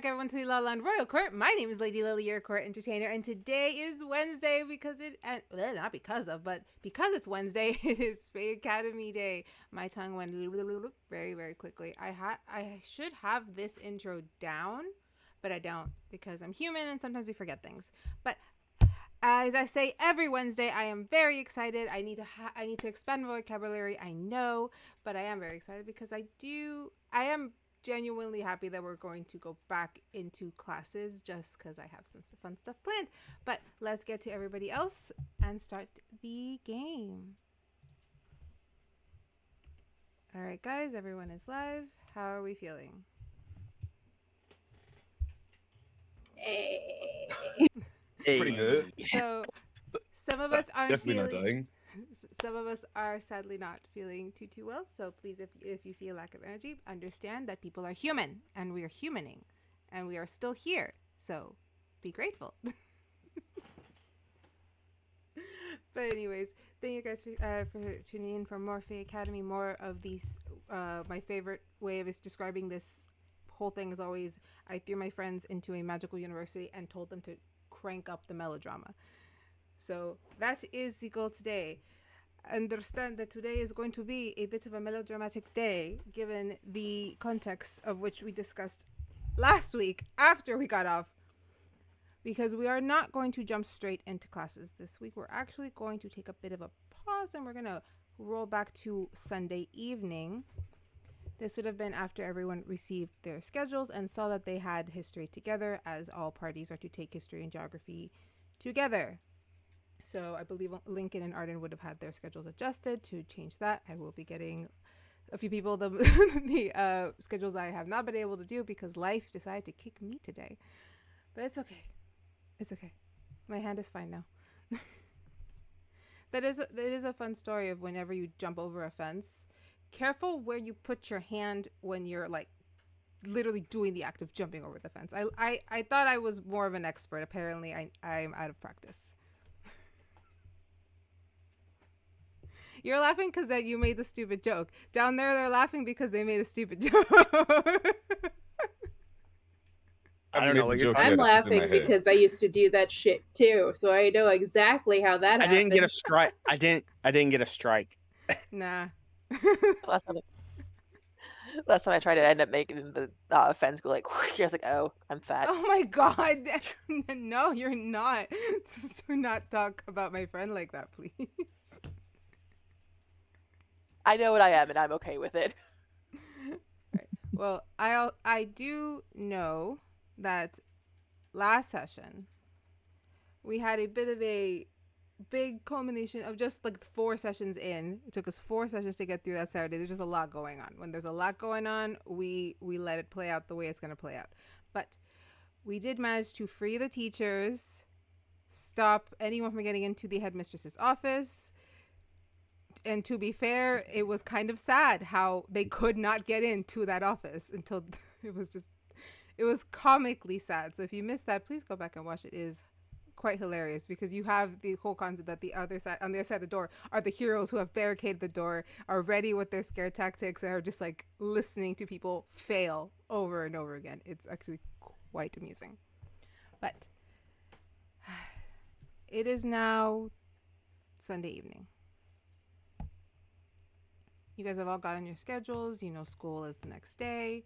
back, everyone, to the Lala Land Royal Court. My name is Lady Lily, your court entertainer, and today is Wednesday because it's Wednesday, it is Fae Academy Day. My tongue went very, very quickly. I should have this intro down, but I don't because I'm human and sometimes we forget things. But as I say every Wednesday, I am very excited. I need to expand my vocabulary. I know, but I am very excited because I am genuinely happy that we're going to go back into classes just because I have some fun stuff planned. But let's get to everybody else and start the game. All right, guys, everyone is live. How are we feeling? Pretty good. So some of us aren't Definitely not feeling. dying. Some of us are sadly not feeling too well. So please, if you see a lack of energy, understand that people are human and we are humaning, and we are still here. So be grateful. But anyways, thank you guys for tuning in for more Fae Academy. More of these. My favorite way of describing this whole thing is always I threw my friends into a magical university and told them to crank up the melodrama. So that is the goal today. Understand that today is going to be a bit of a melodramatic day, given the context of which we discussed last week after we got off. Because we are not going to jump straight into classes this week. We're actually going to take a bit of a pause and we're going to roll back to Sunday evening. This would have been after everyone received their schedules and saw that they had history together, as all parties are to take history and geography together. So I believe Linkyn and Ardyn would have had their schedules adjusted to change that. I will be getting a few people the schedules I have not been able to do because life decided to kick me today. But it's okay. It's okay. My hand is fine now. That is a fun story of whenever you jump over a fence. Careful where you put your hand when you're like literally doing the act of jumping over the fence. I thought I was more of an expert. Apparently I'm out of practice. You're laughing because that you made the stupid joke. Down there, they're laughing because they made a stupid joke. I don't know what you're I'm laughing because I used to do that shit too, so I know exactly how that happened. I didn't get a strike. I didn't get a strike. Nah. Last time I tried it, I ended up making the fence go like, I was like, oh, I'm fat. Oh my god. No, you're not. Do not talk about my friend like that, please. I know what I am, and I'm okay with it. Right. Well, I do know that last session we had a bit of a big culmination of just like 4 sessions in. It took us 4 sessions to get through that Saturday. There's just a lot going on. When there's a lot going on, we let it play out the way it's going to play out. But we did manage to free the teachers, stop anyone from getting into the headmistress's office. And to be fair, it was kind of sad how they could not get into that office until it was comically sad. So if you missed that, please go back and watch it. It is quite hilarious because you have the whole concept that on the other side of the door are the heroes who have barricaded the door, are ready with their scare tactics, and are just like listening to people fail over and over again. It's actually quite amusing. But it is now Sunday evening. You guys have all gotten your schedules. You know school is the next day.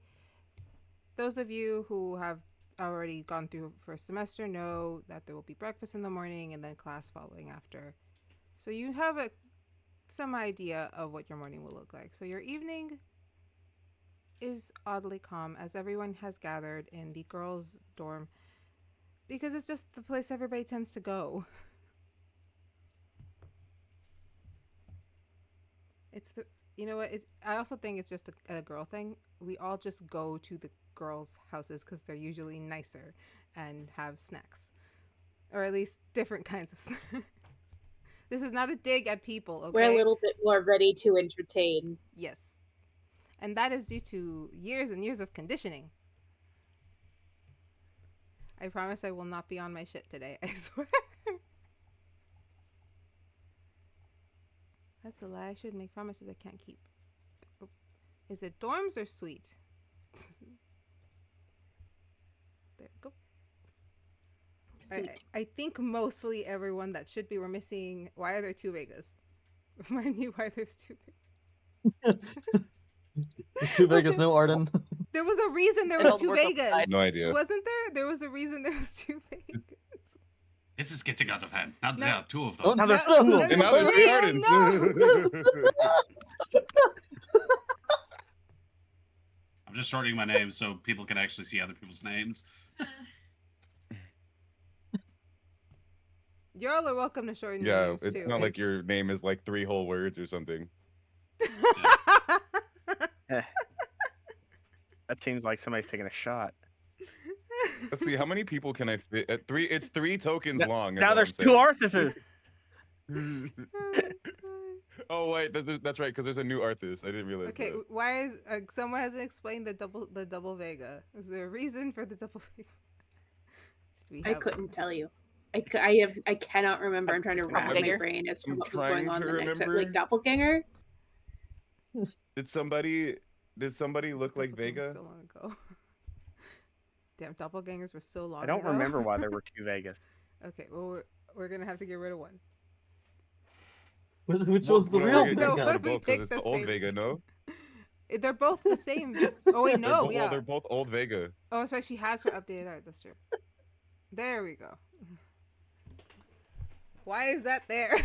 Those of you who have already gone through first semester know that there will be breakfast in the morning and then class following after. So you have some idea of what your morning will look like. So your evening is oddly calm as everyone has gathered in the girls' dorm because it's just the place everybody tends to go. You know what? I also think it's just a girl thing. We all just go to the girls' houses because they're usually nicer and have snacks. Or at least different kinds of snacks. This is not a dig at people, okay? We're a little bit more ready to entertain. Yes. And that is due to years and years of conditioning. I promise I will not be on my shit today, I swear. That's a lie. I should make promises I can't keep. Is it dorms or suite? Sweet. I think mostly everyone that should be. We're missing. Why are there 2 Vegas? Remind me why there's 2 Vegas. There's 2 Vegas, no Ardyn. There was a reason there And was all the 2 work Vegas. outside. No idea. Wasn't there? There was a reason there was 2 Vegas. This is getting out of hand. Now No. there are 2 of them. Oh, Now there's No, two. no, And now there's 3 no, Ardens. I'm just shortening my name so people can actually see other people's names. Y'all are welcome to shorten your Yeah, names it's too. not like your name is like 3 whole words or something. That seems like somebody's taking a shot. Let's see, how many people can I fit at 3? It's 3 tokens long. is Now all there's I'm 2 saying. Arthuses. Oh wait, that's right, because there's a new Arthas. I didn't realize Okay, that. why is someone hasn't explained the double Vega? Is there a reason for the double Vega? Do we I have- couldn't tell you. I cannot remember. I'm trying to wrap my Doppelganger? brain as to I'm what was going trying on to the next remember. like doppelganger. Did somebody look like Doppelgangers Vega? So long ago. Damn, doppelgangers were so long. I don't ago. remember why there were 2 Vegas. Okay, well we're gonna have to get rid of one. Which was the No, real we're getting No, rid Vega? of we both picked because it's the the old same- Vega, no? They're both the same. Oh wait, no, Well, yeah. they're both old Vega. Oh, that's right. She has her updated art. That's true. There we go. Wha is that there?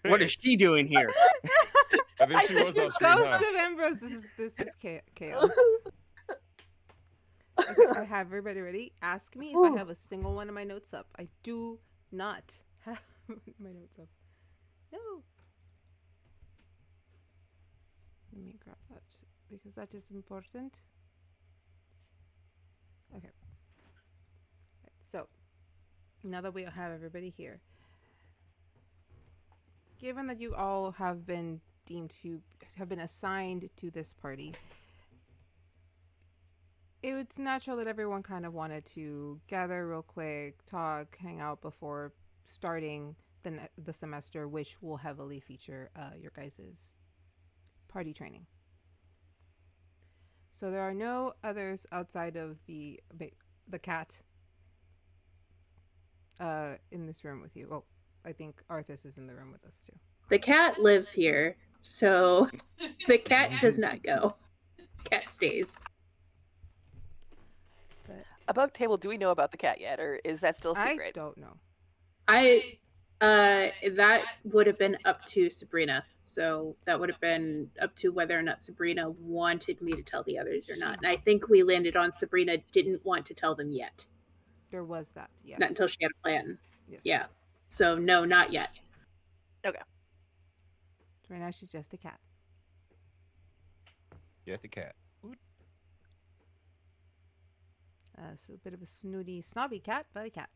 What is she doing here? I think I she think was you off screen, Ghost huh? of Ambrose. This is chaos. Okay, I have everybody ready. Ask me if I have a single one of my notes up. I do not have my notes up. No. Let me grab that because that is important. Okay. Right, so now that we have everybody here, given that you all have been deemed to have been assigned to this party, it's natural that everyone kind of wanted to gather real quick, talk, hang out before starting the semester, which will heavily feature your guys' party training. So there are no others outside of the cat in this room with you. Well, I think Arthas is in the room with us too. The cat lives here, so the cat does not go. Cat stays. Above table, do we know about the cat yet, or is that still I secret? don't know. That would have been up to Sabrina. So that would have been up to whether or not Sabrina wanted me to tell the others or not. And I think we landed on Sabrina didn't want to tell them yet. There was that, yes. Not until she had a plan. Yes. Yeah. So no, not yet. Right now she's just a cat. Yeah, the cat. So a bit of a snooty, snobby cat, but a cat.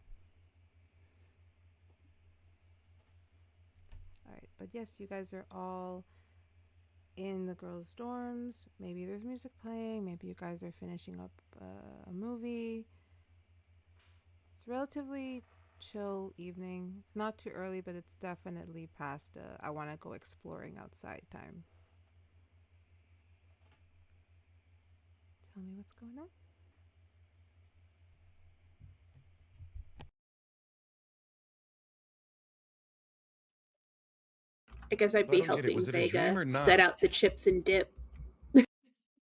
Alright, but yes, you guys are all in the girls' dorms. Maybe there's music playing. Maybe you guys are finishing up a movie. It's relatively chill evening. It's not too early, but it's definitely past I want to go exploring outside time. Tell me what's going on. I guess I'd I be don't get it. helping Was it a dream Vega or not? set out the chips and dip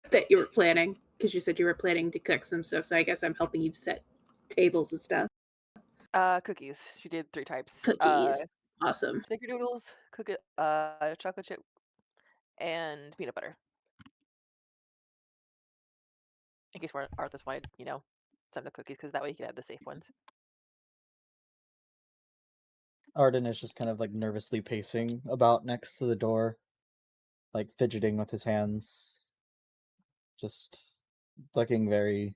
that you were planning. Because you said you were planning to cook some stuff, so I guess I'm helping you set tables and stuff. Cookies. She did 3 types. Cookies. Awesome. Snickerdoodles, chocolate chip, and peanut butter. In case Arthas wanted, some of the cookies, because that way you can have the safe ones. Ardyn is just kind of like nervously pacing about next to the door, like fidgeting with his hands, just looking very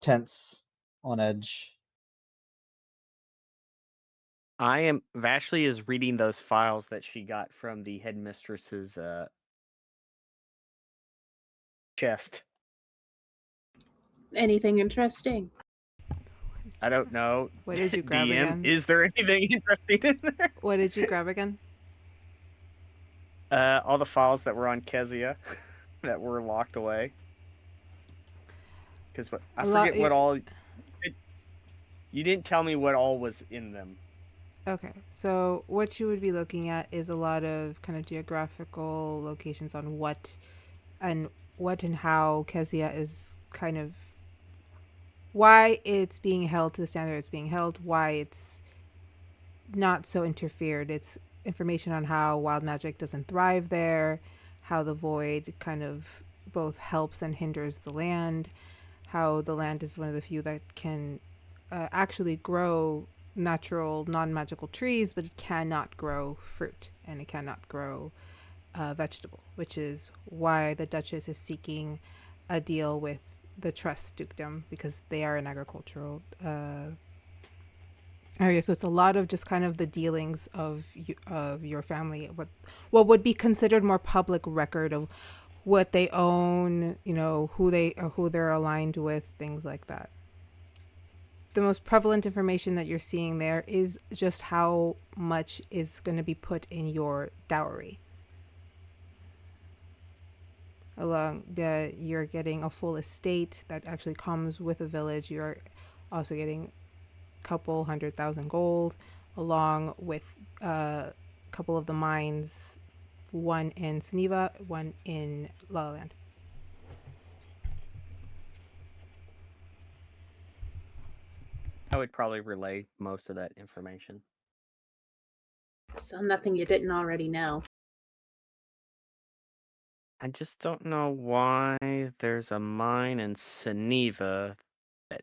tense, on edge. Vashley is reading those files that she got from the headmistress's chest. Anything interesting? I don't know. What did you grab DM, again? is there anything interesting in there? What did you grab again? All the files that were on Kezia that were locked away. Because I forget what all. You didn't tell me what all was in them. Okay, so what you would be looking at is a lot of kind of geographical locations on what and how Kezia is kind of why it's being held to the standard it's being held, why it's not so interfered. It's information on how wild magic doesn't thrive there, how the void kind of both helps and hinders the land, how the land is one of the few that can actually grow natural non-magical trees, but it cannot grow fruit and it cannot grow vegetable, which is why the Duchess is seeking a deal with the Trust Dukedom, because they are an agricultural area. So it's a lot of just kind of the dealings of your family, what would be considered more public record of what they own, who they're aligned with, things like that. The most prevalent information that you're seeing there is just how much is going to be put in your dowry. You're getting a full estate that actually comes with a village. You're also getting a couple 100,000 gold, along with a couple of the mines, one in Suniva, one in Lala Land. I would probably relay most of that information. So nothing you didn't already know. I just don't know why there's a mine in Suniva that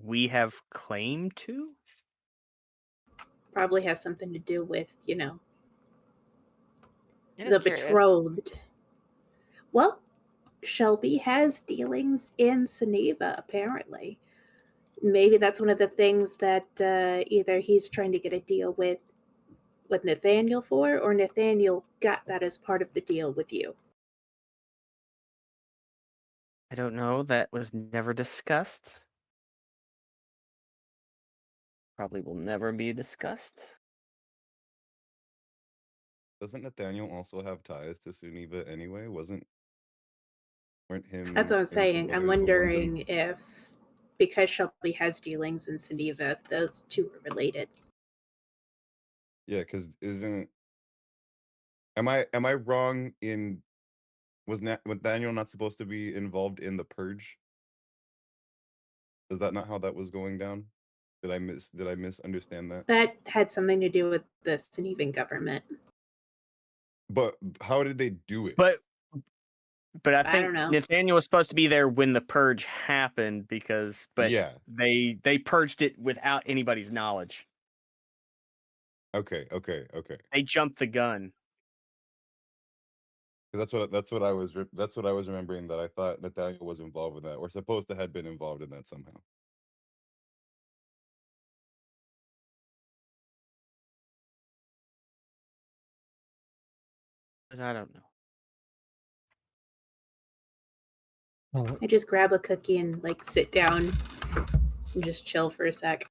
we have claim to. Probably has something to do with, I'm the just curious. betrothed. Well, Shelby has dealings in Suniva, apparently. Maybe that's one of the things that either he's trying to get a deal with Nathaniel for, or Nathaniel got that as part of the deal with you. I don't know. That was never discussed. Probably will never be discussed. Doesn't Nathaniel also have ties to Suniva anyway? Weren't him That's what I'm and some saying. I'm others the ones in- wondering if, because Shelby has dealings in Suniva, if those two are related. Yeah, because am I wrong in was Nathaniel not supposed to be involved in the purge? Is that not how that was going down? Did I misunderstand that? That had something to do with the Sunivan government. But how did they do it? But I I think don't know. Nathaniel was supposed to be there when the purge happened but Yeah. they purged it without anybody's knowledge. Okay. They jumped the gun. That's what I was remembering, that I thought Nathaniel was involved with that, or supposed to have been involved in that somehow. But I don't know. Well, I just grab a cookie and sit down and just chill for a sec.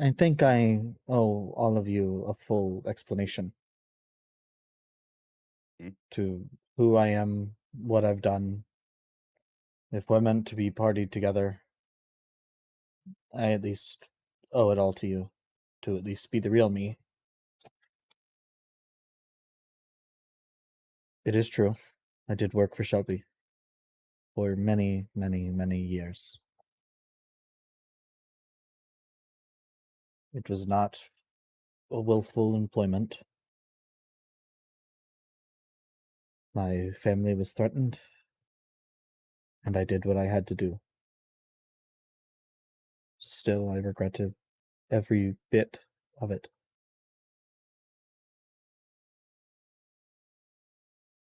I think I owe all of you a full explanation to who I am, what I've done. If we're meant to be partied together, I at least owe it all to you, to at least be the real me. It is true. I did work for Shelby for many, many, many years. It was not a willful employment. My family was threatened, and I did what I had to do. Still, I regretted every bit of it.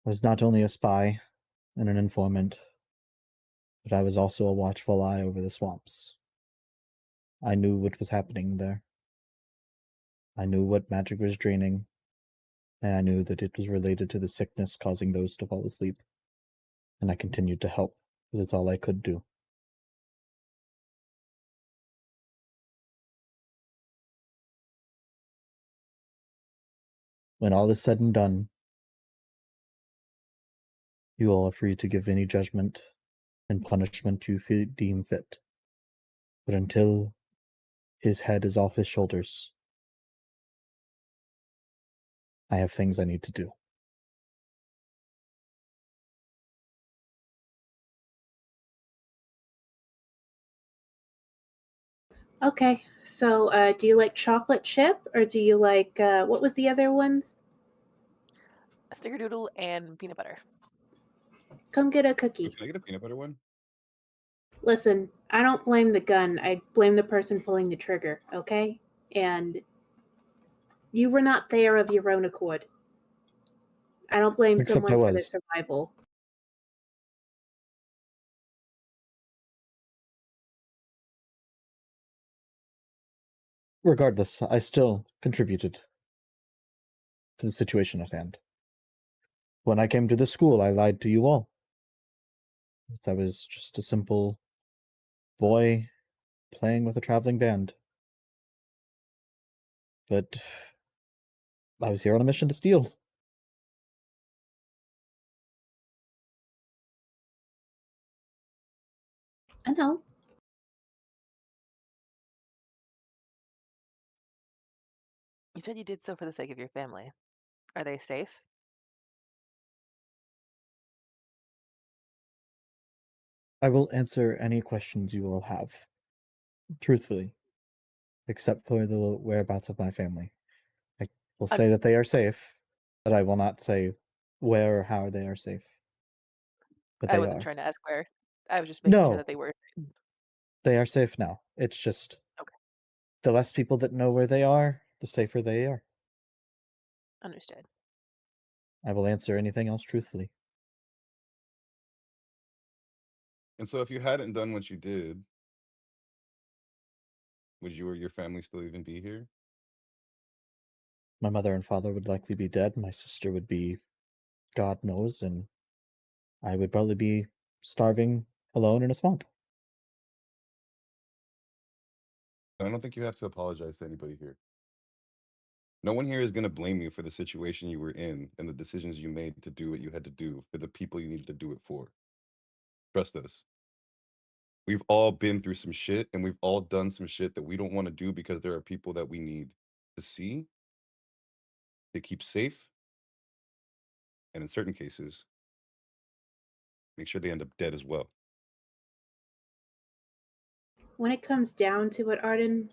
I was not only a spy and an informant, but I was also a watchful eye over the swamps. I knew what was happening there. I knew what magic was draining, and I knew that it was related to the sickness causing those to fall asleep. And I continued to help, because it's all I could do. When all is said and done, You all are free to give any judgment and punishment you deem fit. But until his head is off his shoulders, I have things I need to do. Okay, so do you like chocolate chip or do you like, what was the other ones? A snickerdoodle and peanut butter. Come get a Hey, cookie. can I get a peanut butter one? Listen, I don't blame the gun. I blame the person pulling the trigger, okay? And you were not there of your own accord. I don't blame Except I someone for their was. survival. Regardless, I still contributed to the situation at hand. When I came to this school, I lied to you all. I was just a simple boy playing with a traveling band. But I was here on a mission to steal. I know. You said you did so for the sake of your family. Are they safe? I will answer any questions you all have, truthfully, except for the whereabouts of my family. I will say that they are safe, but I will not say where or how they are safe. But I they wasn't are. trying to ask where. I was just making sure No, that they were. they are safe now. It's just Okay. the less people that know where they are, the safer they are. Understood. I will answer anything else truthfully. And so if you hadn't done what you did, would you or your family still even be here? My mother and father would likely be dead. My sister would be, God knows, and I would probably be starving alone in a swamp. I don't think you have to apologize to anybody here. No one here is going to blame you for the situation you were in and the decisions you made to do what you had to do for the people you needed to do it for. Trust us. We've all been through some shit and we've all done some shit that we don't want to do because there are people that we need to see, to keep safe, and in certain cases, make sure they end up dead as well. When it comes down to it, Ardyn,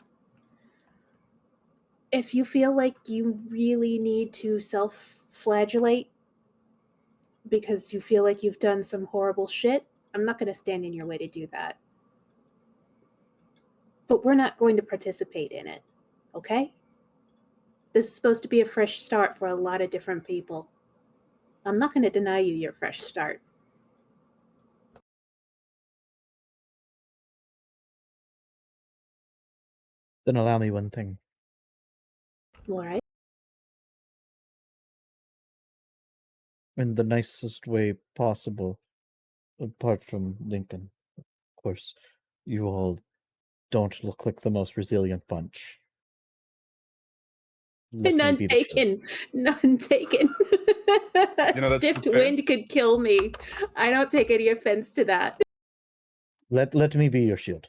if you feel like you really need to self-flagellate because you feel like you've done some horrible shit, I'm not going to stand in your way to do that. But we're not going to participate in it, okay? This is supposed to be a fresh start for a lot of different people. I'm not going to deny you your fresh start. Then allow me one thing. All right? In the nicest way possible, apart from Linkyn, of course. You all don't look like the most resilient bunch. Let me None be the shield. taken. None taken. That's Stiff fair. wind could kill me. I don't take any offense to that. Let me be your shield.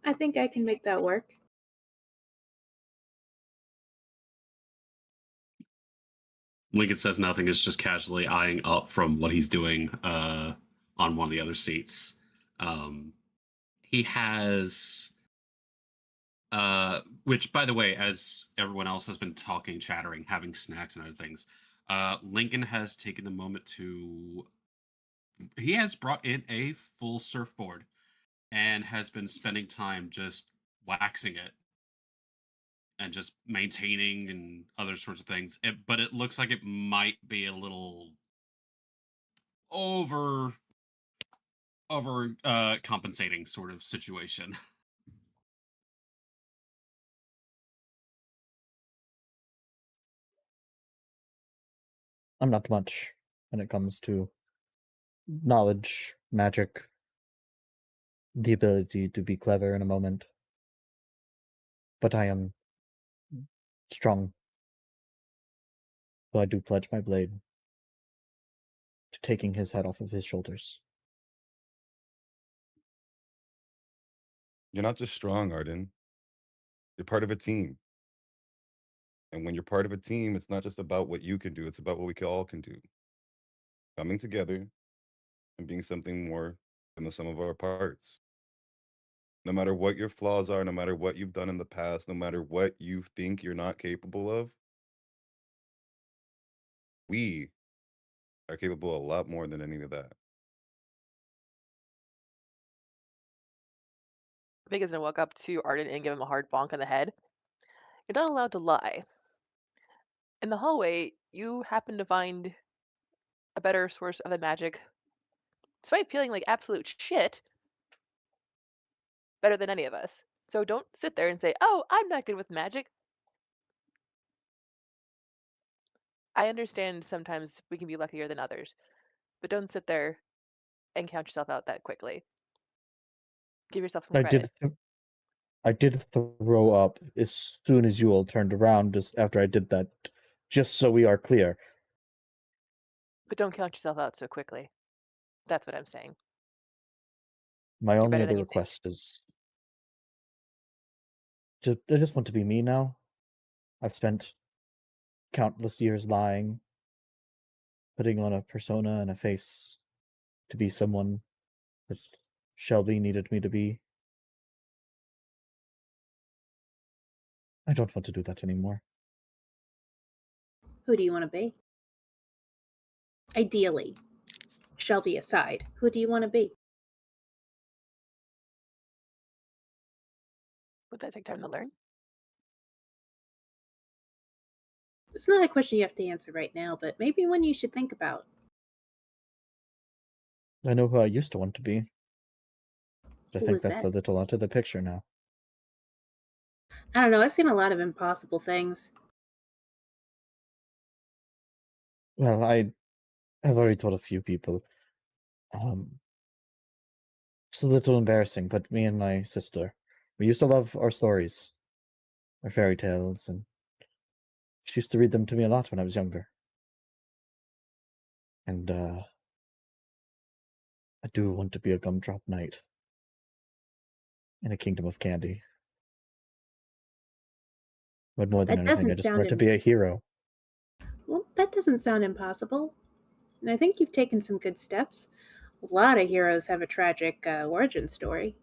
I think I can make that work. Lincoln says nothing, is just casually eyeing up from what he's doing on one of the other seats. He has, which, by the way, as everyone else has been talking, chattering, having snacks and other things, Lincoln has taken the moment to. He has brought in a full surfboard and has been spending time just waxing it and just maintaining and other sorts of things. But it looks like it might be a little over compensating sort of situation. I'm not much when it comes to knowledge, magic, the ability to be clever in a moment. But I am strong. So I do pledge my blade. to taking his head off of his shoulders. You're not just strong, Ardyn. You're part of a team. And when you're part of a team, it's not just about what you can do, it's about what we all can do. Coming together and being something more than the sum of our parts. No matter what your flaws are, no matter what you've done in the past, no matter what you think you're not capable of, we are capable of a lot more than any of that. Vega's gonna walk up to Ardyn and give him a hard bonk on the head. You're not allowed to lie. In the hallway, you happen to find a better source of the magic, despite feeling like absolute shit, better than any of us. So don't sit there and say, "Oh, I'm not good with magic." I understand sometimes we can be luckier than others, but don't sit there and count yourself out that quickly. Give yourself some credit. I did throw up as soon as you all turned around just after I did that, just so we are clear. But don't count yourself out so quickly. That's what I'm saying. My You're only better other than you think. request is I just want to be me now. I've spent countless years lying, putting on a persona and a face to be someone that Shelby needed me to be. I don't want to do that anymore. Who do you want to be? Ideally, Shelby aside, who do you want to be? Would that take time to learn? It's not a question you have to answer right now, but maybe one you should think about. I know who I used to want to be. But I Who think was that's that? a little out of the picture now. I don't know. I've seen a lot of impossible things. Well, I've already told a few people. It's a little embarrassing, but me and my sister, we used to love our stories, our fairy tales, and she used to read them to me a lot when I was younger. And I do want to be a gumdrop knight in a kingdom of candy. But more than That anything, I doesn't just sound want to be a hero. Well, that doesn't sound impossible. And I think you've taken some good steps. A lot of heroes have a tragic origin story.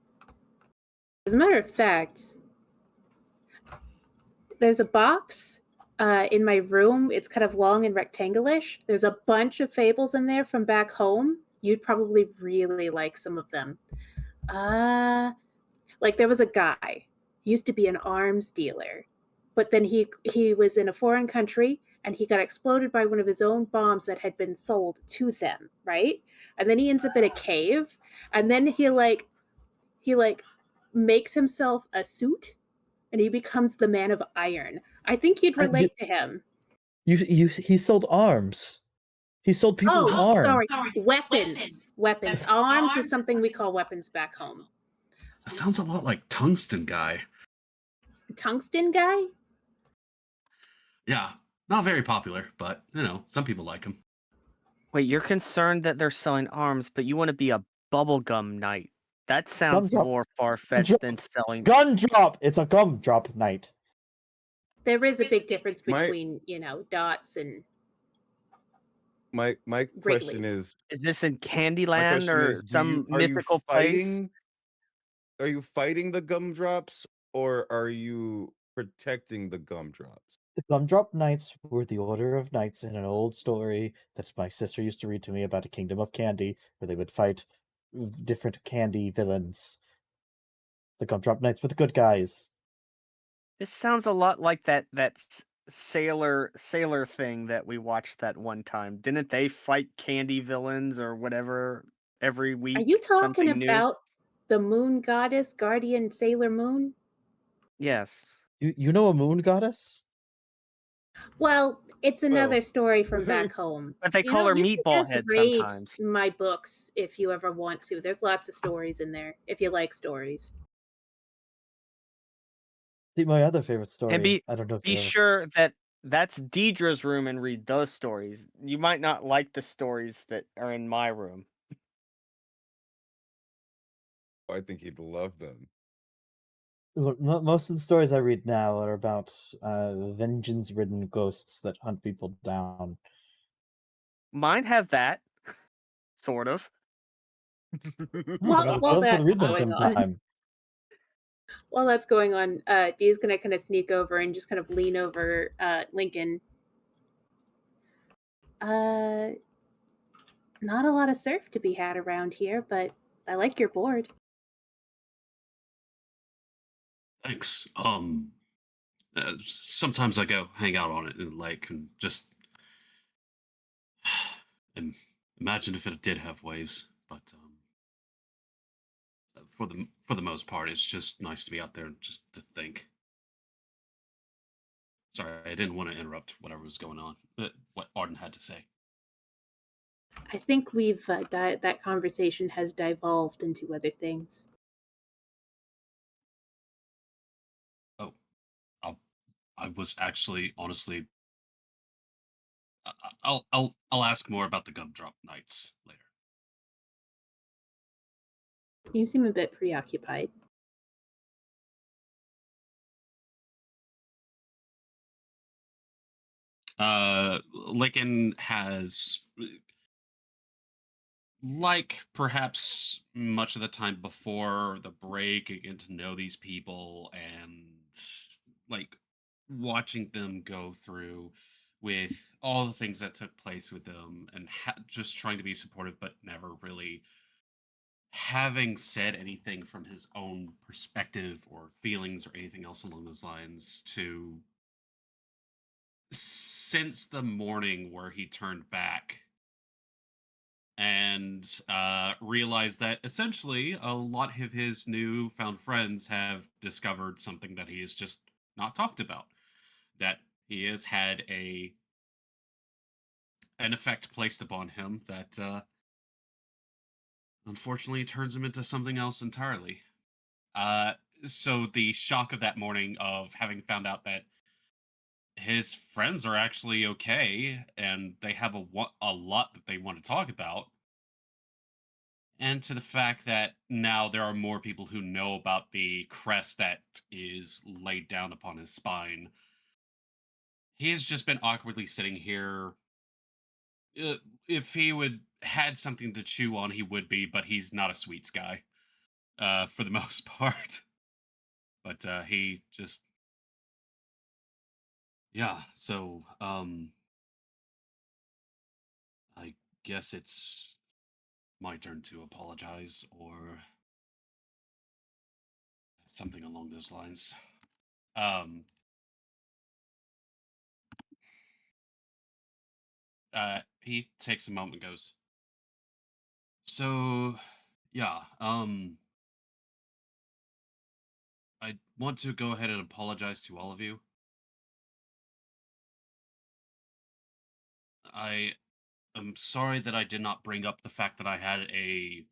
As a matter of fact, there's a box in my room. It's kind of long and rectangular-ish. There's a bunch of fables in there from back home. You'd probably really like some of them. Like there was a guy, he used to be an arms dealer, but then he was in a foreign country and he got exploded by one of his own bombs that had been sold to them, right? And then he ends up in a cave, and then he makes himself a suit and he becomes the Man of Iron. I think you'd relate to him. He sold arms. He sold people's arms. Sorry. Weapons. Arms is something we call weapons back home. That sounds a lot like Tungsten Guy. Tungsten Guy? Yeah, not very popular, but, some people like him. Wait, you're concerned that they're selling arms, but you want to be a bubblegum knight. That sounds Gumdrop. more far-fetched than selling... Gumdrop! It's a gumdrop knight. There is a big difference between, dots and... My question is this in Candyland or some mythical place? Are you fighting the gumdrops or are you protecting the gumdrops? The gumdrop knights were the order of knights in an old story that my sister used to read to me about a kingdom of candy where they would fight different candy villains. The gumdrop knights were the good guys. This sounds a lot like that sailor thing that we watched that one time. Didn't they fight candy villains or whatever every week? Are you talking something about the moon goddess, guardian Sailor Moon? Yes. You know a moon goddess? Well, it's another story from back home. But they call her Meatball Head read sometimes. My books if you ever want to. There's lots of stories in there if you like stories. See, my other favorite story. And I don't know if be you sure that That's Deidre's room and read those stories. You might not like the stories that are in my room. I think he'd love them. Look, most of the stories I read now are about vengeance-ridden ghosts that hunt people down. Mine have that, sort of. While I'd while love to that's read them going on, sometime. while that's going on, Dee's gonna kind of sneak over and just kind of lean over Linkyn. Not a lot of surf to be had around here, but I like your board. Thanks. Sometimes I go hang out on it in the lake and just imagine if it did have waves. But for the most part, it's just nice to be out there and just to think. Sorry, I didn't want to interrupt whatever was going on. What Ardyn had to say. I think we've that conversation has devolved into other things. Oh, I was actually honestly. I'll ask more about the gumdrop nights later. You seem a bit preoccupied. Linkyn has, like perhaps much of the time before the break, getting to know these people and like watching them go through with all the things that took place with them and just trying to be supportive, but never really having said anything from his own perspective or feelings or anything else along those lines to since the morning where he turned back and realized that essentially a lot of his newfound friends have discovered something that he has just not talked about, that he has had an effect placed upon him that unfortunately turns him into something else entirely. Uh, so the shock of that morning of having found out that his friends are actually okay and they have a lot that they want to talk about, and to the fact that now there are more people who know about the crest that is laid down upon his spine. He's just been awkwardly sitting here. If he would had something to chew on, he would be, but he's not a sweets guy, for the most part. But he just, yeah. So, I guess it's my turn to apologize or something along those lines. Um, he takes a moment and goes, so, yeah, I want to go ahead and apologize to all of you. I am sorry that I did not bring up the fact that I had a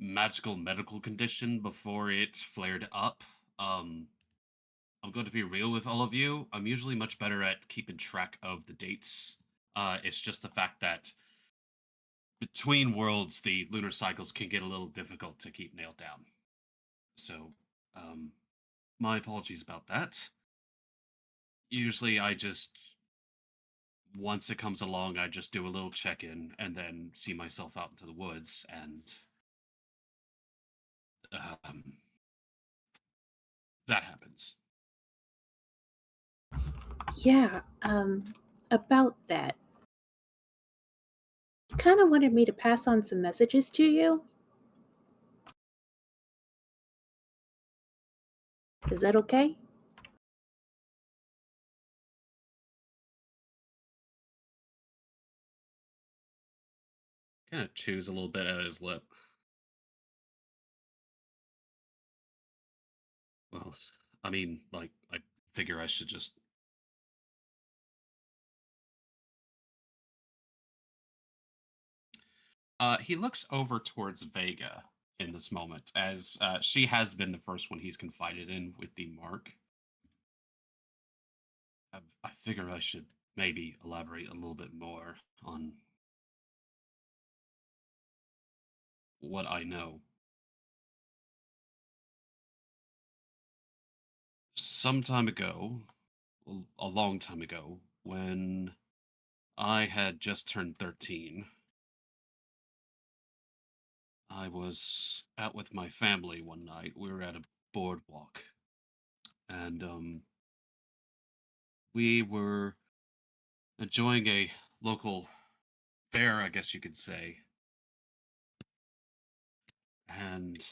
magical medical condition before it flared up. I'm going to be real with all of you. I'm usually much better at keeping track of the dates. It's just the fact that between worlds, the lunar cycles can get a little difficult to keep nailed down. So, my apologies about that. Usually I just, once it comes along, I just do a little check-in and then see myself out into the woods, and that happens. Yeah, about that. You kind of wanted me to pass on some messages to you. Is that okay? Kind of chews a little bit at his lip. Well, I mean, like, I figure I should just. He looks over towards Vega in this moment, as she has been the first one he's confided in with the mark. I figure I should maybe elaborate a little bit more on what I know. Some time ago, a long time ago, when I had just turned 13, I was out with my family one night. We were at a boardwalk, and we were enjoying a local fair, I guess you could say. And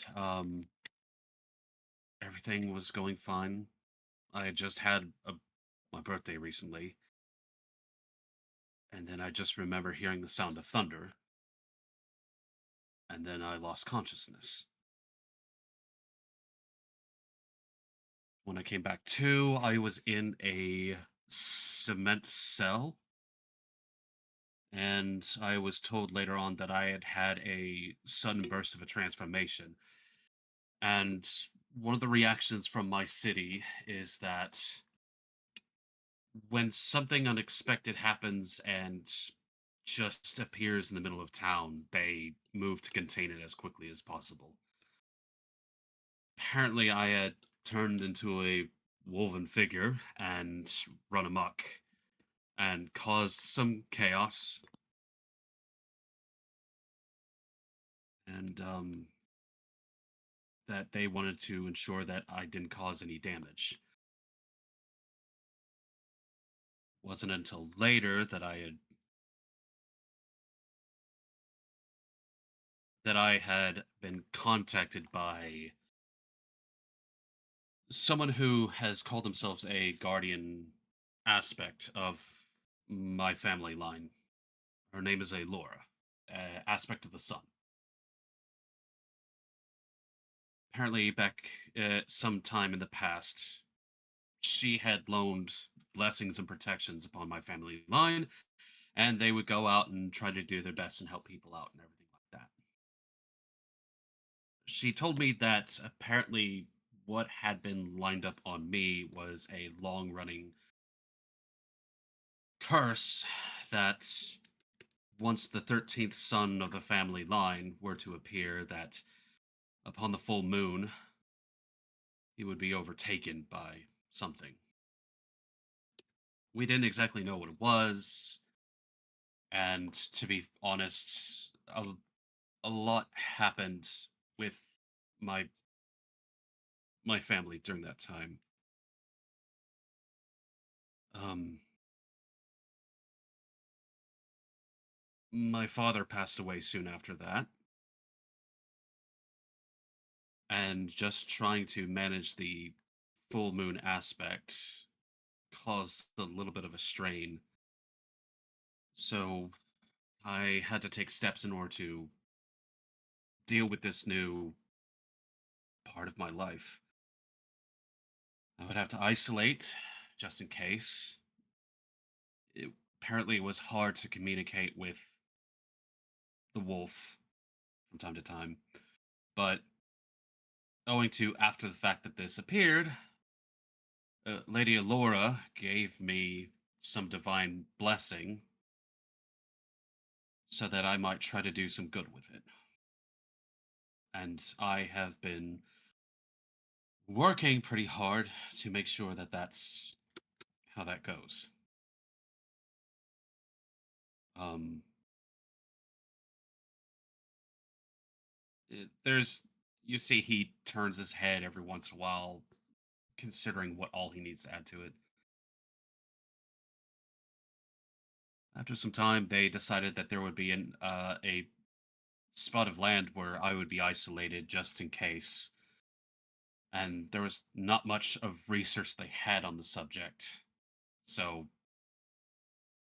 everything was going fine. I had just had my birthday recently, and then I just remember hearing the sound of thunder, and then I lost consciousness. When I came back to, I was in a cement cell, and I was told later on that I had had a sudden burst of a transformation. And one of the reactions from my city is that when something unexpected happens and just appears in the middle of town, they move to contain it as quickly as possible. Apparently, I had turned into a woven figure and run amok and caused some chaos. And that they wanted to ensure that I didn't cause any damage. Wasn't until later that I had been contacted by someone who has called themselves a guardian aspect of my family line. Her name is a Laura, aspect of the sun. Apparently, back some time in the past, she had loaned blessings and protections upon my family line, and they would go out and try to do their best and help people out and everything like that. She told me that apparently what had been lined up on me was a long running curse that once the 13th son of the family line were to appear, that upon the full moon, he would be overtaken by something. We didn't exactly know what it was, and to be honest, a lot happened with my family during that time. My father passed away soon after that, and just trying to manage the full moon aspect caused a little bit of a strain. So I had to take steps in order to deal with this new part of my life. I would have to isolate just in case. It apparently was hard to communicate with the wolf from time to time, but owing to after the fact that this appeared, Lady Alora gave me some divine blessing so that I might try to do some good with it. And I have been working pretty hard to make sure that that's how that goes. Um, you see, he turns his head every once in a while, considering what all he needs to add to it. After some time, they decided that there would be a spot of land where I would be isolated just in case. And there was not much of research they had on the subject. So,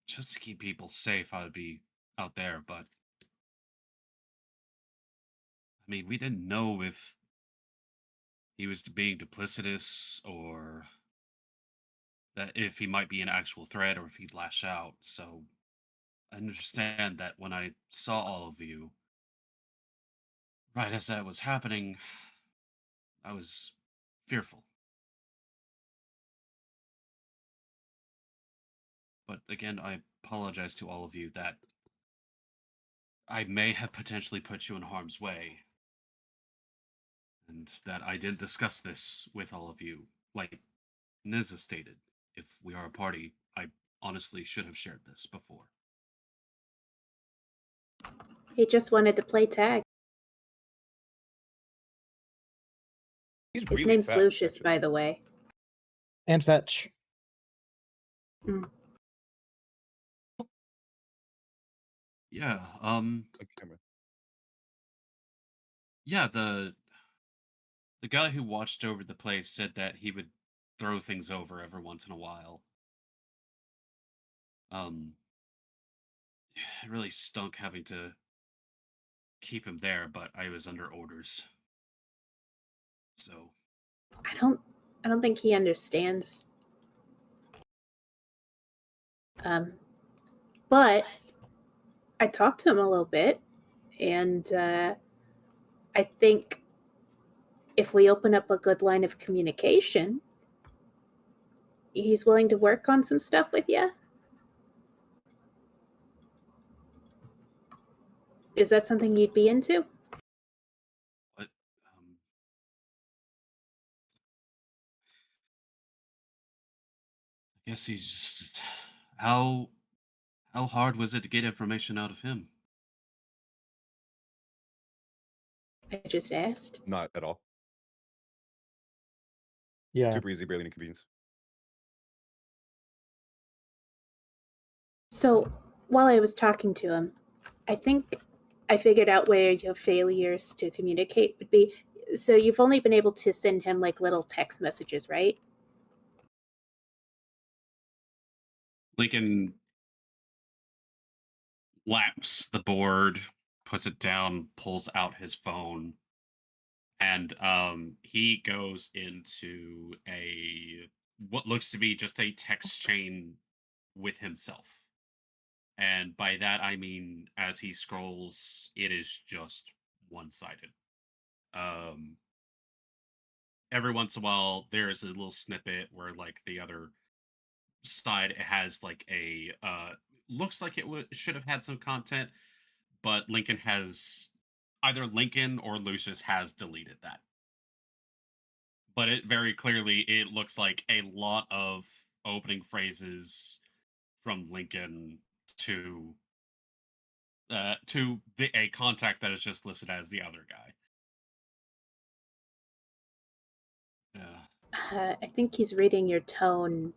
just to keep people safe, I would be out there. But, I mean, we didn't know if he was being duplicitous or that if he might be an actual threat or if he'd lash out. So, I understand that when I saw all of you, right as that was happening, I was fearful. But again, I apologize to all of you that I may have potentially put you in harm's way, and that I didn't discuss this with all of you. Like Nynzus stated, if we are a party, I honestly should have shared this before. He just wanted to play tag. He's His really name's fast, Lucius, actually. by the way. And fetch. Yeah, Like camera. yeah, the guy who watched over the place said that he would throw things over every once in a while. It really stunk having to keep him there, but I was under orders. So I don't think he understands. But I talked to him a little bit, and I think if we open up a good line of communication, he's willing to work on some stuff with you. Is that something you'd be into? but I guess he's just how hard was it to get information out of him? I just asked. Not at all. Yeah. Super easy, barely any convenience. So while I was talking to him, I think I figured out where your failures to communicate would be. So you've only been able to send him like little text messages, right? Linkyn laps the board, puts it down, pulls out his phone, and he goes into what looks to be just a text chain with himself. And by that I mean, as he scrolls, it is just one-sided. Every once in a while there's a little snippet where like the other side has like a looks like it should have had some content, but Linkyn has either Linkyn or Lucius has deleted that. But it very clearly, it looks like a lot of opening phrases from Linkyn to a contact that is just listed as the other guy. Yeah. I think he's reading your tone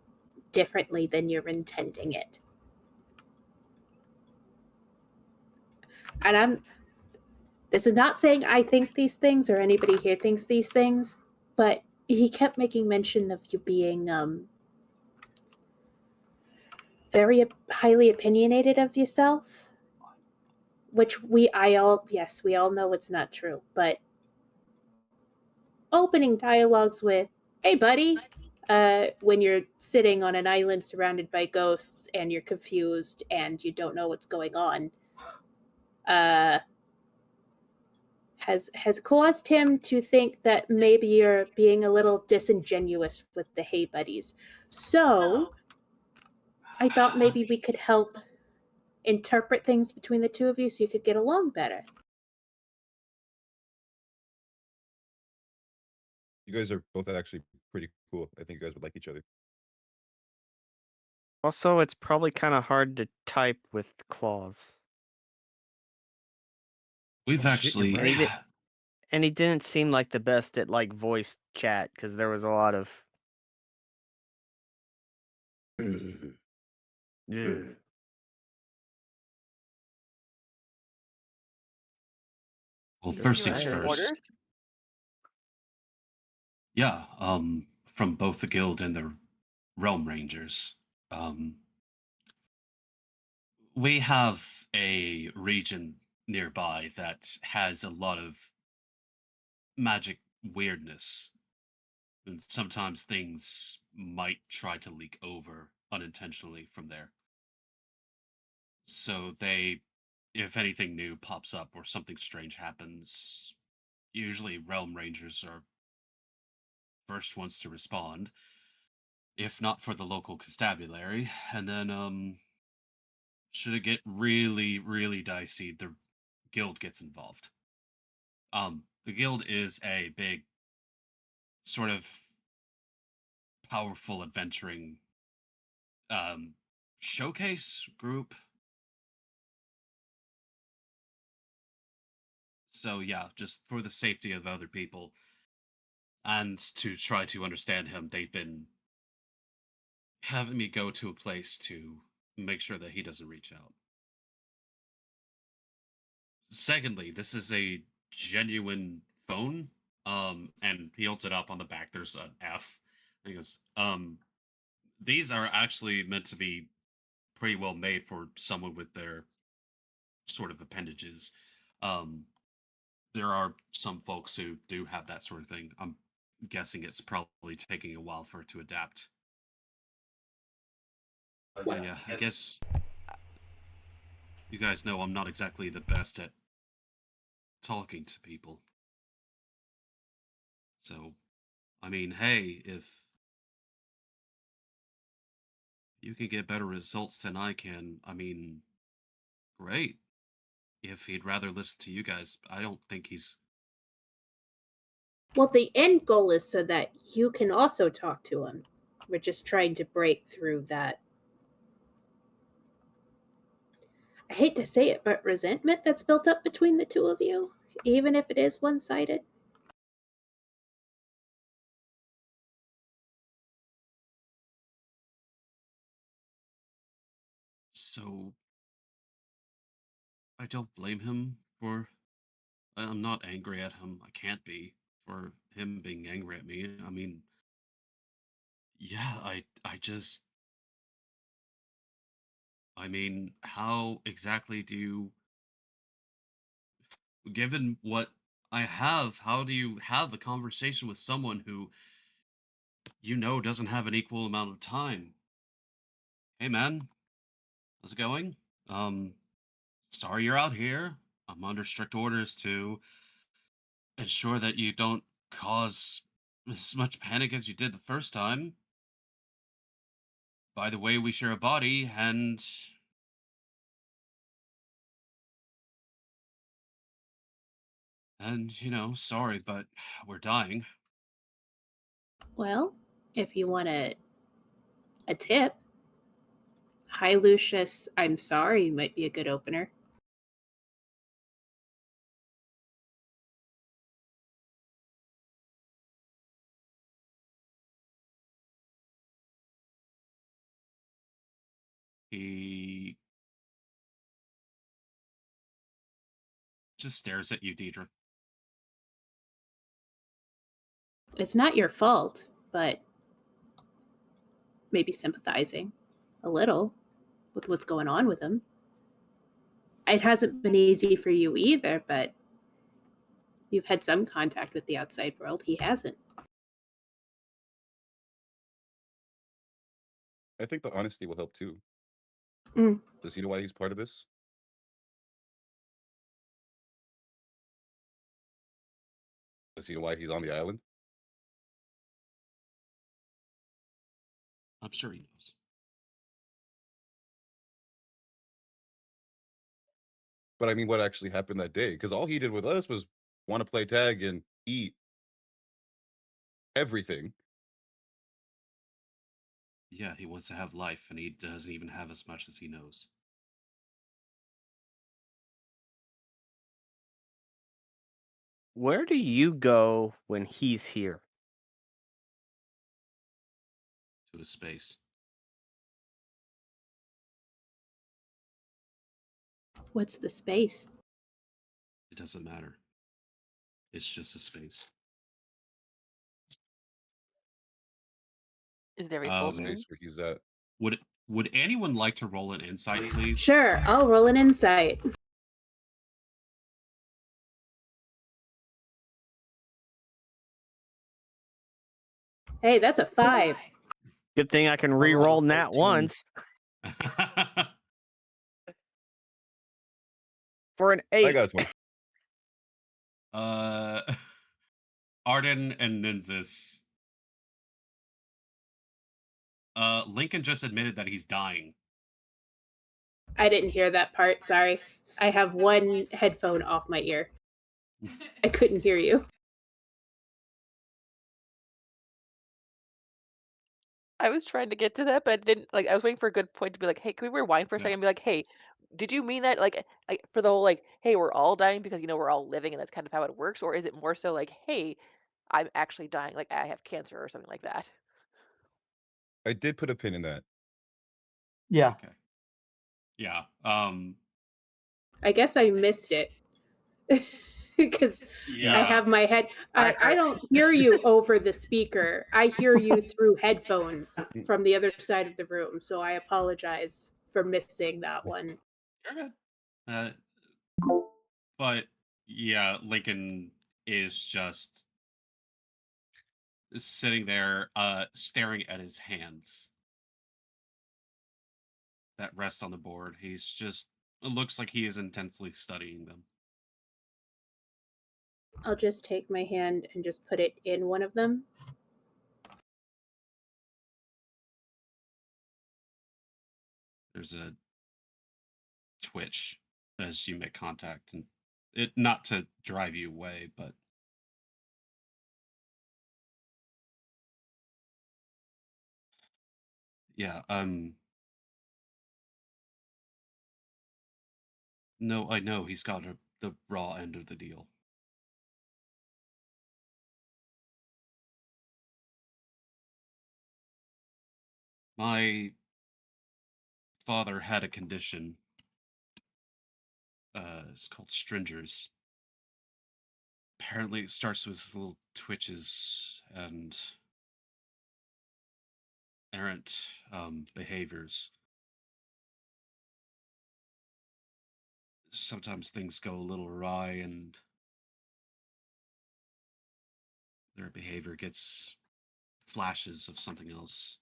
differently than you're intending it. And this is not saying I think these things or anybody here thinks these things, but he kept making mention of you being very highly opinionated of yourself, which we all know it's not true, but opening dialogues with, hey buddy, when you're sitting on an island surrounded by ghosts and you're confused and you don't know what's going on, has caused him to think that maybe you're being a little disingenuous with the hey buddies. So I thought maybe we could help interpret things between the two of you so you could get along better. You guys are both actually pretty cool. I think you guys would like each other. Also, it's probably kind of hard to type with claws. We've Oh, shit, you're actually right. And he didn't seem like the best at like voice chat because there was a lot of. Yeah. well, This first is things right. first. Orders? Yeah, from both the guild and the realm rangers. We have a region nearby that has a lot of magic weirdness, and sometimes things might try to leak over unintentionally from there. So if anything new pops up or something strange happens, usually realm rangers are first ones to respond. if not for the local constabulary. And then, should it get really, really dicey, the guild gets involved. The guild is a big, sort of powerful adventuring showcase group. So yeah, just for the safety of other people and to try to understand him, they've been having me go to a place to make sure that he doesn't reach out. Secondly, this is a genuine phone. And he holds it up. On the back there's an F. And he goes, these are actually meant to be pretty well made for someone with their sort of appendages. There are some folks who do have that sort of thing. I'm guessing it's probably taking a while for it to adapt. But yeah, I guess you guys know I'm not exactly the best at talking to people. So, I mean, hey, if you can get better results than I can, I mean, great. If he'd rather listen to you guys, I don't think he's... Well, the end goal is so that you can also talk to him. We're just trying to break through that. I hate to say it, but resentment that's built up between the two of you, even if it is one-sided. So, I don't blame him for... I'm not angry at him. I can't be for him being angry at me. I mean, yeah, I just... I mean, how exactly do you... Given what I have, how do you have a conversation with someone who doesn't have an equal amount of time? Hey man, how's it going? Sorry you're out here. I'm under strict orders to ensure that you don't cause as much panic as you did the first time. By the way, we share a body, and sorry, but we're dying. Well, if you want a tip, Hi Lucius, I'm sorry might be a good opener. He just stares at you, Dierdra. It's not your fault, but maybe sympathizing a little with what's going on with him. It hasn't been easy for you either, but you've had some contact with the outside world. He hasn't. I think the honesty will help too. Mm. Does he know why he's part of this? Does he know why he's on the island? I'm sure he knows. But I mean, what actually happened that day? Because all he did with us was want to play tag and eat everything. Yeah, he wants to have life, and he doesn't even have as much as he knows. Where do you go when he's here? To his space. What's the space? It doesn't matter. It's just a space. Is there a full The moon? space where he's at. Would anyone like to roll an insight, please? Sure, I'll roll an insight. Hey, that's a 5. Good thing I can rolled a re-roll nat 13. once for an 8. I got 20. Ardyn and Nynzus Linkyn just admitted that he's dying. I didn't hear that part. Sorry. I have one headphone off my ear. I couldn't hear you. I was trying to get to that, but I didn't. Like, I was waiting for a good point to be like, "Hey, can we rewind for a Yeah. second and be like, hey, did you mean that like for the whole like, hey, we're all dying because we're all living and that's kind of how it works, or is it more so like, hey, I'm actually dying, like I have cancer or something like that?" I did put a pin in that. Yeah. Okay. Yeah. I guess I missed it. Because Yeah. I have my head. I don't hear you over the speaker. I hear you through headphones from the other side of the room. So I apologize for missing that one. You're good. But yeah, Linkyn is just sitting there, staring at his hands that rest on the board. He's just, it looks like he is intensely studying them. I'll just take my hand and just put it in one of them. There's a twitch as you make contact, and it not to drive you away, but yeah, no, I know he's got the raw end of the deal. My father had a condition. It's called stringers. Apparently, it starts with little twitches and errant behaviors. Sometimes things go a little awry, and their behavior gets flashes of something else.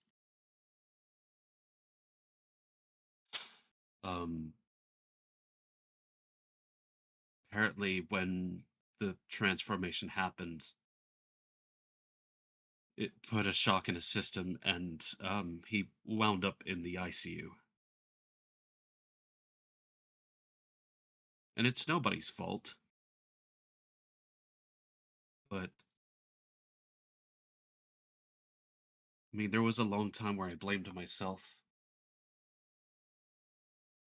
Apparently, when the transformation happened, it put a shock in his system, and he wound up in the ICU. And it's nobody's fault. But I mean, there was a long time where I blamed myself.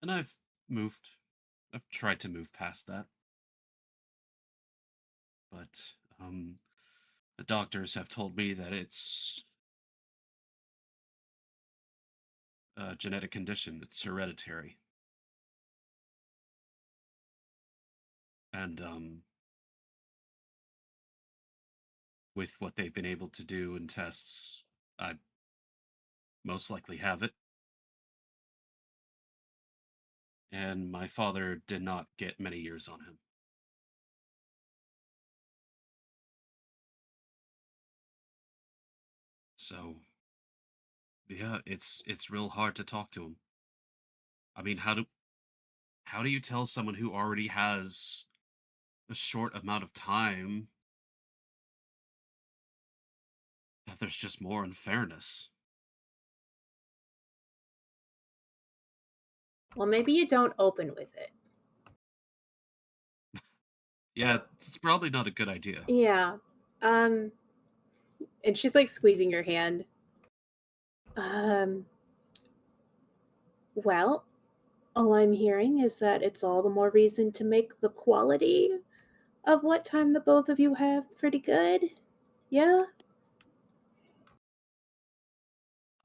And I've tried to move past that. But the doctors have told me that it's a genetic condition, it's hereditary. And with what they've been able to do in tests, I most likely have it. And my father did not get many years on him. So, yeah, it's real hard to talk to him. I mean, how do you tell someone who already has a short amount of time that there's just more unfairness? Well, maybe you don't open with it. Yeah, it's probably not a good idea. Yeah. And she's like squeezing your hand. Well, all I'm hearing is that it's all the more reason to make the quality of what time the both of you have pretty good. Yeah?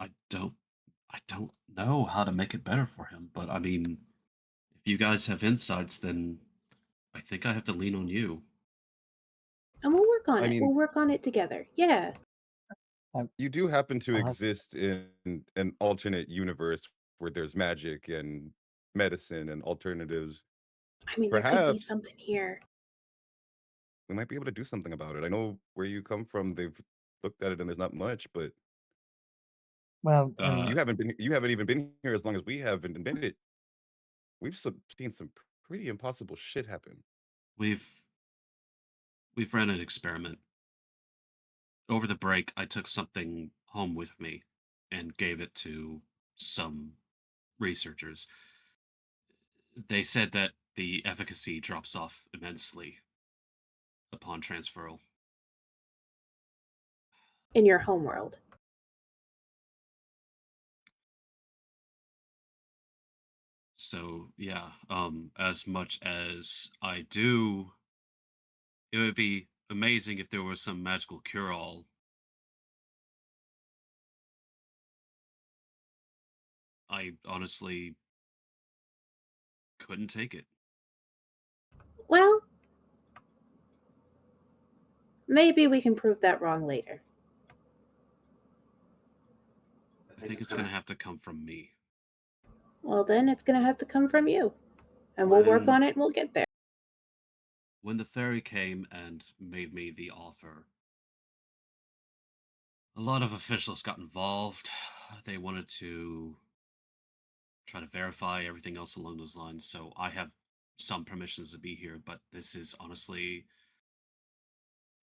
I don't know how to make it better for him, but I mean, if you guys have insights, then I think I have to lean on you. And we'll work on I it. mean- We'll work on it together. Yeah. You do happen to I'll have- exist in an alternate universe where there's magic and medicine and alternatives. I mean, there could be Perhaps something here. we might be able to do something about it. I know where you come from. They've looked at it and there's not much, but Well, you haven't even been here as long as we have, and admitted we've seen some pretty impossible shit happen. We've ran an experiment. Over the break, I took something home with me. and gave it to some researchers. They said that the efficacy drops off immensely upon transferal. In your homeworld. So yeah, as much as I do, it would be amazing if there was some magical cure-all. I honestly couldn't take it. Well, maybe we can prove that wrong later. I think it's going to have to come from me. Well, then it's going to have to come from you. And we'll work on it and we'll get there. When the fairy came and made me the offer, a lot of officials got involved. They wanted to try to verify everything else along those lines, so I have some permissions to be here, but this is honestly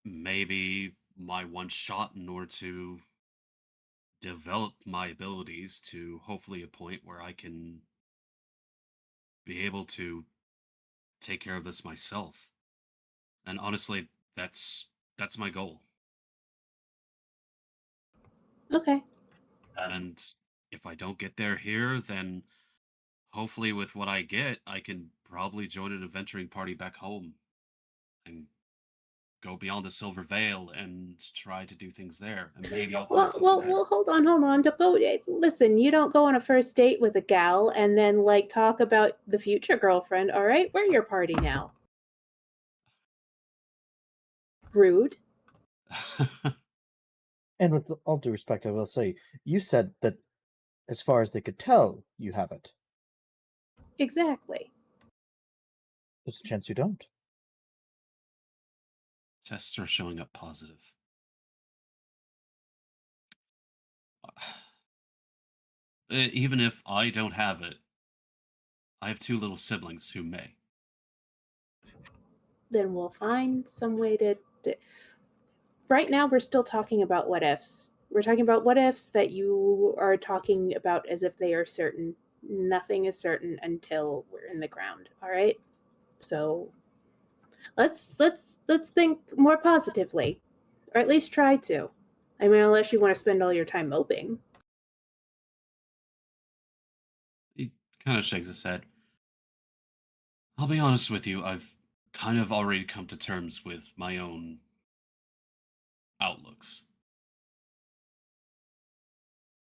maybe my one shot in order to develop my abilities to hopefully a point where I can be able to take care of this myself. And honestly, that's my goal. Okay. And if I don't get there here, then hopefully with what I get, I can probably join an adventuring party back home and go beyond the Silver Veil and try to do things there. And maybe I'll find something there. Well, hold on. Don't go. Listen, you don't go on a first date with a gal and then like talk about the future girlfriend. All right, we're your party now. Rude. And with all due respect, I will say, you said that as far as they could tell, you have it. Exactly. There's a chance you don't. Tests are showing up positive. Even if I don't have it, I have 2 little siblings who may. Then we'll find some way to. Right now, we're still talking about what ifs. We're talking about what ifs that you are talking about as if they are certain. Nothing is certain until we're in the ground. All right. So let's think more positively, or at least try to. I mean, unless you want to spend all your time moping. He kind of shakes his head. I'll be honest with you, I've kind of already come to terms with my own outlooks.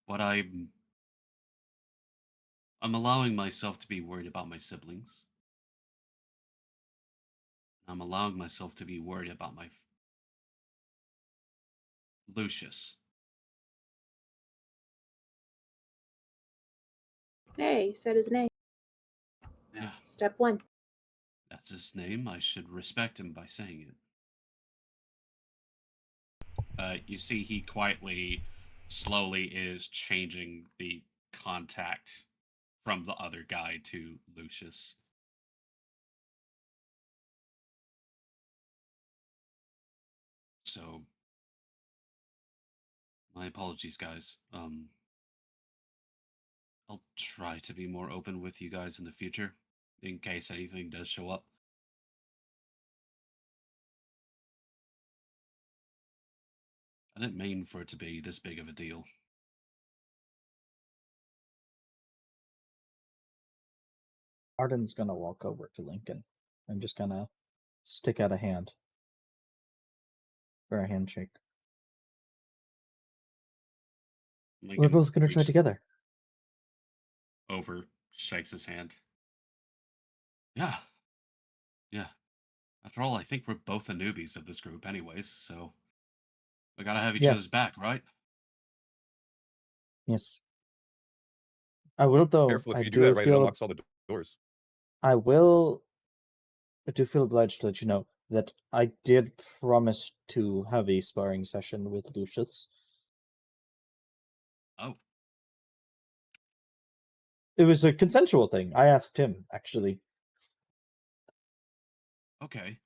But I'm allowing myself to be worried about my siblings. I'm allowing myself to be worried about my Lucius. Hey, said his name. Yeah, Step 1. that's his name. I should respect him by saying it. You see, he quietly, slowly is changing the contact from the other guy to Lucius. So, my apologies, guys. I'll try to be more open with you guys in the future, in case anything does show up. I didn't mean for it to be this big of a deal. Ardyn's gonna walk over to Linkyn and just gonna stick out a hand for a handshake. We're Linkyn both gonna try reaches together. over, shakes his hand. Yeah. After all, I think we're both the newbies of this group anyways, so we gotta have each Yes. other's back, right? Yes. I will, though. Careful, if I you do that right, it feel unlocks all the doors. I do feel obliged to let you know that I did promise to have a sparring session with Lucius. Oh, It was a consensual thing. I asked him, actually. okay.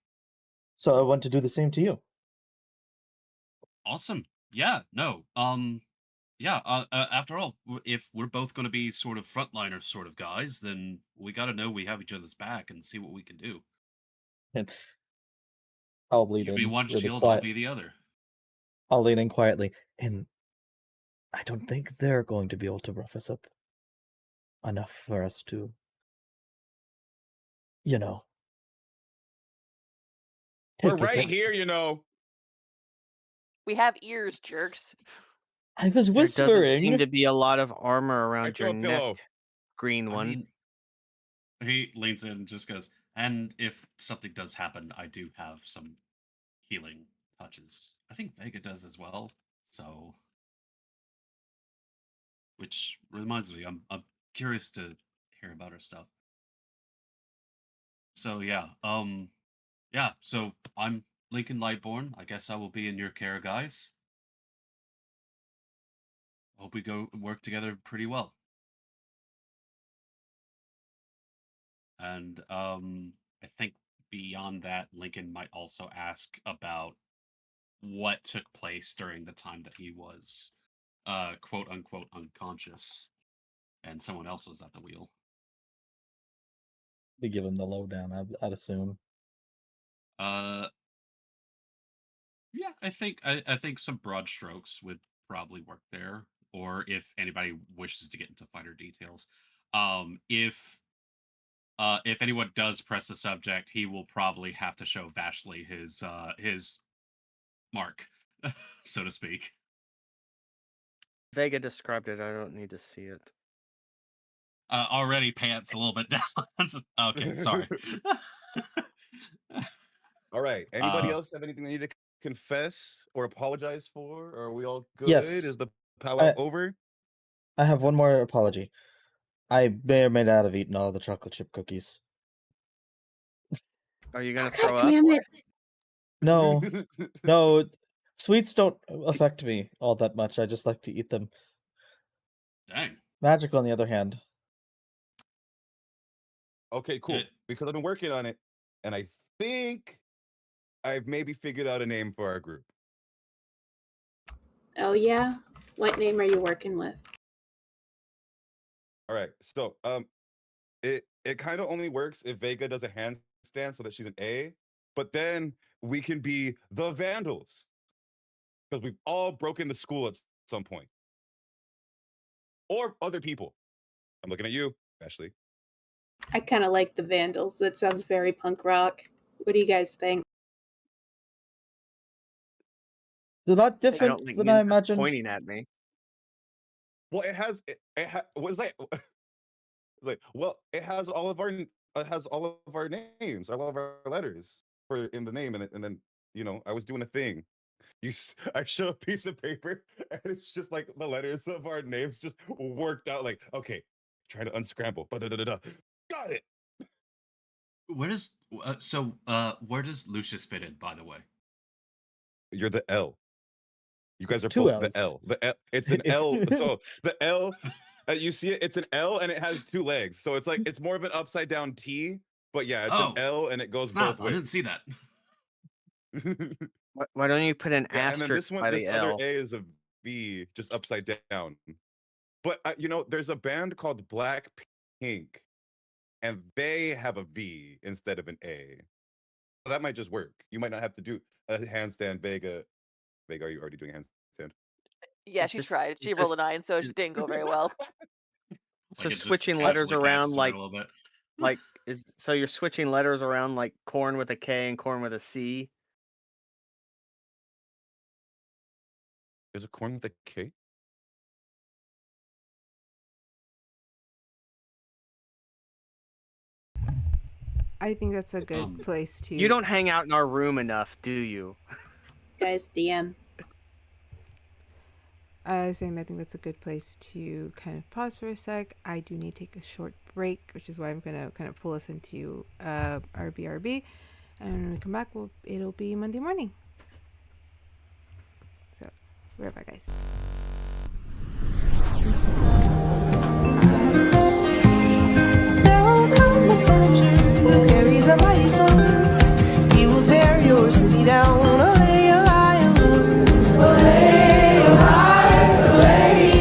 So I want to do the same to you. Awesome. Yeah, no. yeah, after all, if we're both going to be sort of frontliner sort of guys, then we got to know we have each other's back and see what we can do. And I'll lean You be in one really shield, I'll quiet. be the other. I'll lean in quietly, and I don't think they're going to be able to rough us up enough for us to, you know. We're take right advantage. here, you know. We have ears, jerks. I was There doesn't seem whispering. to be a lot of armor I around throw your a neck, pillow. green I one. mean, he leans in and just goes, and if something does happen, I do have some healing touches. I think Vega does as well. So, which reminds me, I'm curious to hear about her stuff. So yeah, so I'm Linkyn Lightborn. I guess I will be in your care, guys. Hope we go work together pretty well. And I think beyond that, Linkyn might also ask about what took place during the time that he was quote unquote unconscious and someone else was at the wheel. Be given the lowdown, I'd assume. Yeah, I think some broad strokes would probably work there. Or if anybody wishes to get into finer details, if anyone does press the subject, he will probably have to show Vashley his mark, so to speak. Vega described it. I don't need to see it. Already pants a little bit down. Okay, sorry. All right. Anybody else have anything they need to confess or apologize for? Or are we all good? Yes. Is the powwow over? I have one more apology. I may or may not have eaten all the chocolate chip cookies. Are you gonna God throw up? damn it. No, no, sweets don't affect me all that much. I just like to eat them. Dang. Magic, on the other hand. Okay, cool. Because I've been working on it, and I think I've maybe figured out a name for our group. Oh yeah? What name are you working with? All right. So it kind of only works if Vega does a handstand so that she's an A, but then we can be the Vandals. Because we've all broken the school at some point. Or other people. I'm looking at you, Ashley. I kind of like the Vandals. That sounds very punk rock. What do you guys think? They're not I different don't think than I Nynzus is imagined. pointing at me. Well, it has what was that? It has all of our names, all of our letters for in the name, and then I was doing a thing. I show a piece of paper, and it's just like the letters of our names just worked out. Like, okay, try to unscramble. Got it. Where does where does Lucius fit in, by the way? You're the L. You guys It's are two both Ls. the L. The L. It's an L. So the L, you see it. It's an L, and it has two legs. So it's like it's more of an upside down T. But yeah, it's an L, and it goes Snap, both ways. I didn't see that. Why don't you put an Yeah, and then asterisk by this the other L? A is a V, just upside down. But there's a band called Blackpink, and they have a V instead of an A. So that might just work. You might not have to do a handstand. Vega, are you already doing a handstand? Yeah, Is she this- tried. is She this- rolled a 9, so it is- just didn't go very well. So Like, it just switching letters casually around catches her like a little bit. so you're switching letters around like corn with a K and corn with a C. There's a corn with a K. I think that's a good place to. You don't hang out in our room enough, do you? Guys, DM. I was saying I think that's a good place to kind of pause for a sec. I do need to take a short break, which is why I'm going to kind of pull us into our BRB. And when we come back, it'll be Monday morning. So, we're right back, guys. There will come a soldier who carries a mighty sword. He will tear your city down. Oh, lay your high, oh, lay your high, oh, lay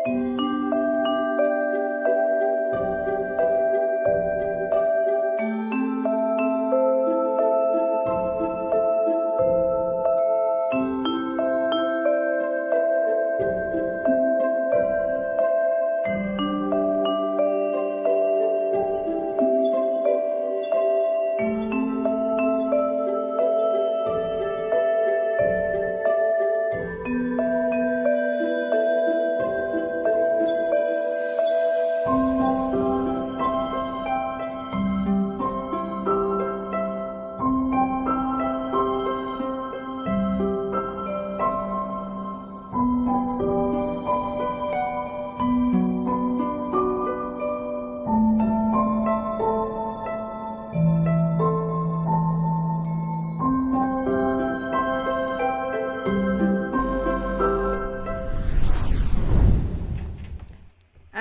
And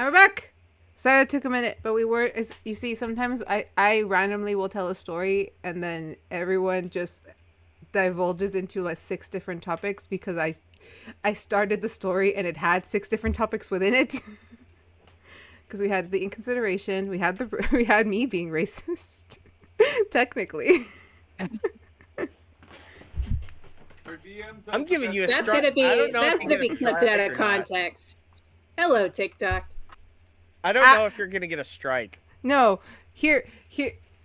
we're back. Sorry it took a minute, but we were. As you see, sometimes I randomly will tell a story, and then everyone just divulges into like 6 different topics because I started the story and it had 6 different topics within it. Because we had the inconsideration, we had me being racist, technically. I'm giving you a That's strike. gonna be clipped out of context. Hello, TikTok. I don't know if you're gonna get a strike. No, here.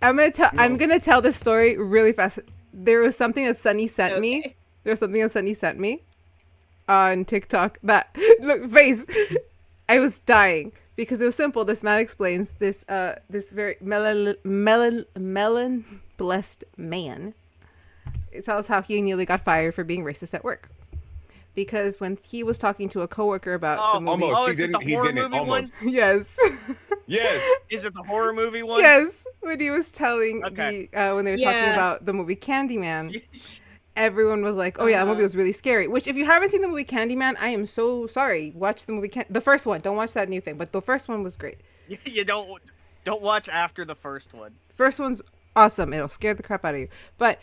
I'm gonna tell this story really fast. There was something that Sunny sent me. There was something that Sunny sent me on TikTok that look face. I was dying because it was simple. This man explains this very melon blessed man. It tells how he nearly got fired for being racist at work. Because when he was talking to a coworker about the movie, almost. Is it the horror movie one? Yes. Yes. Is it the horror movie one? Yes, when he was telling when they were talking Yeah. about the movie Candyman, everyone was like, "Oh yeah, the movie was really scary." Which, if you haven't seen the movie Candyman, I am so sorry. Watch the movie, the first one. Don't watch that new thing, but the first one was great. You don't watch after the first one. First one's awesome. It'll scare the crap out of you. But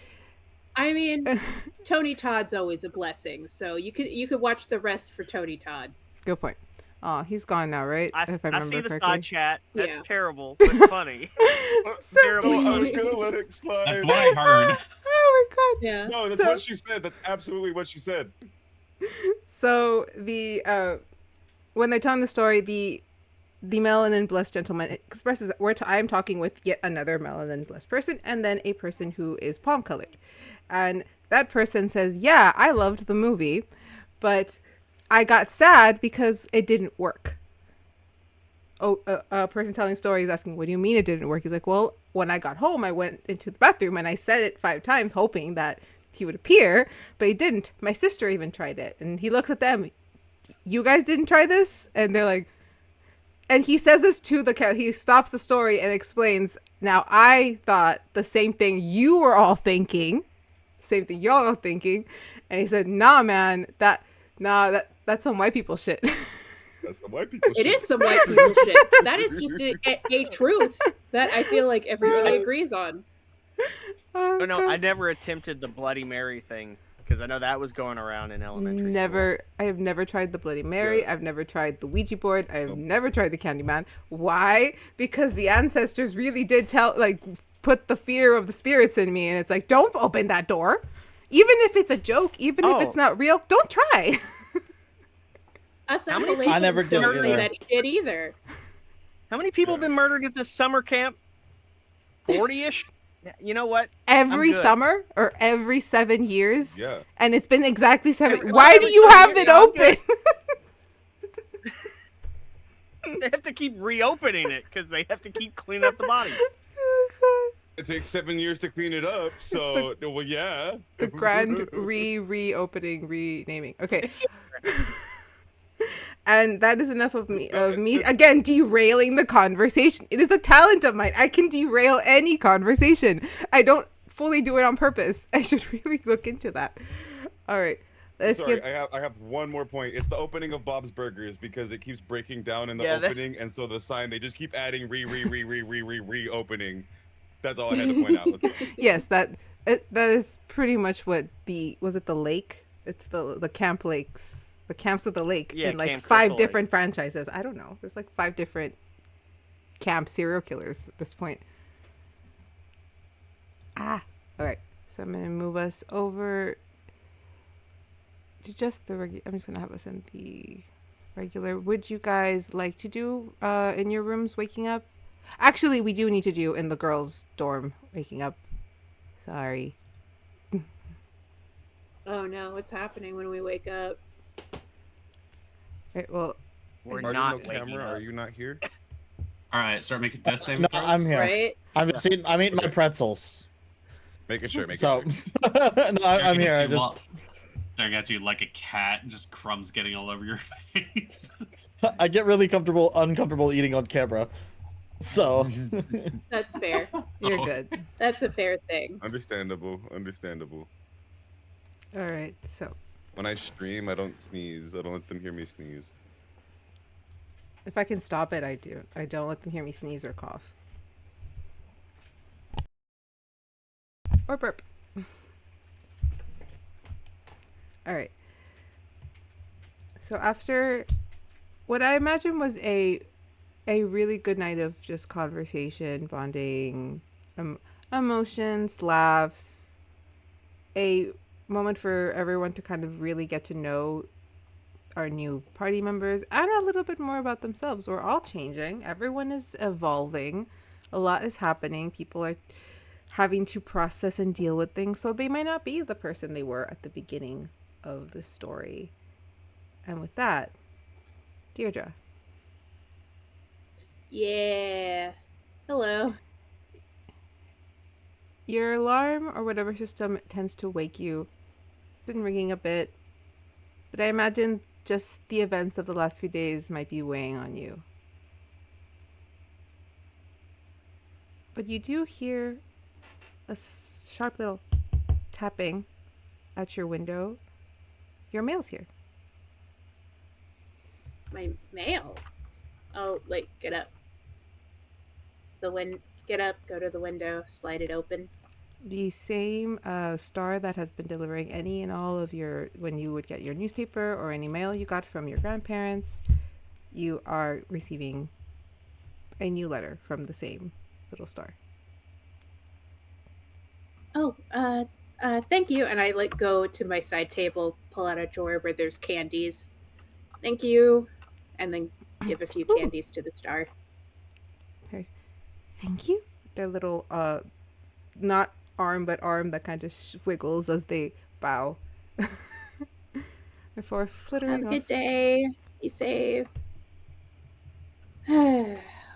I mean, Tony Todd's always a blessing, so you could watch the rest for Tony Todd. good point. Oh, he's gone now, right? I If remember see the correctly. side chat. That's Yeah. terrible, but funny. So Terrible. No, I was gonna let it slide. That's what I heard. Oh my god. Yeah. No, that's So- what she said. That's absolutely what she said. So the when they're telling the story, the melanin blessed gentleman expresses I am talking with yet another melanin blessed person, and then a person who is palm colored, and that person says, "Yeah, I loved the movie, but I got sad because it didn't work." Oh, a person telling stories asking, "What do you mean it didn't work?" He's like, "Well, when I got home, I went into the bathroom and I said it 5 times, hoping that he would appear, but he didn't. My sister even tried it." And he looks at them, "You guys didn't try this?" And they're like, and he says this to the cat. He stops the story and explains, "Now I thought the same thing you were all thinking, same thing y'all are thinking." And he said, "Nah, man, that's some white people shit." That's some white people It shit. is some white people shit. That is just a truth that I feel like everybody agrees on. Oh, But no, God. I never attempted the Bloody Mary thing because I know that was going around in elementary Never. I have never tried the Bloody Mary. Yeah. I've never tried the Ouija board. I've Nope. never tried the Candyman. Why? Because the ancestors really did put the fear of the spirits in me, and it's like, don't open that door, even if it's a joke, even if it's Oh. not real. Don't try. Us How many Appalachians I never did don't it play either. that shit either. school. How many people have been murdered at this summer camp? 40-ish? You know what? Every good. summer or every 7 years, Yeah. and it's been exactly 7. Every- Why do every you 7 have years, it I'm open? good. They have to keep reopening it because they have to keep cleaning up the bodies. Oh, God. It takes 7 years to clean it up, so well, yeah. The grand reopening, renaming. Okay. And that is enough of me again derailing the conversation. It is a talent of mine. I can derail any conversation. I don't fully do it on purpose. I should really look into that. All right. Let's Sorry, get I have one more point. It's the opening of Bob's Burgers because it keeps breaking down in the Yeah, that- opening, and so the sign they just keep adding reopening. That's all I had to point out. Let's go. yes, that is pretty much what was it the lake? It's the Camp Lakes The Camps with a Lake Yeah, in like Camp 5 Crystal Lake. different franchises. I don't know. There's like 5 different camp serial killers at this point. All right. So I'm gonna move us over to just the regular. I'm just gonna have us in the regular. Would you guys like to do in your rooms waking up? Actually, we do need to do in the girls' dorm waking up. Sorry. Oh no, what's happening when we wake up? Right, well, We're Ardyn, not no waking camera. Are up. you not here? All right, start making death saving No, throws. I'm here. Right? I'm eating my Okay. pretzels. Making sure. Making So, sure. no, I'm here. I just Staring at you like a cat, just crumbs getting all over your face. I get really uncomfortable eating on camera. So, That's fair. you're Oh. good. That's a fair thing. Understandable. Understandable. All right. So When I stream, I don't sneeze. I don't let them hear me sneeze. if I can stop it, I do. I don't let them hear me sneeze or cough. Or burp. All right. So after what I imagine was a really good night of just conversation, bonding, emotions, laughs, a moment for everyone to kind of really get to know our new party members and a little bit more about themselves. We're all changing. Everyone is evolving. A lot is happening. People are having to process and deal with things, so they might not be the person they were at the beginning of the story. And with that, Dierdra. Yeah. Hello. Your alarm or whatever system tends to wake you. Been ringing a bit, but I imagine just the events of the last few days might be weighing on you. But you do hear a sharp little tapping at your window. Your mail's here. My mail. I'll get up. Get up, go to the window, slide it open. The same star that has been delivering any and all of your, when you would get your newspaper or any mail you got from your grandparents, you are receiving a new letter from the same little star. Oh, thank you. And I go to my side table, pull out a drawer where there's candies. Thank you. And then give a few candies to the star. Okay. Thank you. Their little not arm but arm that kind of swiggles as they bow. Before flittering Have a good off. day. Be safe.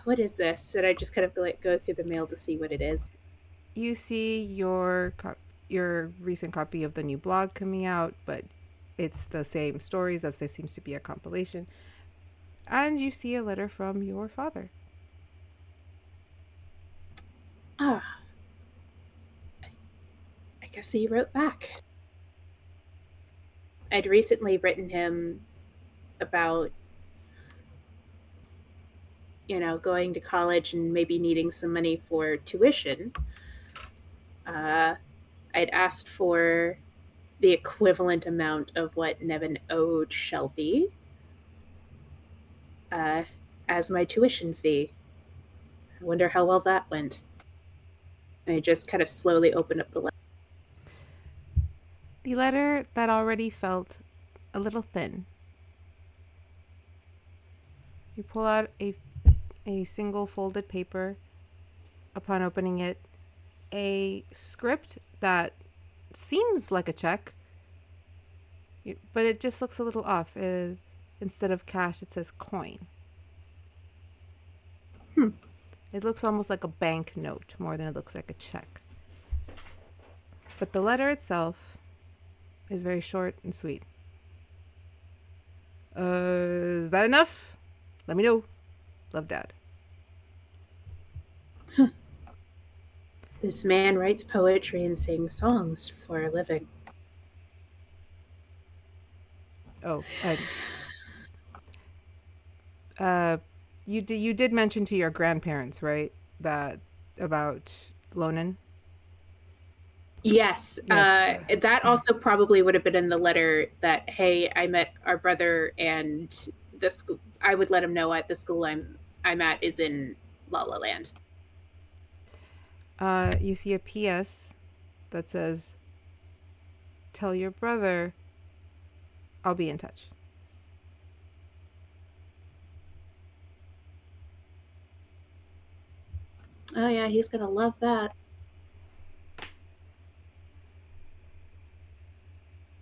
What is this? And I just kind of go through the mail to see what it is. You see your recent copy of the new blog coming out, but it's the same stories as there seems to be a compilation. And you see a letter from your father. Ah. I guess he wrote back. I'd recently written him about, going to college and maybe needing some money for tuition. I'd asked for the equivalent amount of what Nevin owed Shelby as my tuition fee. I wonder how well that went. And I just kind of slowly opened up the letter. The letter that already felt a little thin. You pull out a single folded paper. Upon opening it, a script that seems like a check, but it just looks a little off. Instead of cash, it says coin. It looks almost like a bank note more than it looks like a check. But the letter itself is very short and sweet. Is that enough? Let me know. Love, Dad. This man writes poetry and sings songs for a living. Oh, you did mention to your grandparents, right, that about Lonan? Yes, Yes. that also probably would have been in the letter that, hey, I met our brother and the school. I would let him know at the school I'm at is in Lala Land. You see a PS that says, "Tell your brother I'll be in touch." Oh yeah, he's gonna love that.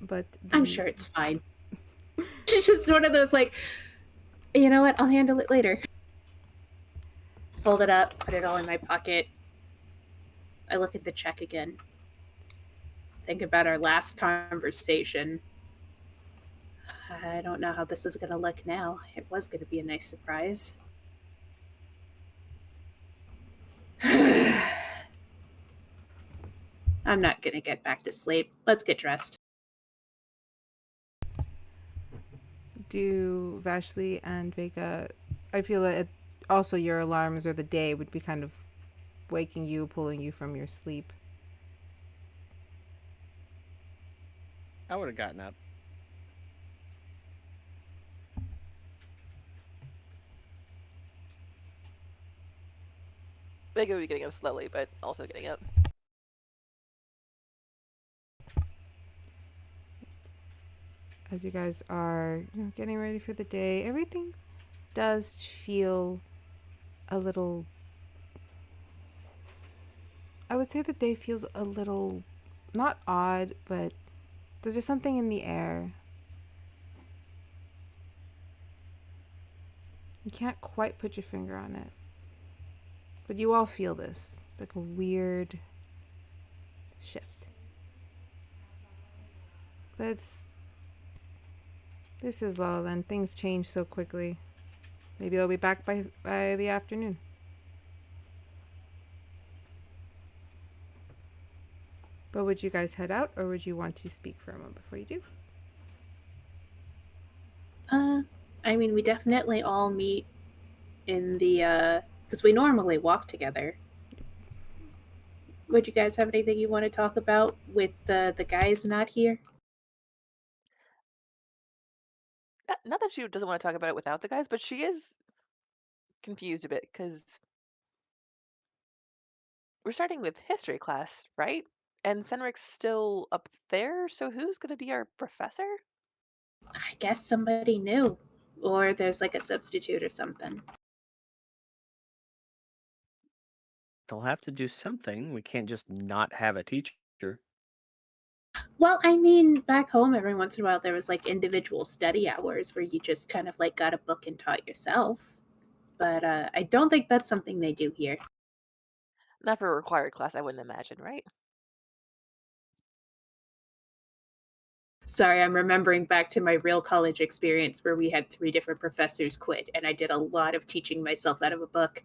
But I'm sure it's fine. It's just one of those like, you know what? I'll handle it later. Fold it up, put it all in my pocket. I look at the check again. Think about our last conversation. I don't know how this is going to look now. It was going to be a nice surprise. I'm not going to get back to sleep. Let's get dressed. Do Vashley and Vega, I feel that also your alarms or the day would be kind of waking you, pulling you from your sleep. I would have gotten up. Vega would be getting up slowly, but also getting up. As you guys are, getting ready for the day, everything does feel a little, I would say the day feels a little, not odd, but there's just something in the air. You can't quite put your finger on it. But you all feel this. It's like a weird shift. But this is Lala Land. Things change so quickly. Maybe I'll be back by the afternoon. But would you guys head out, or would you want to speak for a moment before you do? I mean, we definitely all meet in the, because we normally walk together. Would you guys have anything you want to talk about with the guys not here? Not that she doesn't want to talk about it without the guys, but she is confused a bit because we're starting with history class, right? And Senric's still up there, so who's going to be our professor? I guess somebody new. Or there's like a substitute or something. They'll have to do something. We can't just not have a teacher. Well, I mean, back home, every once in a while, there was like individual study hours where you just kind of like got a book and taught yourself. But I don't think that's something they do here. Not for a required class, I wouldn't imagine, right? Sorry, I'm remembering back to my real college experience where we had 3 different professors quit, and I did a lot of teaching myself out of a book.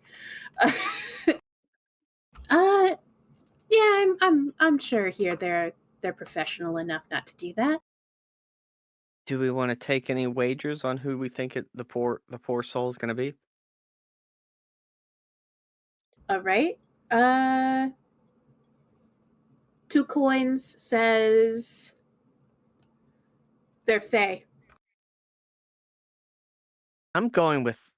Yeah, I'm sure here they're professional enough not to do that. Do we want to take any wagers on who we think the poor soul is going to be? All right. 2 coins says they're Fae. I'm going with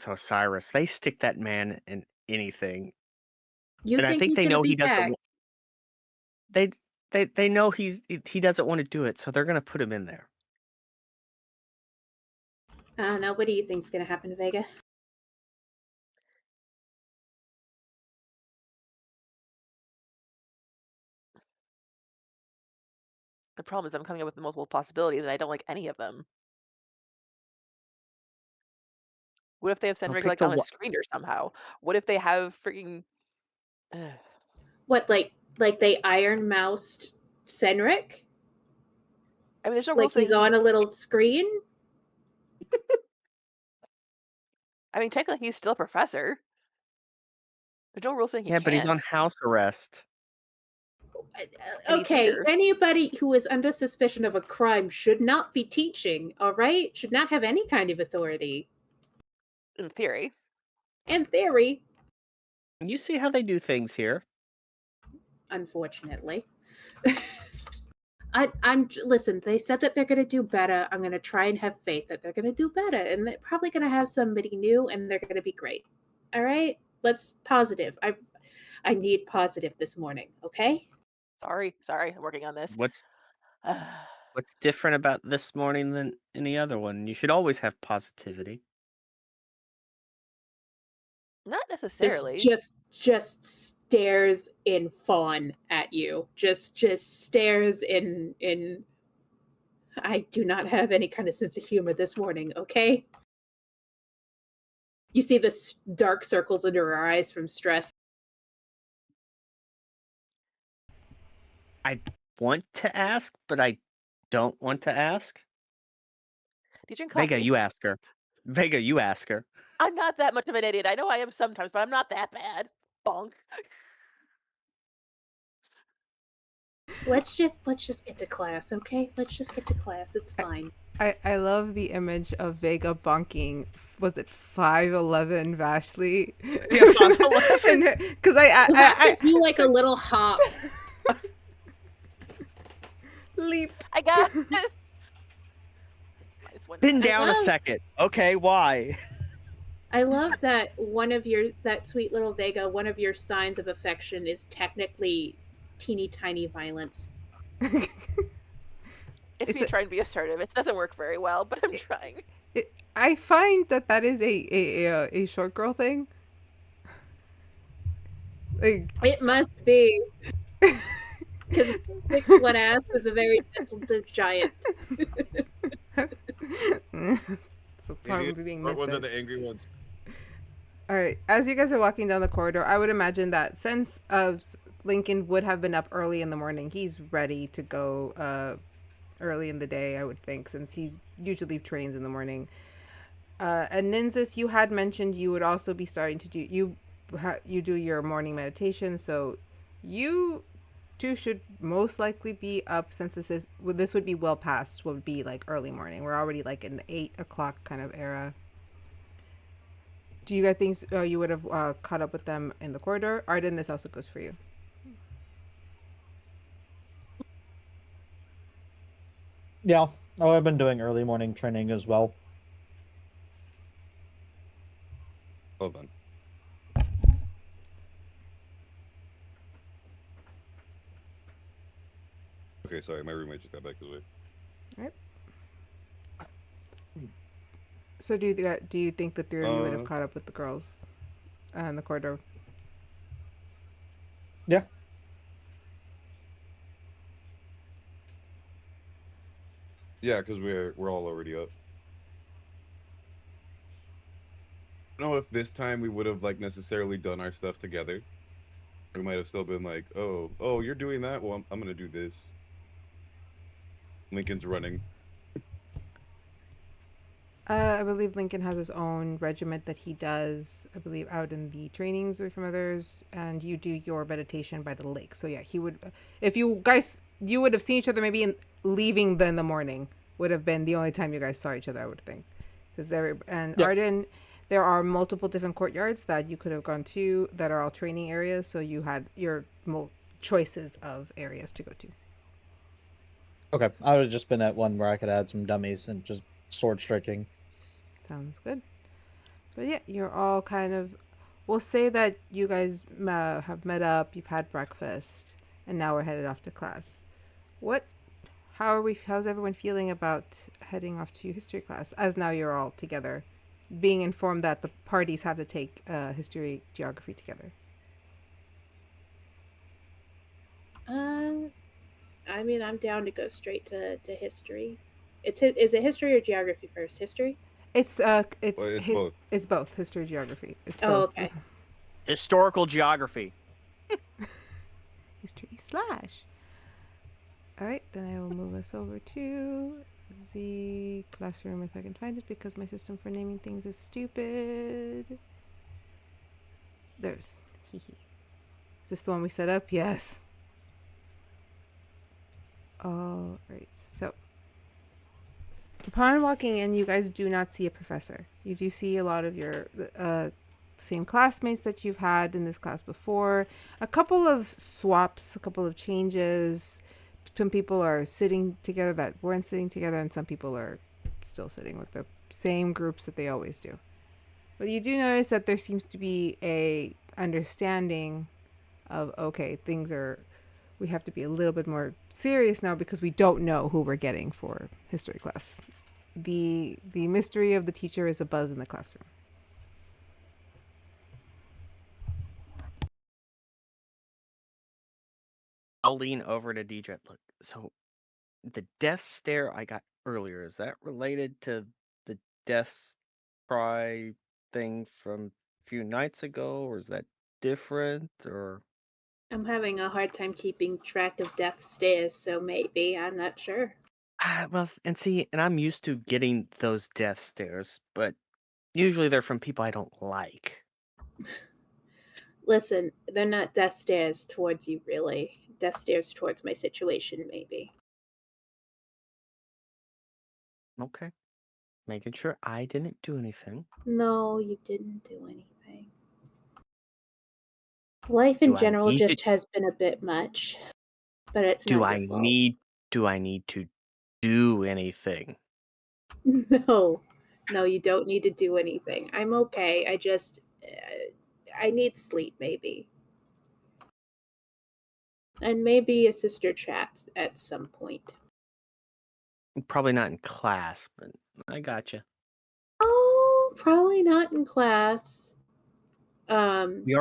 Osiris. They stick that man in anything, You and I think think he's they gonna know be he doesn't. back? They know he doesn't want to do it, so they're going to put him in there. I don't know. What do you think's gonna happen to Vega? The problem is I'm coming up with multiple possibilities, and I don't like any of them. What if they have They'll Senric pick like the on a screen or somehow? What if they have freaking? What, like they iron moused Senric? I mean, there's no rule Like saying he's on a little screen? I mean, technically, he's still a professor. There's no rule saying he Yeah, but he's on can't. house arrest. And he's Okay, here. anybody who is under suspicion of a crime should not be teaching, all right? Should not have any kind of authority. In theory. In theory, You see how they do things here. unfortunately. Listen, they said that they're going to do better. I'm going to try and have faith that they're going to do better, and they're probably going to have somebody new, and they're going to be great. All right? Let's positive. I need positive this morning, okay? Sorry, I'm working on this. What's different about this morning than any other one? You should always have positivity. Not This necessarily. just stares in fawn at you. Just stares in I do not have any kind of sense of humor this morning, okay? You see the dark circles under her eyes from stress. I want to ask, but I don't want to ask. Do you drink coffee? Vega, you ask her. Vega, you ask her. I'm not that much of an idiot. I know I am sometimes, but I'm not that bad. Bonk. Let's just get to class, okay? Let's just get to class. It's fine. I love the image of Vega bonking. Was it 5'11" Vashley? Yeah, 5'11". Because I do like a little hop. leap. I got this. Pin down a second. Okay, why? I love that that sweet little Vega, one of your signs of affection is technically teeny tiny violence. It's me trying to be assertive. It doesn't work very well, but I'm trying. I find that is a short girl thing. Like, it must be. Because 6'1" ass is a very gentle giant. So probably being What ones are the angry ones? All right. As you guys are walking down the corridor, I would imagine that since Linkyn would have been up early in the morning, he's ready to go early in the day, I would think, since he's usually trains in the morning. And Nynzus, you had mentioned you would also be starting to do you do your morning meditation, so you two should most likely be up, since this would be well past what would be like early morning. We're already like in the 8 o'clock kind of era. Do you guys think you would have caught up with them in the corridor? Ardyn, this also goes for you. Yeah. Oh, I've been doing early morning training as well. Hold on. Okay, sorry, my roommate just got back to the way. All right. So do you think the three of you would have caught up with the girls in the corridor? Yeah. Yeah, because we're all already up. I don't know if this time we would have like necessarily done our stuff together. We might have still been like, oh, you're doing that. Well, I'm gonna do this. Linkyn's running. I believe Linkyn has his own regiment that he does, I believe, out in the trainings or from others, and you do your meditation by the lake. So yeah, he would, if you guys, you would have seen each other maybe leaving in the morning would have been the only time you guys saw each other, I would think. Because Ardyn, there are multiple different courtyards that you could have gone to that are all training areas, so you had your choices of areas to go to. Okay, I would have just been at one where I could add some dummies and just sword striking. Sounds good. But yeah, you're all kind of, we'll say that you guys have met up, you've had breakfast, and now we're headed off to class. How's everyone feeling about heading off to history class, as now you're all together, being informed that the parties have to take history, geography together? I mean, I'm down to go straight to history. Is it history or geography first? History? It's both. It's both history, geography. It's both. Oh, okay. Historical geography. History / All right, then I will move us over to the classroom if I can find it, because my system for naming things is stupid. There's Is this the one we set up? Yes. All right, so upon walking in, you guys do not see a professor. You do see a lot of your same classmates that you've had in this class before. A couple of swaps, a couple of changes. Some people are sitting together that weren't sitting together, and some people are still sitting with the same groups that they always do. But you do notice that there seems to be a understanding of, okay, we have to be a little bit more serious now because we don't know who we're getting for history class. The mystery of the teacher is a buzz in the classroom. I'll lean over to Dierdra. Look, so the death stare I got earlier, is that related to the death cry thing from a few nights ago, or is that different, or... I'm having a hard time keeping track of death stares, so maybe, I'm not sure. Well, and I'm used to getting those death stares, but usually they're from people I don't like. Listen, they're not death stares towards you, really. Death stares towards my situation, maybe. Okay. Making sure I didn't do anything. No, you didn't do anything. Life in Do I general need just to- has been a bit much, but it's Do not I your fault. do I need to do anything? No, you don't need to do anything. I'm okay. I just, I need sleep, maybe. And maybe a sister chat at some point. Probably not in class, but I gotcha. Oh, probably not in class. We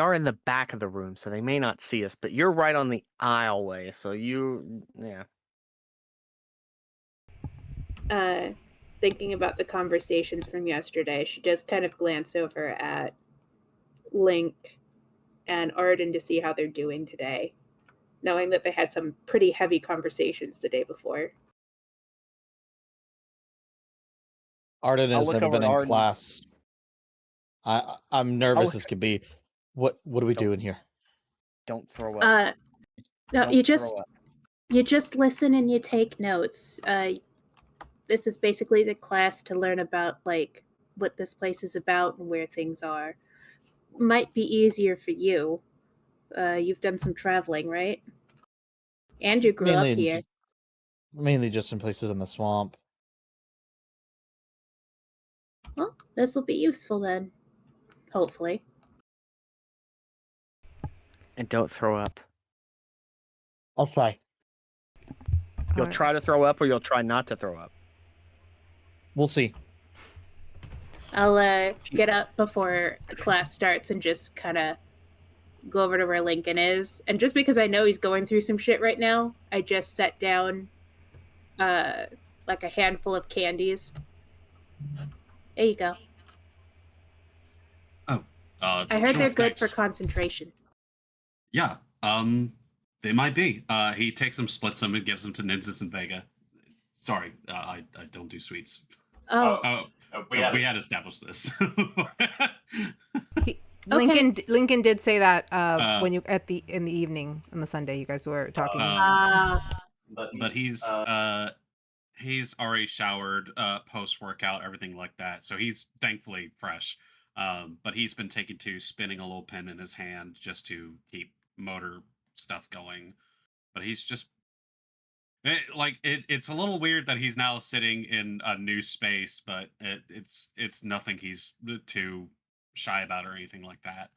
are in the back of the room, so they may not see us, but you're right on the aisleway, so yeah. Thinking about the conversations from yesterday, she does kind of glance over at Link and Ardyn to see how they're doing today, knowing that they had some pretty heavy conversations the day before. Ardyn I'll has look never over been at in Ardyn. class. I'm nervous look- as can be. What are we Don't- doing here? Don't throw up. No, Don't you throw just up. listen and you take notes. This is basically the class to learn about like what this place is about and where things are. Might be easier for you. You've done some traveling, right? And you grew up here. Mainly just in places in the swamp. Well, this will be useful then. Hopefully. And don't throw up. I'll try. You'll try to throw up, or you'll try not to throw up. We'll see. I'll get up before class starts and just kind of go over to where Linkyn is. And just because I know he's going through some shit right now, I just set down like a handful of candies. There you go. Oh, I heard sure, they're good thanks. for concentration. Yeah, they might be. He takes them, splits them, and gives them to Nynzus and Vega. Sorry, I don't do sweets. Oh, We had established this. Linkyn did say that when you in the evening on the Sunday you guys were talking. But he's already showered, post workout, everything like that. So he's thankfully fresh. But he's been taken to spinning a little pen in his hand just to keep motor stuff going. But he's just it's a little weird that he's now sitting in a new space, but it's nothing he's too shy about or anything like that.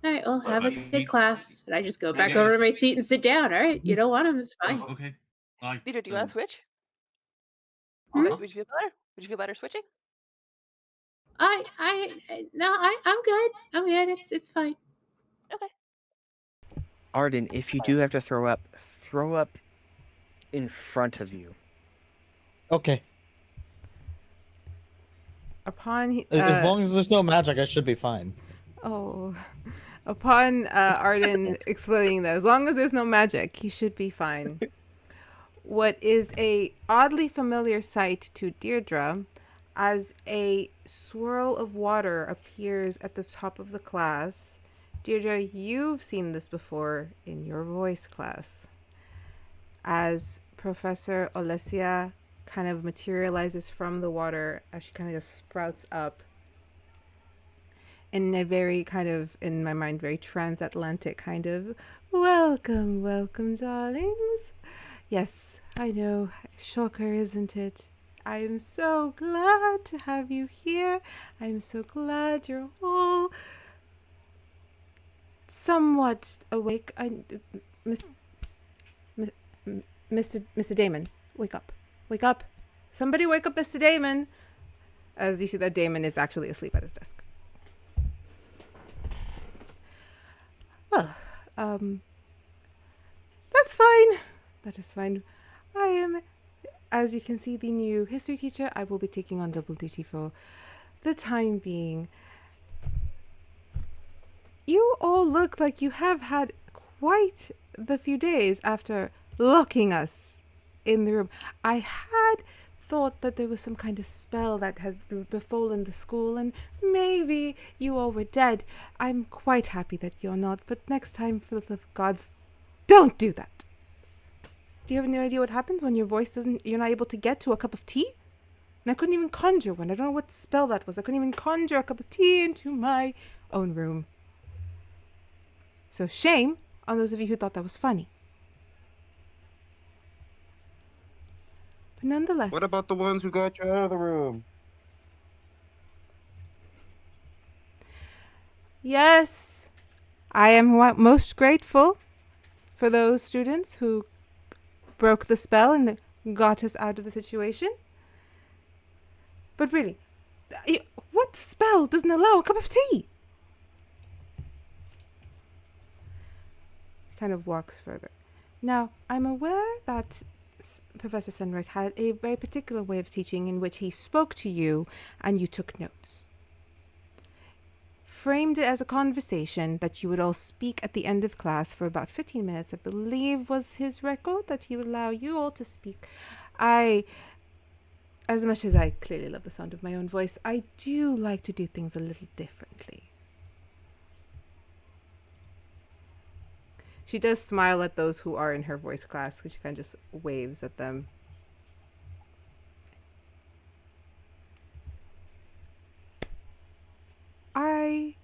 all right. Well, have a good class. And I just go back Yeah. over to my seat and sit down. All right. You don't want him. It's fine. Oh, okay. Bye. Dierdra, do you want to switch? Hmm? Would you feel better? Would you feel better switching? I'm good. I'm good. It's fine. Okay. Ardyn, if you do have to throw up in front of you. Okay. Upon As long as there's no magic, I should be fine. Upon Ardyn explaining that as long as there's no magic, he should be fine. What is a oddly familiar sight to Dierdra, as a swirl of water appears at the top of the class. Dierdra, you've seen this before in your voice class. As Professor Olesia kind of materializes from the water, as she kind of just sprouts up. in a very kind of, in my mind, very transatlantic kind of, welcome, welcome, darlings. Yes, I know, shocker, isn't it? I am so glad to have you here. I am so glad you're all somewhat awake. Mr. Damon, wake up. Wake up. Somebody wake up Mr. Damon. As you see that Damon is actually asleep at his desk. Well, that's fine. That is fine. I am, as you can see, the new history teacher. I will be taking on double duty for the time being. You all look like you have had quite the few days after locking us in the room. I had thought that there was some kind of spell that has befallen the school, and maybe you all were dead. I'm quite happy that you're not, but next time, for the love of gods, don't do that. Do you have any idea what happens when your voice you're not able to get to a cup of tea? And I couldn't even conjure one. I don't know what spell that was. I couldn't even conjure a cup of tea into my own room. So shame on those of you who thought that was funny. But nonetheless... What about the ones who got you out of the room? Yes, I am most grateful for those students who broke the spell and got us out of the situation. But really, what spell doesn't allow a cup of tea? Kind of walks further. Now, I'm aware that Professor Senric had a very particular way of teaching in which he spoke to you and you took notes. Framed it as a conversation that you would all speak at the end of class for about 15 minutes, I believe was his record, that he would allow you all to speak. As much as I clearly love the sound of my own voice, I do like to do things a little differently. She does smile at those who are in her voice class, because she kind of just waves at them. I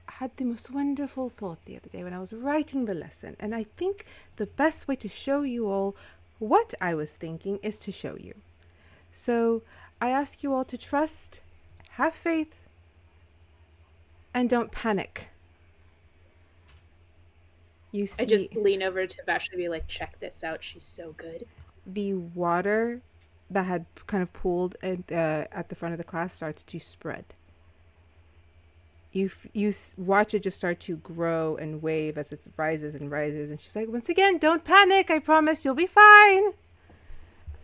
had the most wonderful thought the other day when I was writing the lesson, and I think the best way to show you all what I was thinking is to show you. So I ask you all to trust, have faith, and don't panic. You see, I just lean over to Vashley and be like, check this out. She's so good. The water that had kind of pooled at the front of the class starts to spread. You watch it just start to grow and wave as it rises and rises. And she's like, once again, don't panic. I promise you'll be fine.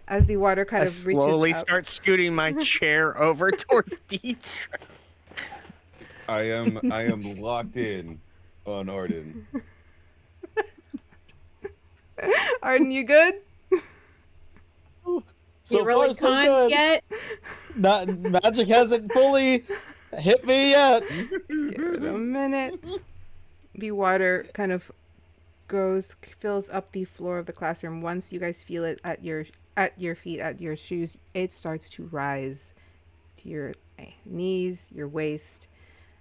As the water kind of reaches slowly up. start scooting my chair over towards Dierdra. I am locked in on Ardyn. Ardyn, you good? So you rolling far, so cons good. yet? Not magic hasn't fully hit me yet. Give it a minute. The water kind of fills up the floor of the classroom. Once you guys feel it at your feet, at your shoes, it starts to rise to your knees, your waist.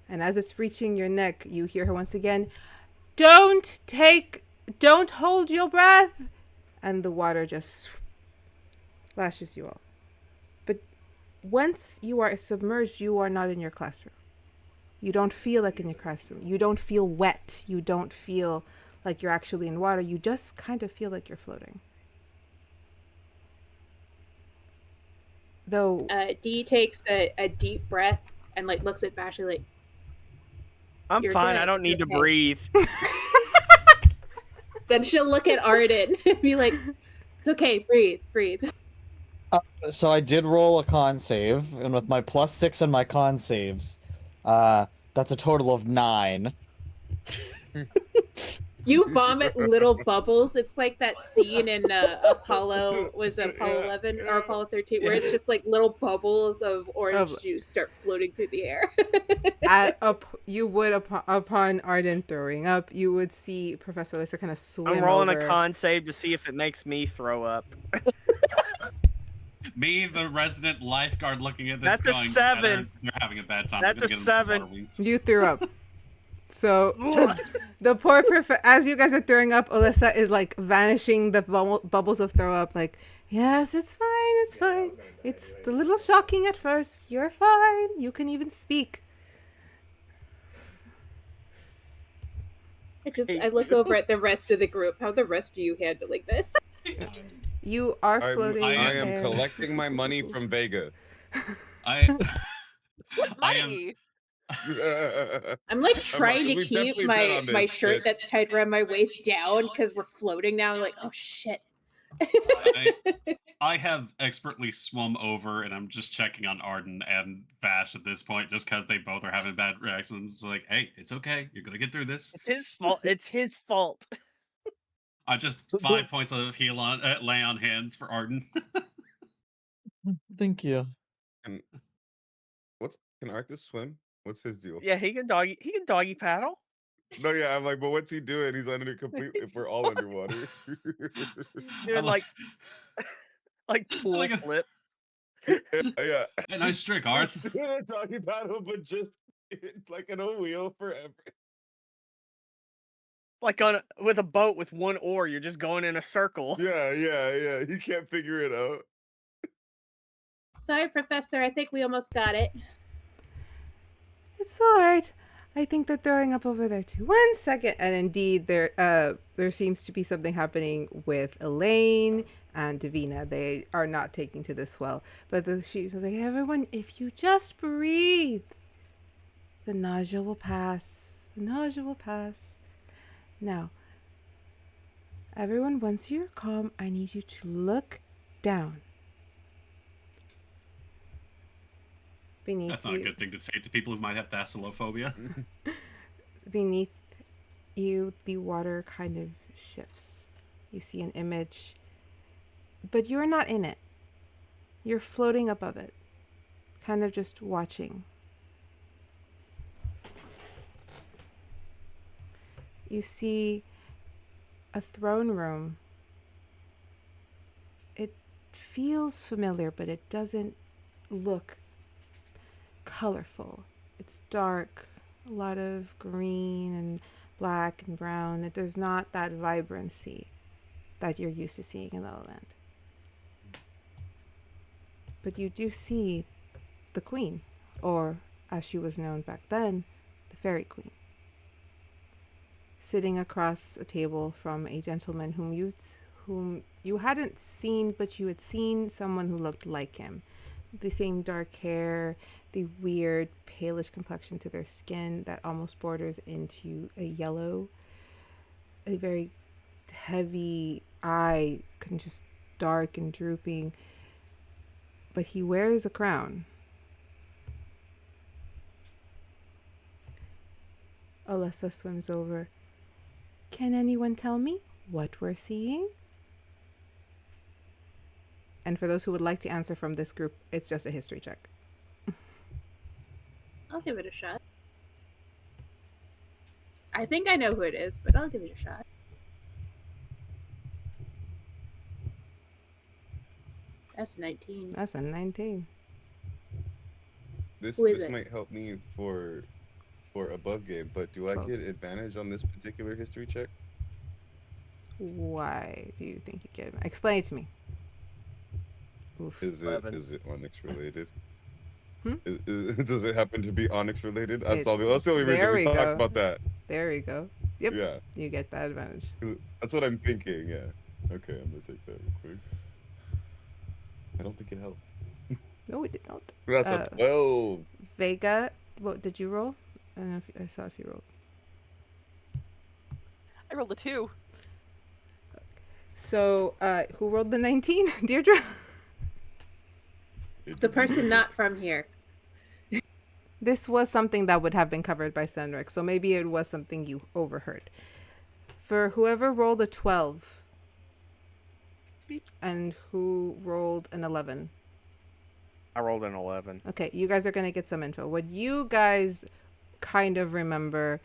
And as it's reaching your neck, you hear her once again, don't hold your breath. And the water just lashes you all. But once you are submerged, you are not in your classroom. You don't feel like in your classroom. You don't feel wet. You don't feel like you're actually in water. You just kind of feel like you're floating. Though Dee takes a deep breath and like looks at Vashley like, I'm You're fine. good. I don't It's need to okay. breathe. then she'll look at Ardyn and be like, it's okay, breathe. So I did roll a con save, and with my +6 and my con saves, that's a total of 9. You vomit little bubbles. It's like that scene in Apollo 11 or Apollo 13 where it's just like little bubbles of orange juice start floating through the air. you would upon Ardyn throwing up, you would see Professor Lisa kind of swim I'm rolling over. a con save to see if it makes me throw up. Me, the resident lifeguard, looking at this, That's a going, 7. They're having a bad time. That's We're gonna a get them some 7. water wings. You threw up. So the poor as you guys are throwing up, Alyssa is like vanishing the bubbles of throw up. Like, yes, it's fine, it's fine. It's a little shocking at first. You're fine. You can even speak. I look over at the rest of the group. How the rest of you handling this? You are floating. I in am air. collecting my money from Vega. What money? I'm like trying to we've keep definitely been on my this, shirt but- that's tied around my waist down because we're floating now. I'm like, oh shit. I have expertly swum over, and I'm just checking on Ardyn and Vash at this point, just because they both are having bad reactions. It's like, hey, it's okay. You're gonna get through this. It's his fault. It's his fault. I just 5 points of heal on lay on hands for Ardyn. Thank you. Can Arthas swim? What's his deal? Yeah, he can doggy paddle. No, yeah, I'm like, but what's he doing? He's under completely. If we're all underwater. Doing like pool Like a- flip. Yeah. Hey, nice trick, Arth. Just doing a doggy paddle, but just like in a wheel forever. Like with a boat with one oar, you're just going in a circle. Yeah. He can't figure it out. Sorry, Professor. I think we almost got it. It's all right. I think they're throwing up over there too. 1 second. And indeed, there seems to be something happening with Elaine and Davina. They are not taking to this well. But she was like, everyone, if you just breathe, the nausea will pass. The nausea will pass. Now, everyone, once you're calm, I need you to look down. Beneath That's not a good thing to say to people who might have thalassophobia. Beneath you, the water kind of shifts. You see an image, but you're not in it. You're floating above it, kind of just watching. You see a throne room. It feels familiar, but it doesn't look colorful. It's dark, a lot of green and black and brown. There's not that vibrancy that you're used to seeing in Lala Land. But you do see the queen, or as she was known back then, the fairy queen, sitting across a table from a gentleman whom you hadn't seen, but you had seen someone who looked like him. The same dark hair, the weird palish complexion to their skin that almost borders into a yellow, a very heavy eye, just dark and drooping. But he wears a crown. Alyssa swims over. Can anyone tell me what we're seeing? And for those who would like to answer from this group, it's just a history check. I'll give it a shot. I think I know who it is, but I'll give it a shot. That's 19. That's a 19. This Who is this it? might help me for above game, but do I get advantage on this particular history check? Why do you think you get him? Explain it to me. Oof. Is 11. it Onyx related? Hmm? Does it happen to be Onyx related? That's It- that's the only reason there we we talked go. about that. There we go. Yep. Yeah, You get that advantage. 'cause that's what I'm thinking. Yeah. Okay, I'm gonna take that real quick. I don't think it helped. No, it did not. That's a 12. Vega, what did you roll? I don't know if I saw if you rolled. I rolled a 2. So, who rolled the 19? Deirdre? The person not from here. This was something that would have been covered by Senric, so maybe it was something you overheard. For whoever rolled a 12 and who rolled an 11. I rolled an 11. Okay, you guys are going to get some info. What you guys kind of remember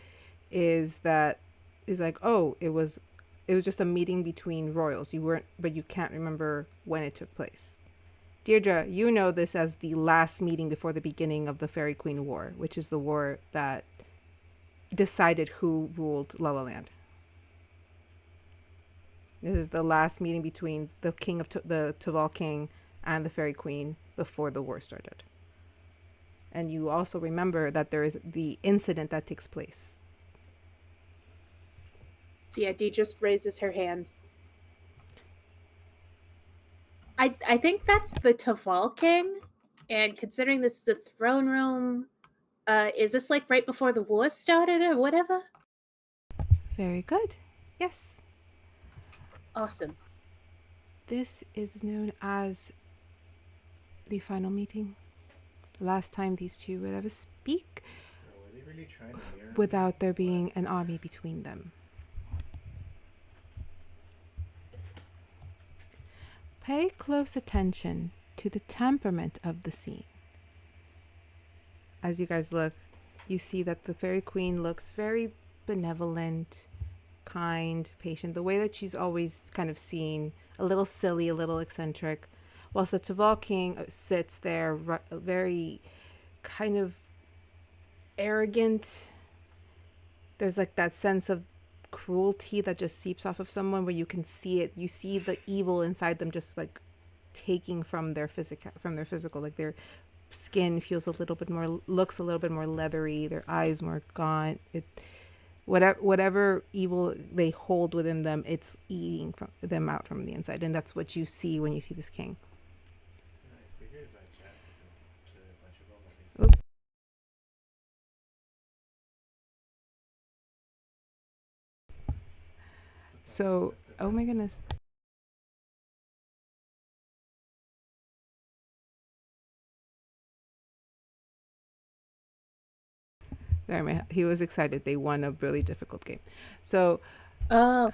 is like, oh, it was just a meeting between royals. But you can't remember when it took place. Deirdre, you know this as the last meeting before the beginning of the Fairy Queen War, which is the war that decided who ruled Lala Land. This is the last meeting between the king of the Taval King and the Fairy Queen before the war started. And you also remember that there is the incident that takes place. So yeah, Dee just raises her hand. I think that's the Taval King, and considering this is the throne room, is this like right before the war started or whatever? Very good. Yes. Awesome. This is known as the final meeting. Last time these two would ever speak without there being an army between them. Pay close attention to the temperament of the scene. As you guys look, you see that the Fairy Queen looks very benevolent, kind, patient, the way that she's always kind of seen, a little silly, a little eccentric, whilst the Taval King sits there very kind of arrogant. There's like that sense of cruelty that just seeps off of someone where you can see it. You see the evil inside them just like taking from their physical, like their skin feels looks a little bit more leathery, their eyes more gaunt. Whatever evil they hold within them, it's eating them out from the inside, and that's what you see when you see this king. Oop. So, oh my goodness. He was excited. They won a really difficult game. So, Oh,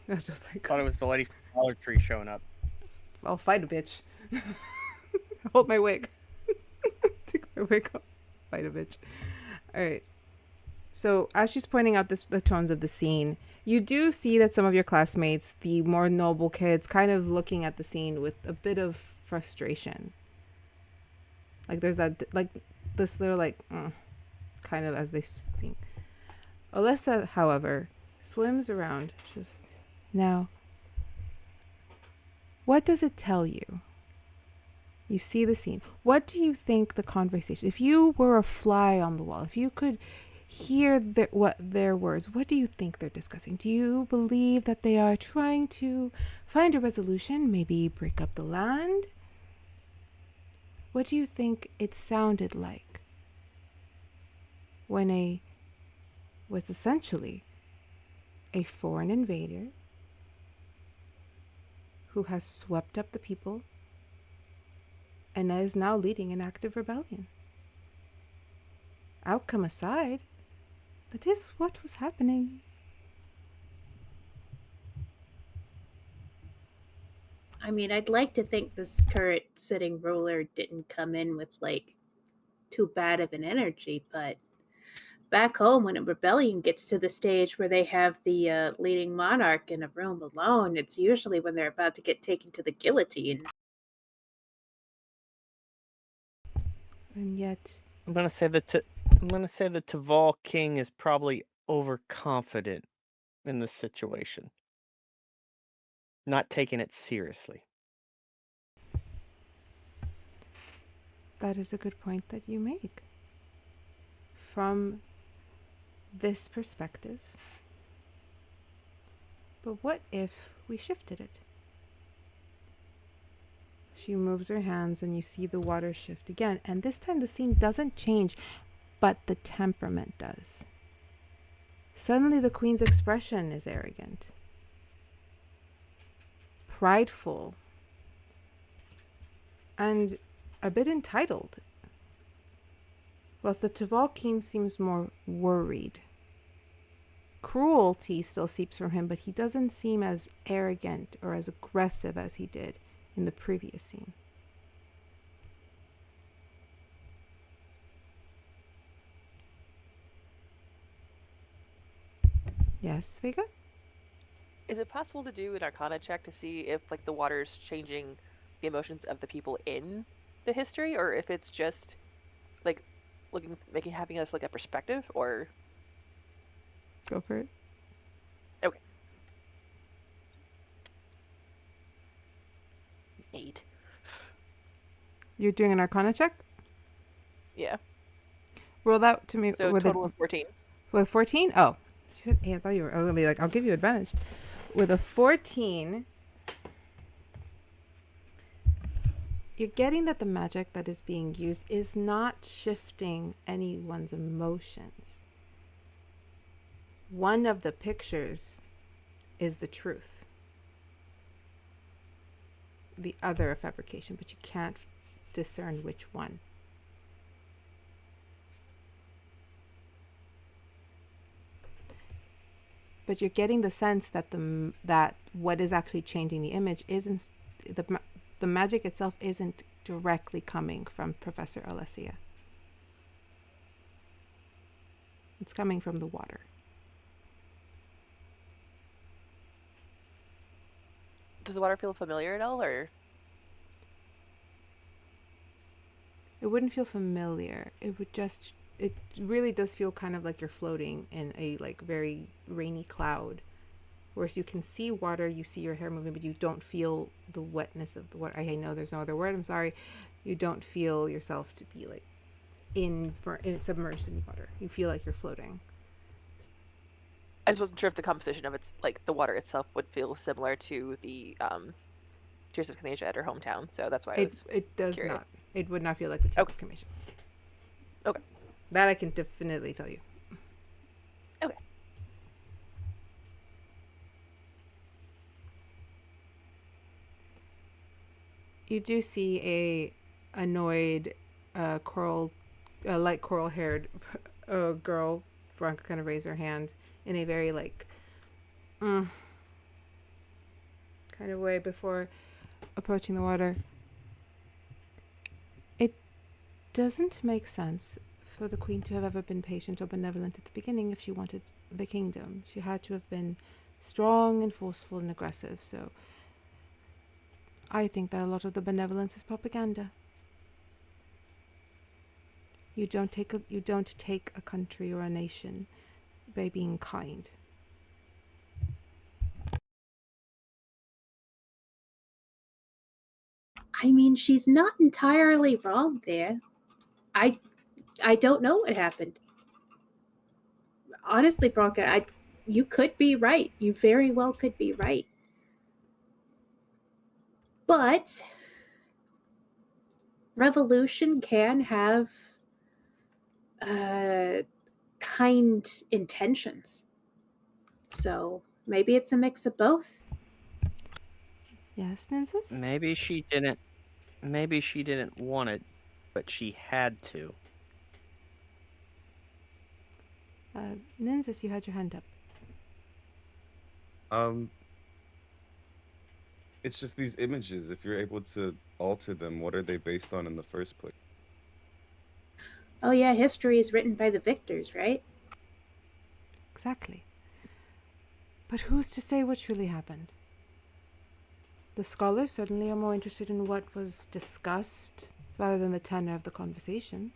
I was just like, Thought it was the lady from Dollar Tree showing up. I'll fight a bitch. Hold my wig. Take my wig off. Fight a bitch. All right. So as she's pointing out the tones of the scene, you do see that some of your classmates, the more noble kids, kind of looking at the scene with a bit of frustration. Like there's that, like this little like, kind of as they sing. Alyssa, however, swims around. She's now. What does it tell you? You see the scene. What do you think the conversation? If you were a fly on the wall, if you could hear their words, what do you think they're discussing? Do you believe that they are trying to find a resolution, maybe break up the land? What do you think it sounded like when was essentially a foreign invader who has swept up the people and is now leading an active rebellion? Outcome aside, that is what was happening. I mean, I'd like to think this current sitting ruler didn't come in with like too bad of an energy, but back home, when a rebellion gets to the stage where they have the leading monarch in a room alone, it's usually when they're about to get taken to the guillotine. And yet, I'm gonna say the Taval King is probably overconfident in this situation, not taking it seriously. that is a good point that you make. From this perspective. But what if we shifted it? She moves her hands and you see the water shift again. And this time the scene doesn't change, but the temperament does. Suddenly the queen's expression is arrogant, prideful, and a bit entitled. Whilst the Taval King seems more worried. Cruelty still seeps from him, but he doesn't seem as arrogant or as aggressive as he did in the previous scene. Yes, Vega? Is it possible to do an Arcana check to see if like the water's changing the emotions of the people in the history, or if it's just like having us look at perspective, or Go for it. okay. 8. You're doing an Arcana check? Yeah. Roll that to me So with total of 14. with 14? Oh. She said 8. I thought you were. I was going to be like, I'll give you advantage. With a 14, you're getting that the magic that is being used is not shifting anyone's emotions. One of the pictures is the truth. The other a fabrication, but you can't discern which one. But you're getting the sense that that what is actually changing the image isn't the magic itself isn't directly coming from Professor Alessia. It's coming from the water. Does the water feel familiar at all, or? It wouldn't feel familiar. It really does feel kind of like you're floating in a like very rainy cloud. Whereas you can see water, you see your hair moving, but you don't feel the wetness of the water. I know there's no other word, I'm sorry. You don't feel yourself to be like submerged in water. You feel like you're floating. I just wasn't sure if the composition of it's like the water itself would feel similar to the Tears of Kamasia at her hometown. So that's why I was It does curious. not. It would not feel like the Tears of Kamasia. Okay. That I can definitely tell you. Okay. You do see a annoyed, light coral-haired girl. Veronica kind of raise her hand in a very like, kind of way before approaching the water. It doesn't make sense for the queen to have ever been patient or benevolent at the beginning if she wanted the kingdom. She had to have been strong and forceful and aggressive, so I think that a lot of the benevolence is propaganda. You don't take a country or a nation by being kind. I mean, she's not entirely wrong there. I don't know what happened. Honestly, Bronca, you could be right. You very well could be right. But revolution can have kind intentions. So maybe it's a mix of both. Yes, Nynzus? Maybe she didn't want it, but she had to. Nynzus, you had your hand up. It's just these images. If you're able to alter them, what are they based on in the first place? Oh yeah, history is written by the victors, right? Exactly. But who's to say what truly happened? The scholars certainly are more interested in what was discussed rather than the tenor of the conversation.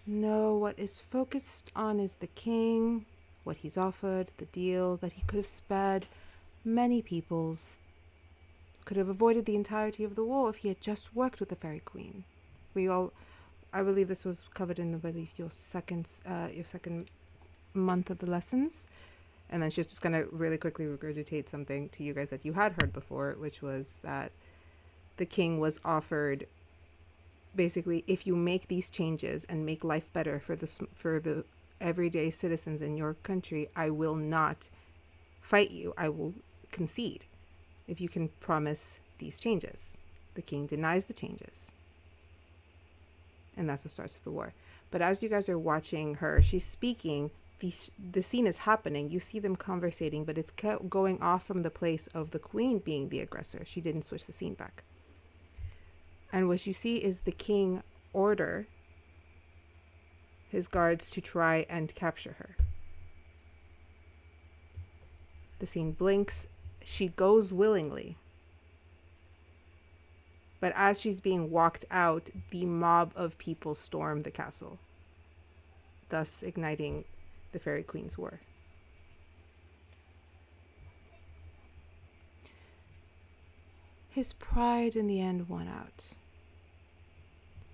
No, what is focused on is the king, what he's offered, the deal that he could have spared many peoples, could have avoided the entirety of the war if he had just worked with the fairy queen. I believe this was covered in, your second month of the lessons. And then she's just going to really quickly regurgitate something to you guys that you had heard before, which was that the king was offered, basically, if you make these changes and make life better for the everyday citizens in your country, I will not fight you. I will concede if you can promise these changes. The king denies the changes. And that's what starts the war. But as you guys are watching her, she's speaking. The scene is happening. You see them conversating, but it's going off from the place of the queen being the aggressor. She didn't switch the scene back. And what you see is the king order his guards to try and capture her. The scene blinks. She goes willingly. But as she's being walked out, the mob of people storm the castle, thus igniting the Fairy Queen's War. His pride in the end won out,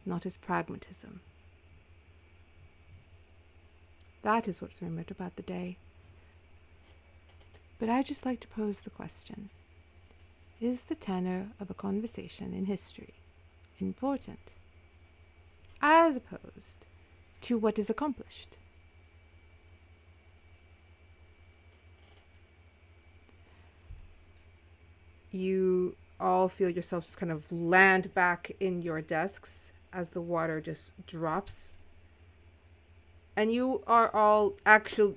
not his pragmatism. That is what's remembered about the day. But I'd just like to pose the question. Is the tenor of a conversation in history important, as opposed to what is accomplished? You all feel yourselves just kind of land back in your desks as the water just drops. And you are all actually,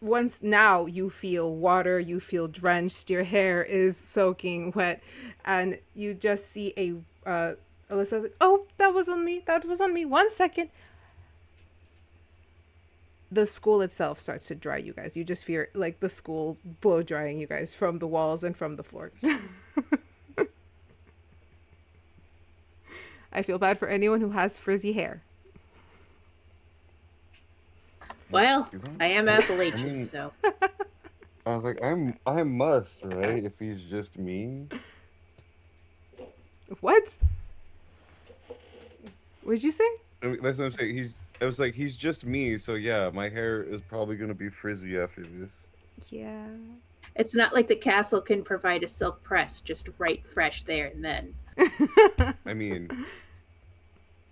once now you feel water, you feel drenched, your hair is soaking wet, and you just see Alyssa's like, oh, that was on me, 1 second. The school itself starts to dry you guys. You just feel like the school blow drying you guys from the walls and from the floor. I feel bad for anyone who has frizzy hair. Well, I am I Appalachian, mean- so. I was like, I must, right? If he's just me. What? What'd you say? I mean, that's what I'm saying. I was like, he's just me, so yeah, my hair is probably gonna be frizzy after this. Yeah. It's not like the castle can provide a silk press just right fresh there and then. I mean,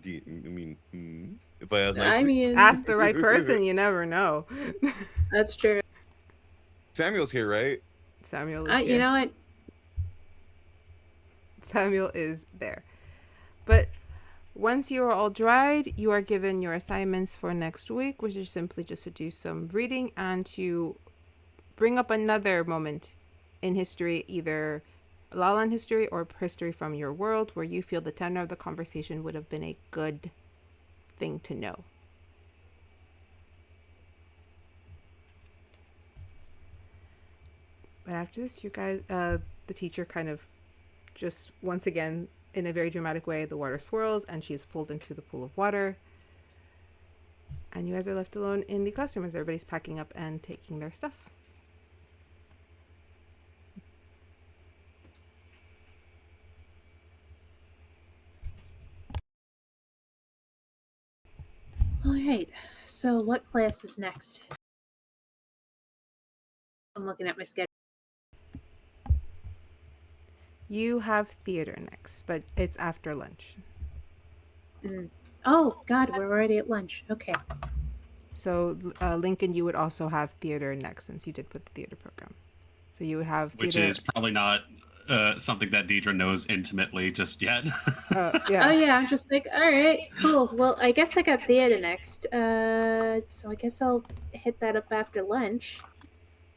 if I ask nicely. I mean, Ask the right person, you never know. that's true. Samuel's here, right? Samuel is You here. know what? Samuel is there. But once you are all dried, you are given your assignments for next week, which is simply just to do some reading and to bring up another moment in history, either Lala Land history or history from your world, where you feel the tenor of the conversation would have been a good thing to know. But after this, you guys, the teacher kind of just once again, in a very dramatic way, the water swirls and she is pulled into the pool of water. And you guys are left alone in the classroom as everybody's packing up and taking their stuff. All right. So, what class is next? I'm looking at my schedule. You have theater next, but it's after lunch. Oh, God, we're already at lunch. Okay. So, Linkyn, you would also have theater next since you did put the theater program. So you would have Which theater. is probably not something that Dierdra knows intimately just yet. Yeah. Oh, yeah. I'm just like, all right, cool. Well, I guess I got theater next. So I guess I'll hit that up after lunch.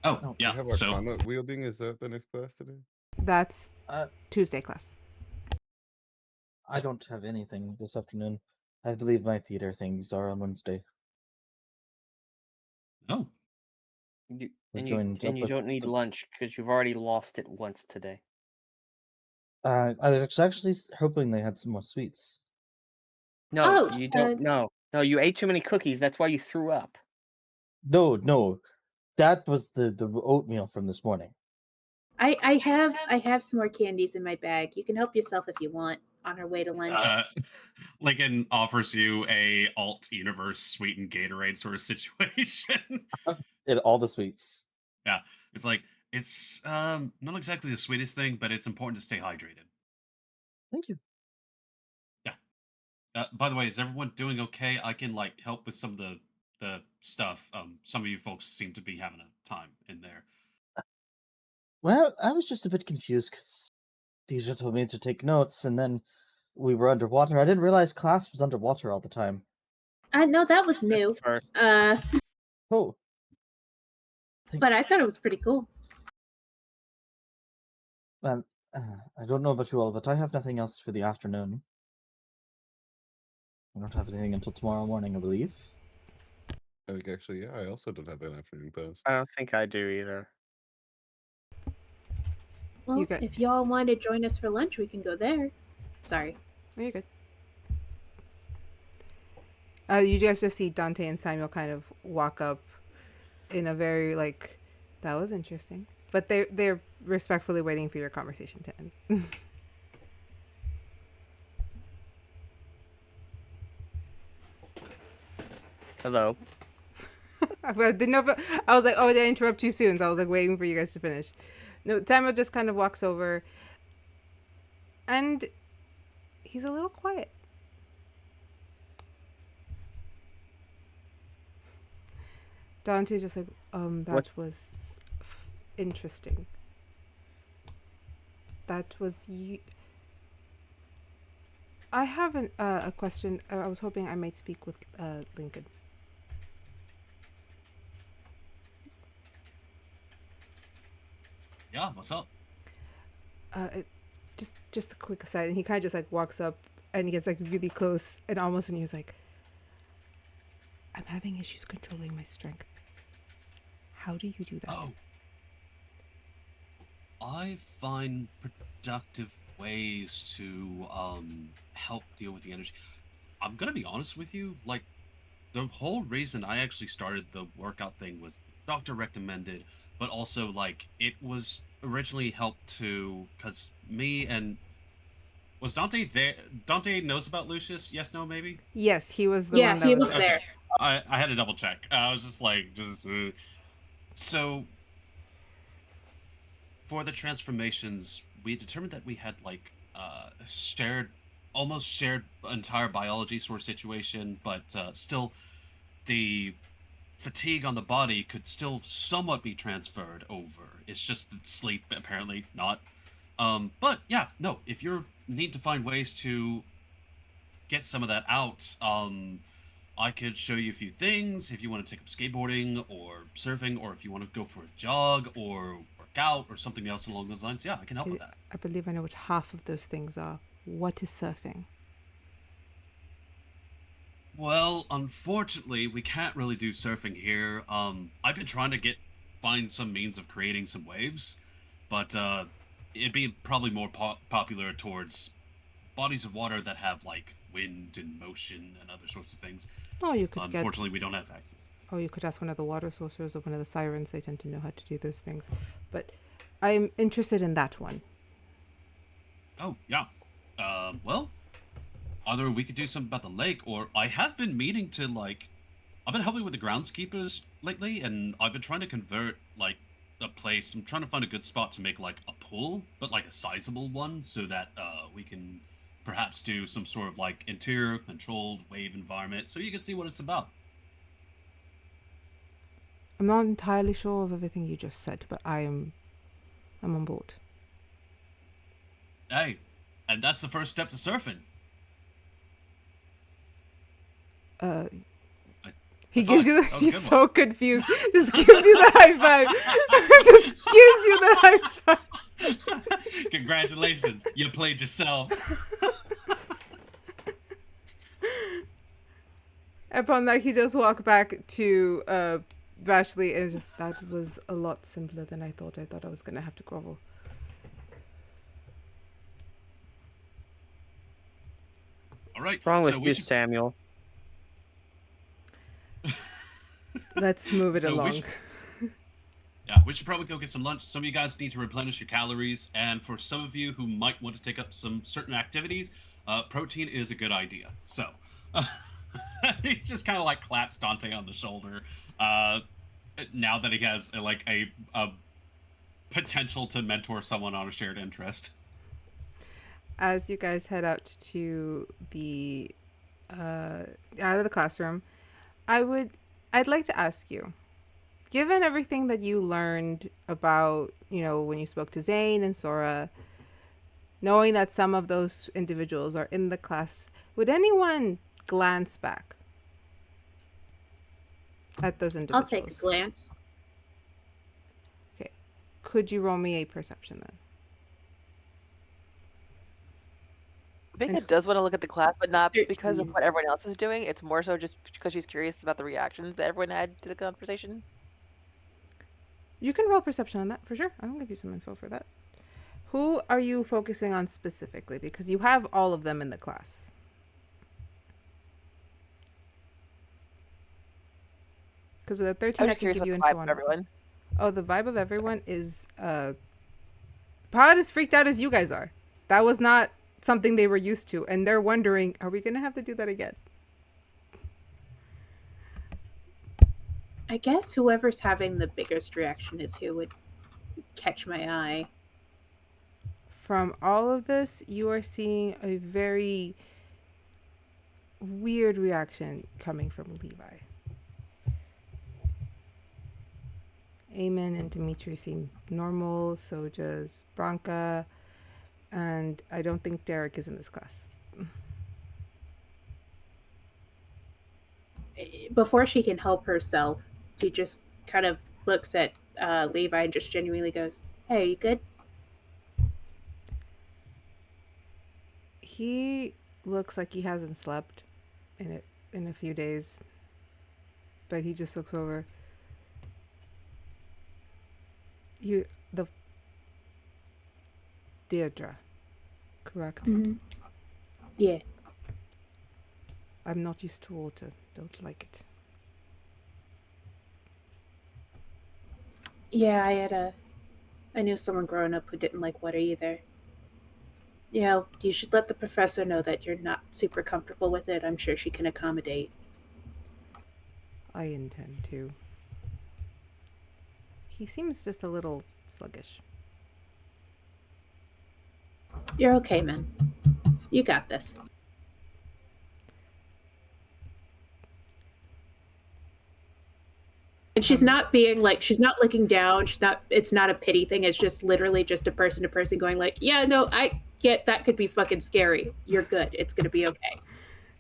Oh, We yeah. have So Arcana wielding. Is that the next class today? That's Uh, Tuesday class. I don't have anything this afternoon. I believe my theater things are on Wednesday. And you don't need lunch because you've already lost it once today. I was actually hoping they had some more sweets. No, Oh, you don't. No, you ate too many cookies. That's why you threw up. No, that was the oatmeal from this morning. I have some more candies in my bag. You can help yourself if you want on our way to lunch. Linkyn offers you a alt universe sweetened Gatorade sort of situation. All the sweets. Yeah, it's like it's not exactly the sweetest thing, but it's important to stay hydrated. Thank you. Yeah. By the way, is everyone doing okay? I can help with some of the stuff. Some of you folks seem to be having a time in there. Well, I was just a bit confused because Dierdra told me to take notes, and then we were underwater. I didn't realize class was underwater all the time. No, that was new. First. Oh. But I thought it was pretty cool. Well, I don't know about you all, but I have nothing else for the afternoon. I don't have anything until tomorrow morning, I believe. Actually, yeah, I also don't have an afternoon pass. I don't think I do either. Well, if y'all want to join us for lunch, we can go there. Sorry. Oh, you're good. You guys just see Dante and Samuel kind of walk up in a very like, that was interesting. But they're respectfully waiting for your conversation to end. Hello. I didn't know if I was like, oh, did I interrupt too soon? So I was like waiting for you guys to finish. No, Samuel just kind of walks over, and he's a little quiet. Dante's just like, that What? was interesting. That was you. I have a question. I was hoping I might speak with Linkyn. Yeah, what's up? Just a quick aside, and he kind of just like walks up and he gets like really close and almost, and he's like, I'm having issues controlling my strength. How do you do that? Oh. I find productive ways to help deal with the energy. I'm gonna be honest with you, like the whole reason I actually started the workout thing was doctor recommended, but also like it was originally helped to because me and was Dante there? Dante knows about Lucius? Yes, no, maybe. Yes, he was the Yeah, one that he was was there. I had to double check. I was just like, so for the transformations, we determined that we had like almost shared entire biology sort of situation, but still the fatigue on the body could still somewhat be transferred over. It's just that sleep apparently not. But yeah, no. If you need to find ways to get some of that out, I could show you a few things if you want to take up skateboarding or surfing, or if you want to go for a jog or work out or something else along those lines. Yeah, I can help with that. I believe I know which half of those things are. What is surfing? Well, unfortunately, we can't really do surfing here. I've been trying to find some means of creating some waves, but it'd be probably more popular towards bodies of water that have like wind and motion and other sorts of things. Oh, you could Unfortunately, we don't have access. Oh, you could ask one of the water sorcerers or one of the sirens. They tend to know how to do those things. But I'm interested in that one. Oh, yeah. Well, either we could do something about the lake, or I have been meaning to, like, I've been helping with the groundskeepers lately, and I've been trying to convert, like, a place. I'm trying to find a good spot to make, like, a pool, but, like, a sizable one, so that we can perhaps do some sort of, like, interior controlled wave environment, so you can see what it's about. I'm not entirely sure of everything you just said, but I'm on board. Hey, and that's the first step to surfing. He gives you. That was a He's good so confused. Just gives you the high five. Just gives you the high five. Congratulations, you played yourself. Upon that, he just walked back to Vashley, and just that was a lot simpler than I thought. I thought I was gonna have to grovel. All right. What's wrong with so you, Samuel? Let's move it So we along. should- Yeah, we should probably go get some lunch. Some of you guys need to replenish your calories, and for some of you who might want to take up some certain activities, protein is a good idea. So, he just kind of like claps Dante on the shoulder. Now that he has like a potential to mentor someone on a shared interest. As you guys head out to the out of the classroom, I'd like to ask you, given everything that you learned about, when you spoke to Zane and Sora, knowing that some of those individuals are in the class, would anyone glance back at those I'll individuals? take a glance. Okay. Could you roll me a perception then? Vega does want to look at the class, but not because of 13. what everyone else is doing. It's more so just because she's curious about the reactions that everyone had to the conversation. You can roll perception on that for sure. I'll give you some info for that. Who are you focusing on specifically? Because you have all of them in the class. Because with a 13, I'm I just can curious give about you the info vibe on of everyone. Oh, the vibe of everyone is Pod as freaked out as you guys are. That was not something they were used to, and they're wondering, are we gonna have to do that again? I guess whoever's having the biggest reaction is who would catch my eye. From all of this, you are seeing a very weird reaction coming from Levi. Eamon and Dimitri seem normal, so does Branka, and I don't think Derek is in this class. Before she can help herself, she just kind of looks at Levi and just genuinely goes, "Hey, are you good?" He looks like he hasn't slept in a few days, but he just looks over. The Dierdra, correct? Mm-hmm. Yeah. I'm not used to water. Don't like it. Yeah, I knew someone growing up who didn't like water either. You know, you should let the professor know that you're not super comfortable with it. I'm sure she can accommodate. I intend to. He seems just a little sluggish. You're okay, man. You got this. And she's not being like, she's not looking down. It's not a pity thing. It's just literally just a person to person going like, yeah, no, I get that could be fucking scary. You're good. It's going to be okay.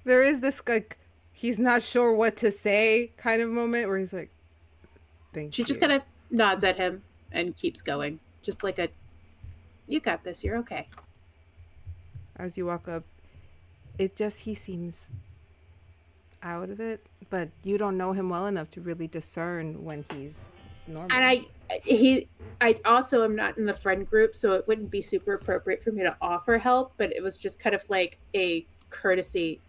There is this, like, he's not sure what to say kind of moment where he's like, thank you. She just kind of nods at him and keeps going. Just like you got this. You're okay. As you walk up, he seems out of it, but you don't know him well enough to really discern when he's normal. And I also am not in the friend group, so it wouldn't be super appropriate for me to offer help, but it was just kind of like a courtesy.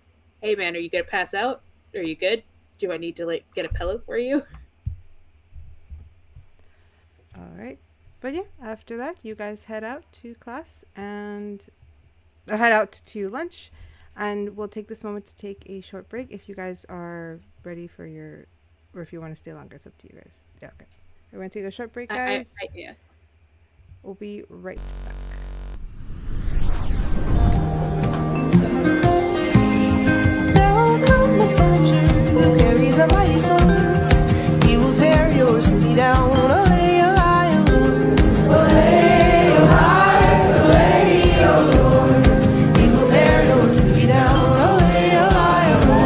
Hey man, are you gonna pass out? Are you good? Do I need to like get a pillow for you? All right. But yeah, after that, you guys head out to class and head out to lunch, and we'll take this moment to take a short break if you guys are ready for or if you want to stay longer. It's up to you guys. Yeah, okay. We're going to take a short break, guys. Yeah. We'll be right back. There comes a soldier who carries a mighty sword. He will tear your city down. Olay, olay, olay. Olay, olay, olay, olay. He will tear your city down. Olay, olay, olay.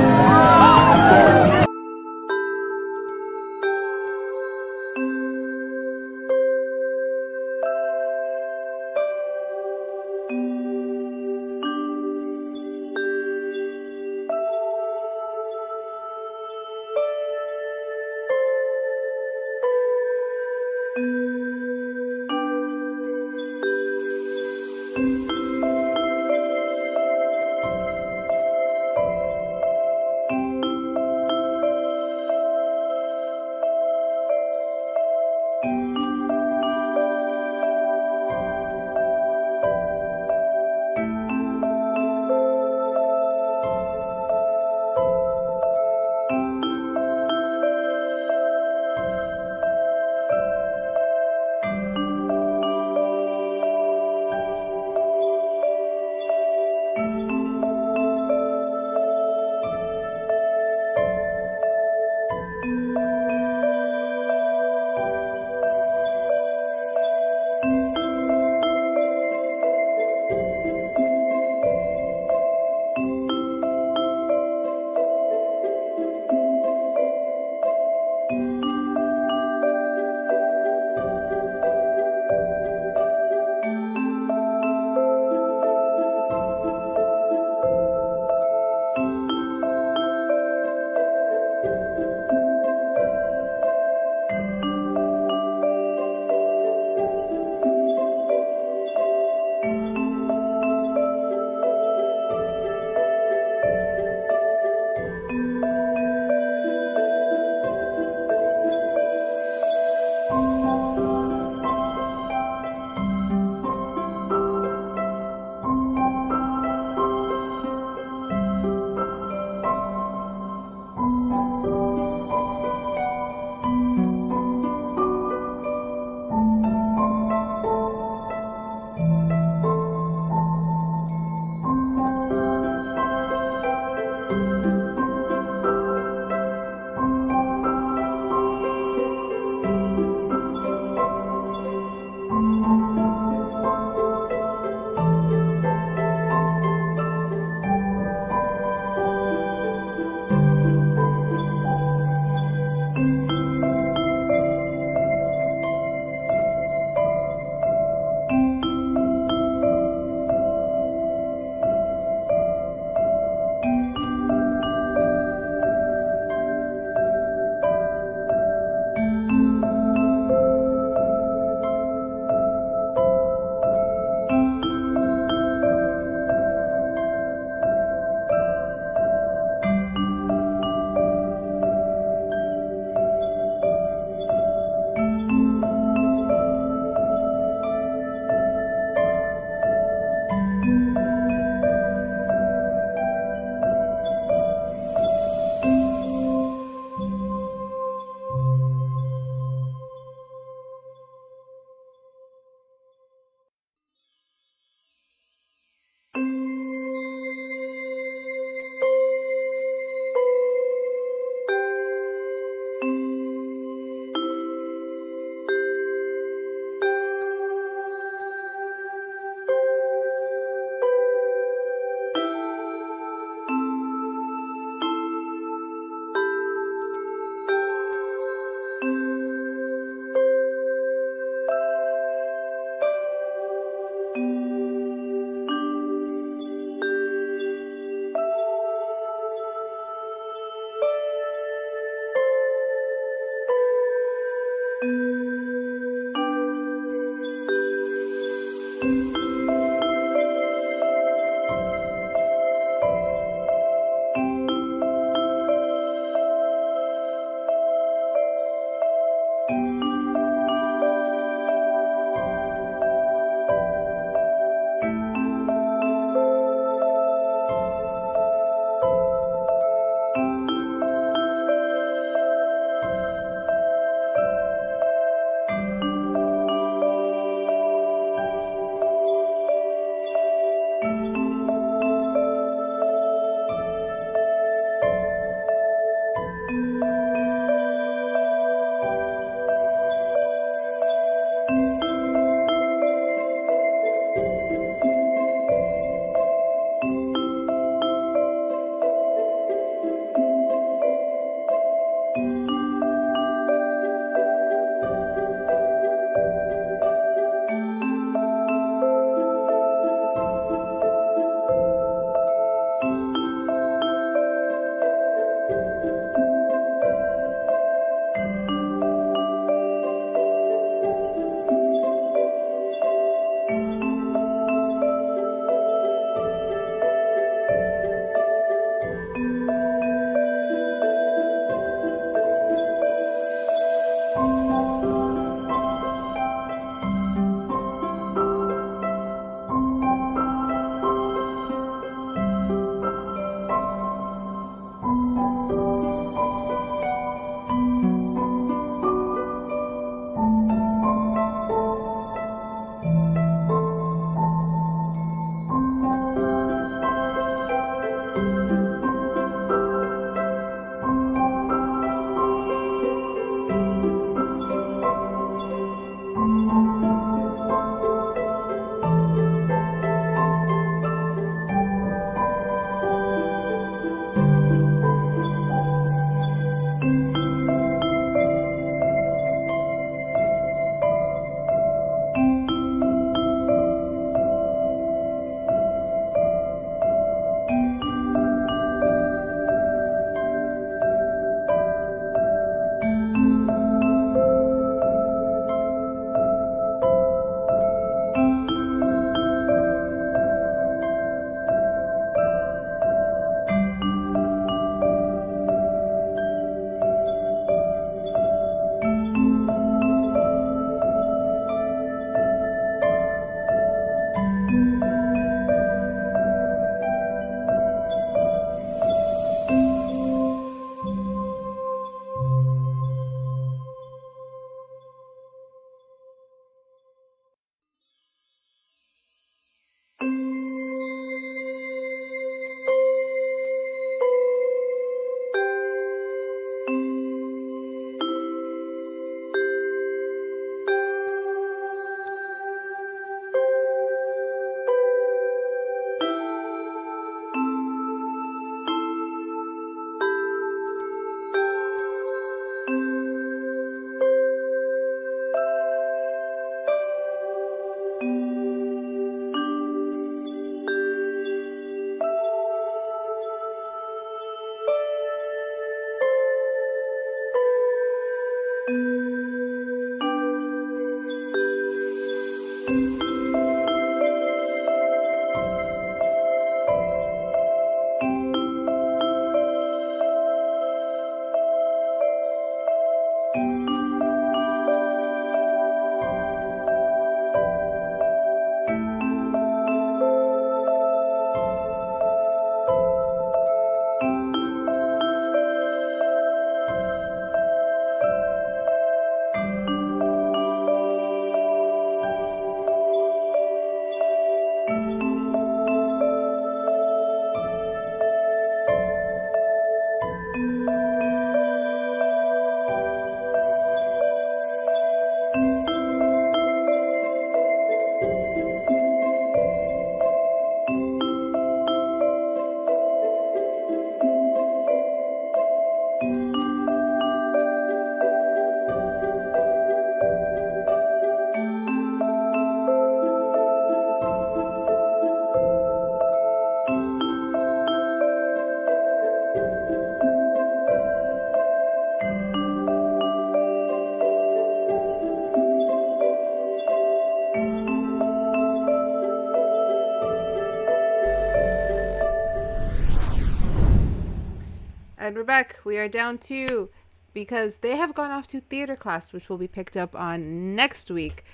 And we're back. We are down 2 because they have gone off to theater class, which will be picked up on next week.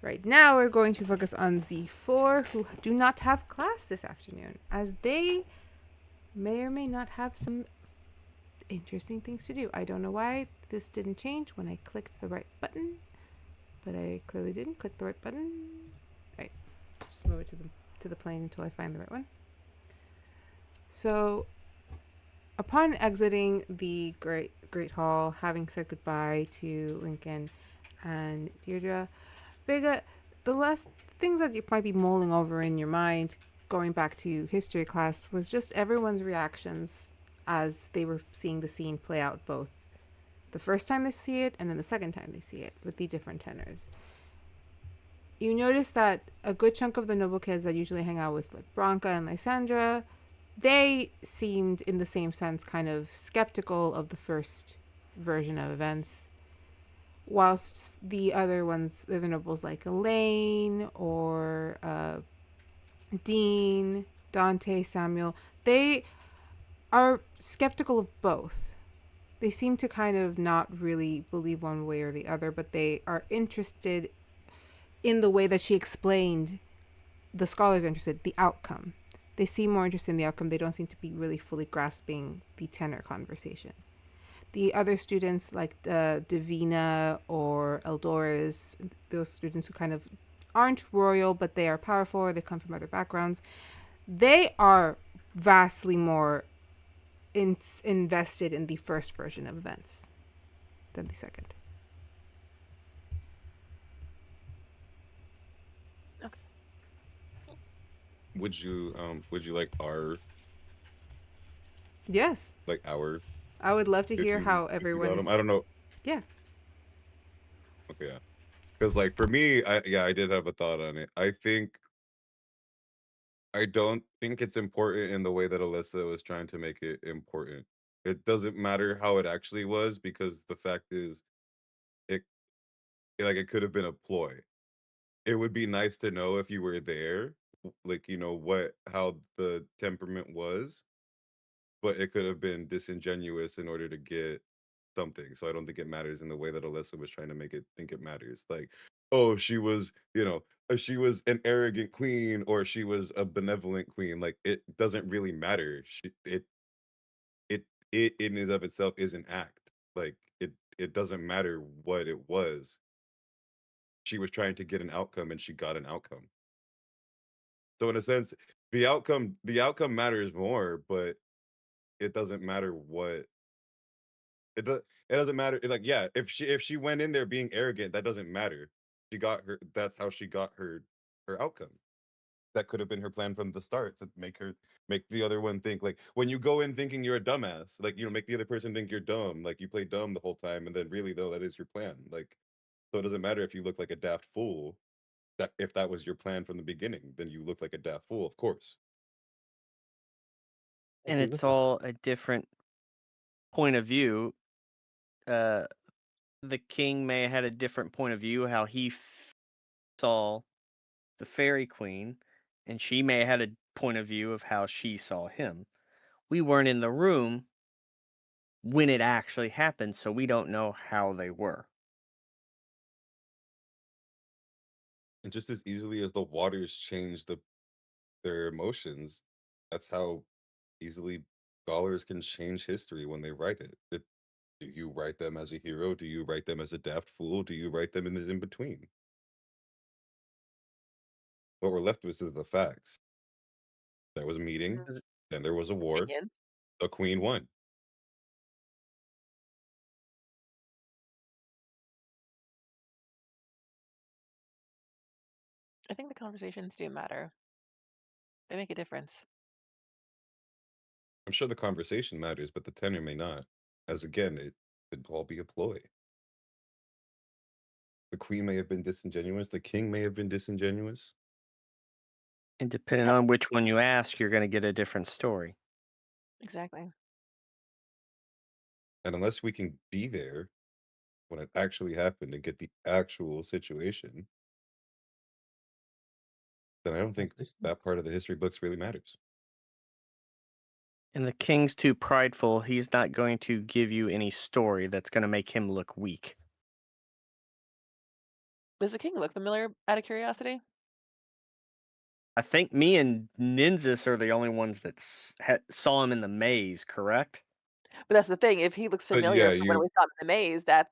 Right now, we're going to focus on Z4, who do not have class this afternoon, as they may or may not have some interesting things to do. I don't know why this didn't change when I clicked the right button, but I clearly didn't click the right button. Right, let's just move it to the plane until I find the right one. So, upon exiting the Great Hall, having said goodbye to Linkyn and Dierdra, Vega, the last things that you might be mulling over in your mind, going back to history class, was just everyone's reactions as they were seeing the scene play out, both the first time they see it and then the second time they see it, with the different tenors. You notice that a good chunk of the noble kids that usually hang out with, like Branka and Lysandra, they seemed, in the same sense, kind of skeptical of the first version of events, whilst the other ones, the other nobles like Elaine or Dean, Dante, Samuel, they are skeptical of both. They seem to kind of not really believe one way or the other, but they are interested in the way that she explained, the scholars are interested, the outcome. They seem more interested in the outcome. They don't seem to be really fully grasping the tenor conversation. The other students, like Davina or Eldoris, those students who kind of aren't royal, but they are powerful, or they come from other backgrounds, they are vastly more invested in the first version of events than the second. Would you like Yes, our I would love to if hear you how if you everyone got is. 'em? I don't know. Yeah. Okay, yeah. Because like for me, I did have a thought on it. I don't think it's important in the way that Alyssa was trying to make it important. It doesn't matter how it actually was, because the fact is, it it could have been a ploy. It would be nice to know if you were there, like how the temperament was, but it could have been disingenuous in order to get something. So I don't think it matters in the way that Alyssa was trying to make it think it matters. Like, oh, she was an arrogant queen, or she was a benevolent queen. Like, it doesn't really matter. It in and of itself is an act. Like, it doesn't matter what it was. She was trying to get an outcome, and she got an outcome. So in a sense, the outcome matters more, but it doesn't matter what it doesn't matter. Like, yeah, if she went in there being arrogant, that doesn't matter. That's how she got her outcome. That could have been her plan from the start, to make the other one think, like, when you go in thinking you're a dumbass, like, make the other person think you're dumb, like you play dumb the whole time, and then really though that is your plan. Like, so it doesn't matter if you look like a daft fool. That if that was your plan from the beginning, then you look like a daft fool, of course. And it's all a different point of view. The king may have had a different point of view how he saw the fairy queen, and she may have had a point of view of how she saw him. We weren't in the room when it actually happened, so we don't know how they were. And just as easily as the waters change their emotions, that's how easily scholars can change history when they write it. Do you write them as a hero? Do you write them as a daft fool? Do you write them in between? What we're left with is the facts. There was a meeting, Is it then there was a war. opinion? The queen won. I think the conversations do matter. They make a difference. I'm sure the conversation matters, but the tenor may not. As again, it could all be a ploy. The queen may have been disingenuous. The king may have been disingenuous. And depending on which one you ask, you're going to get a different story. Exactly. And unless we can be there when it actually happened and get the actual situation, then I don't think that part of the history books really matters. And the king's too prideful. He's not going to give you any story that's going to make him look weak. Does the king look familiar out of curiosity? I think me and Nynzus are the only ones that saw him in the maze, correct? But that's the thing. If he looks But familiar yeah, from when you we saw him in the maze, that's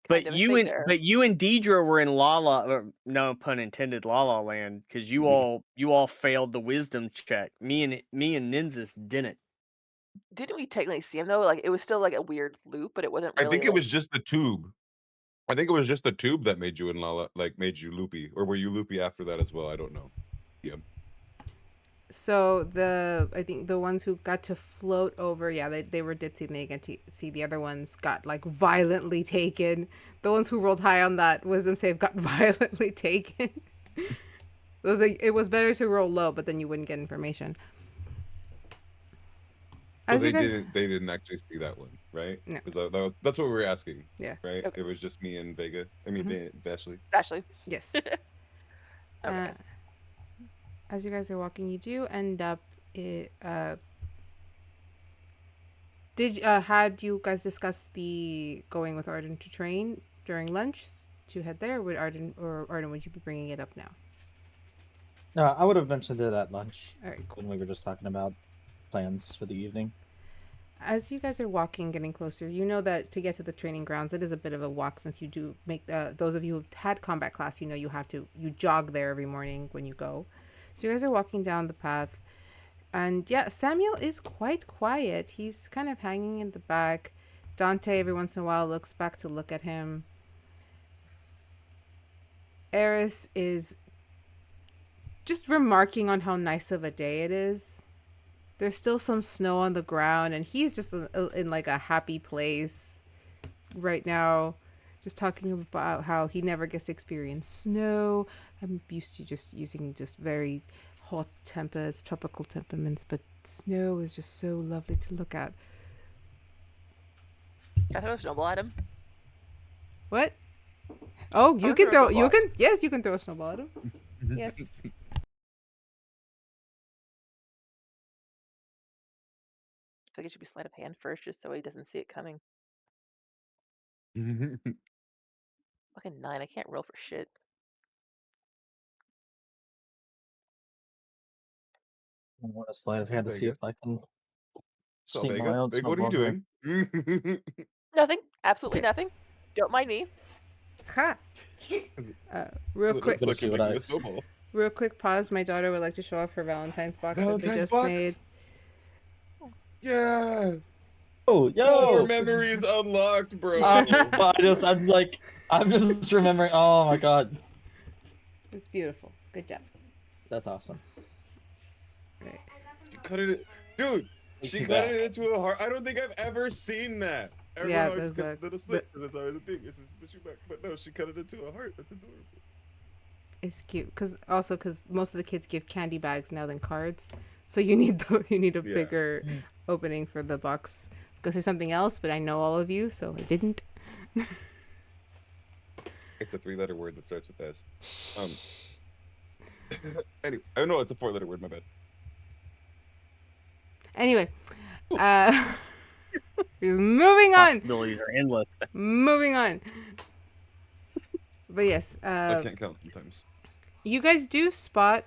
kind But of a thing there. you and Dierdra were in no pun intended, Lala Land, because you all failed the wisdom check. Me and Nynzus didn't. Didn't we technically see him though? Like it was still like a weird loop, but it wasn't I really think it like was just the tube. I think it was just the tube that made you in Lala, like made you loopy, or were you loopy after that as well? I don't know. Yeah. So I think the ones who got to float over, yeah, they were ditzy and they get to see. The other ones got like violently taken. The ones who rolled high on that wisdom save got violently taken. It was better to roll low, but then you wouldn't get information. So they didn't actually see that one, right? No. That's what we were asking. Yeah. Right? Okay. It was just me and Vega. I mean, Vashley. Ashley. Yes. Okay. As you guys are walking, you do end up. Had you guys discussed the going with Ardyn to train during lunch to head there? Would Ardyn would you be bringing it up now? I would have mentioned it at lunch. All right, cool. When we were just talking about plans for the evening. As you guys are walking, getting closer, you know that to get to the training grounds, it is a bit of a walk since you do make those of you who've had combat class, you know you jog there every morning when you go. So you guys are walking down the path, and yeah, Samuel is quite quiet. He's kind of hanging in the back. Dante every once in a while looks back to look at him. Eris is just remarking on how nice of a day it is. There's still some snow on the ground, and he's just in like a happy place right now, just talking about how he never gets to experience snow. I'm used to just using just very hot tempers, tropical temperaments, but snow is just so lovely to look at. Can I throw a snowball at him? What? Oh, you I'm can gonna throw. throw a You snowball. can. Yes, you can throw a snowball at him. Yes. I think it should be sleight of hand first, just so he doesn't see it coming. Fucking 9. I can't roll for shit. I want a sleight of hand to see if I can So sneak my Vega, own Vega, what are you snowball here. doing? Nothing. Absolutely Okay. nothing. Don't mind me. Ha. Real quick. Let's see what I- a snowball. Real quick pause. My daughter would like to show off her Valentine's box that they Valentine's just box? made. Yeah. Oh, Core yo! memories unlocked, bro. I'm just remembering. Oh my god, It's beautiful. Good job. that's awesome. Right. She cut it, dude. She Too cut bad. it into a heart. I don't think I've ever seen that. Everyone Yeah, always there's gets a little slip because it's always the thing. It's the shoeback. But no, she cut it into a heart. That's adorable. It's cute because most of the kids give candy bags now than cards, so you need a Yeah. bigger opening for the box. I was gonna say something else, but I know all of you, so I didn't. It's a 3-letter word that starts with S. Anyway, I know it's a 4-letter word. My bad. Anyway, moving on. Possibilities are endless. Moving on. But yes, I can't count sometimes. you guys do spot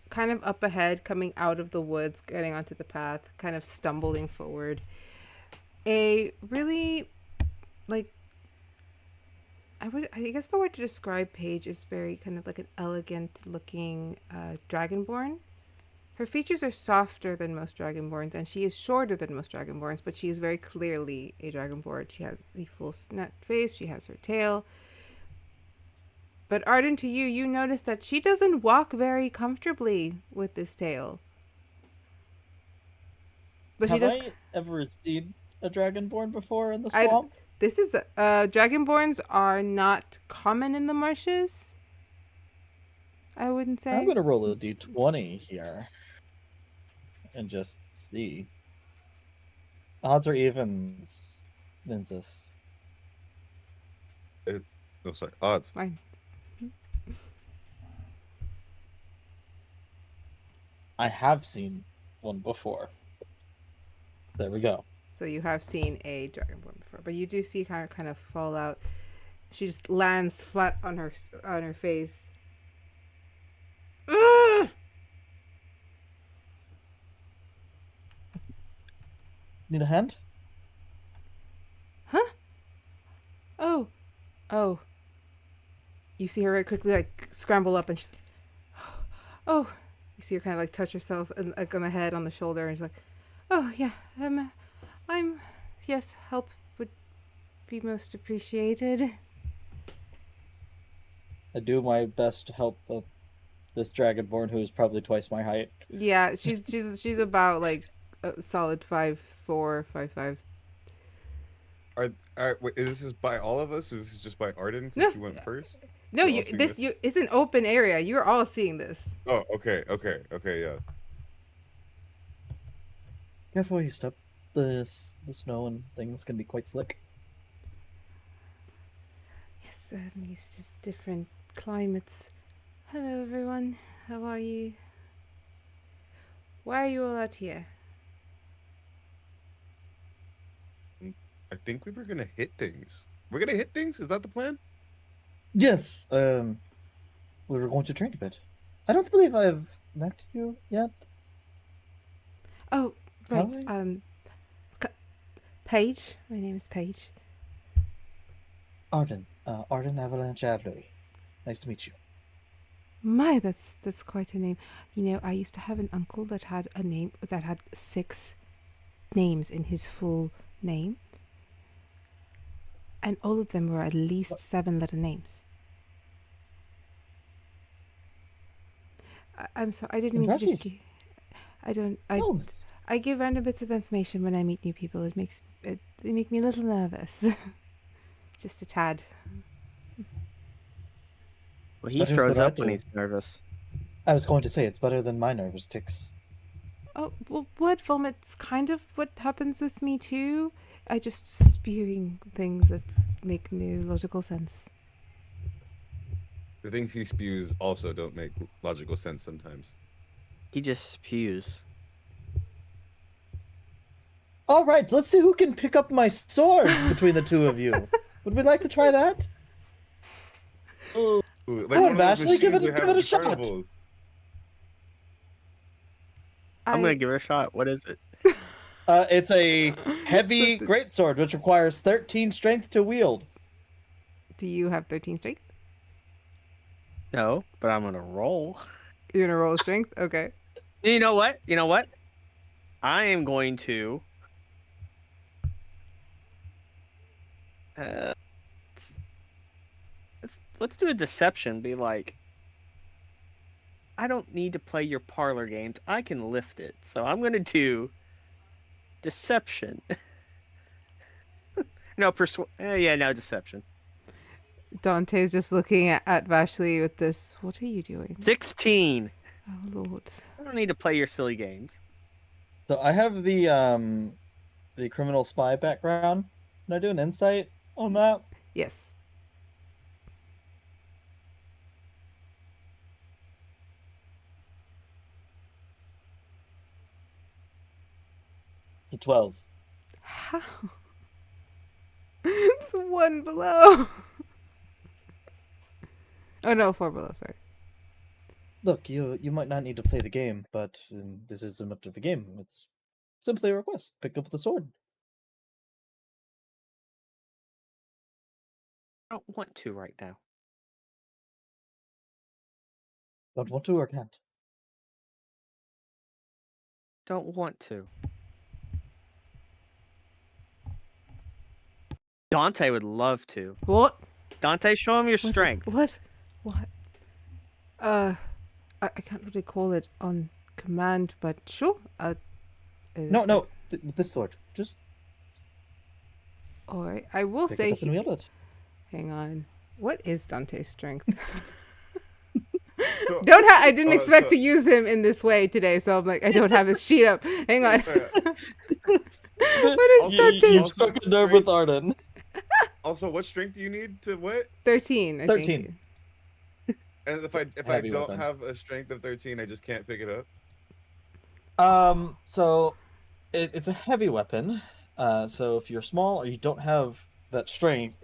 kind of up ahead, coming out of the woods, getting onto the path, kind of stumbling forward. A really, like, I guess the word to describe Paige is very kind of like an elegant looking dragonborn. Her features are softer than most dragonborns, and she is shorter than most dragonborns, but she is very clearly a dragonborn. She has the full snap face, she has her tail. But Ardyn, to you notice that she doesn't walk very comfortably with this tail. But Have she does. I ever seen a dragonborn before in the I- swamp? This is dragonborns are not common in the marshes. I wouldn't say. I'm gonna roll a d20 here and just see. Odds or evens, Nynzus? It's no sorry. Odds. Fine. I have seen one before. There we go. So you have seen a dragonborn before, but you do see her kind of fall out. She just lands flat on her face. Ugh! Need a hand? Huh? Oh. You see her very quickly like scramble up, and she's like, oh. You see her kind of like touch herself and like on the head, on the shoulder, and she's like, oh yeah, yes, help would be most appreciated. I do my best to help this dragonborn who is probably twice my height. Yeah, she's about like a solid 5'4", 5'5". Wait, is this by all of us, or is this just by Ardyn? No, Because you went first? No, We're all seeing this? it's an open area. You're all seeing this. Oh, okay, yeah. Careful where you step. The snow and things can be quite slick. Yes, I'm used to different climates. Hello, everyone. How are you? Why are you all out here? I think we were gonna hit things. We're gonna hit things? Is that the plan? Yes, we were going to train a bit. I don't believe I've met you yet. Oh, right. Hi. Paige. My name is Paige. Ardyn. Ardyn Avalanche Adderley. Nice to meet you. My, that's quite a name. You know, I used to have an uncle that had a name that had 6 names in his full name. And all of them were at least 7-letter names. I'm sorry, I didn't mean to just give... I give random bits of information when I meet new people. It make me a little nervous. Just a tad. Well, he throws up when he's nervous. I was going to say, it's better than my nervous tics. Oh, well, blood vomit's kind of what happens with me too. I just spewing things that make no logical sense. The things he spews also don't make logical sense sometimes. He just spews. All right, let's see who can pick up my sword between the two of you. Would we like to try that? Ooh, Come on, Vashley, give it a shot. Carnivals. I'm gonna give it a shot. What is it? It's a heavy greatsword, which requires 13 strength to wield. Do you have 13 strength? No, but I'm gonna roll. You're gonna roll strength? Okay. You know what? I am going to... let's do a deception. Be like, I don't need to play your parlor games. I can lift it. So I'm going to do deception. No, deception. Dante's just looking at Vashley with this. What are you doing? 16. Oh, Lord. I don't need to play your silly games. So I have the criminal spy background. Can I do an insight on that? Yes. It's a 12. How? It's 1 below. Oh no, 4 below, sorry. Look, you might not need to play the game, but this isn't much of a game. It's simply a request. Pick up the sword. I don't want to right now. Don't want to or can't? Don't want to. Dante would love to. What? Dante, show him your strength. What? I can't really call it on command, but sure. No, this sword. Just alright. I will pick say it up and wield it. Hang on. What is Dante's strength? I didn't expect to use him in this way today, so I'm like, I don't have his sheet up. Hang on. What is Dante's? You struck a nerve with Ardyn. Also, what strength do you need to what? 13. 13. And if I don't have a strength of 13, I just can't pick it up. So It's a heavy weapon, so if you're small or you don't have that strength,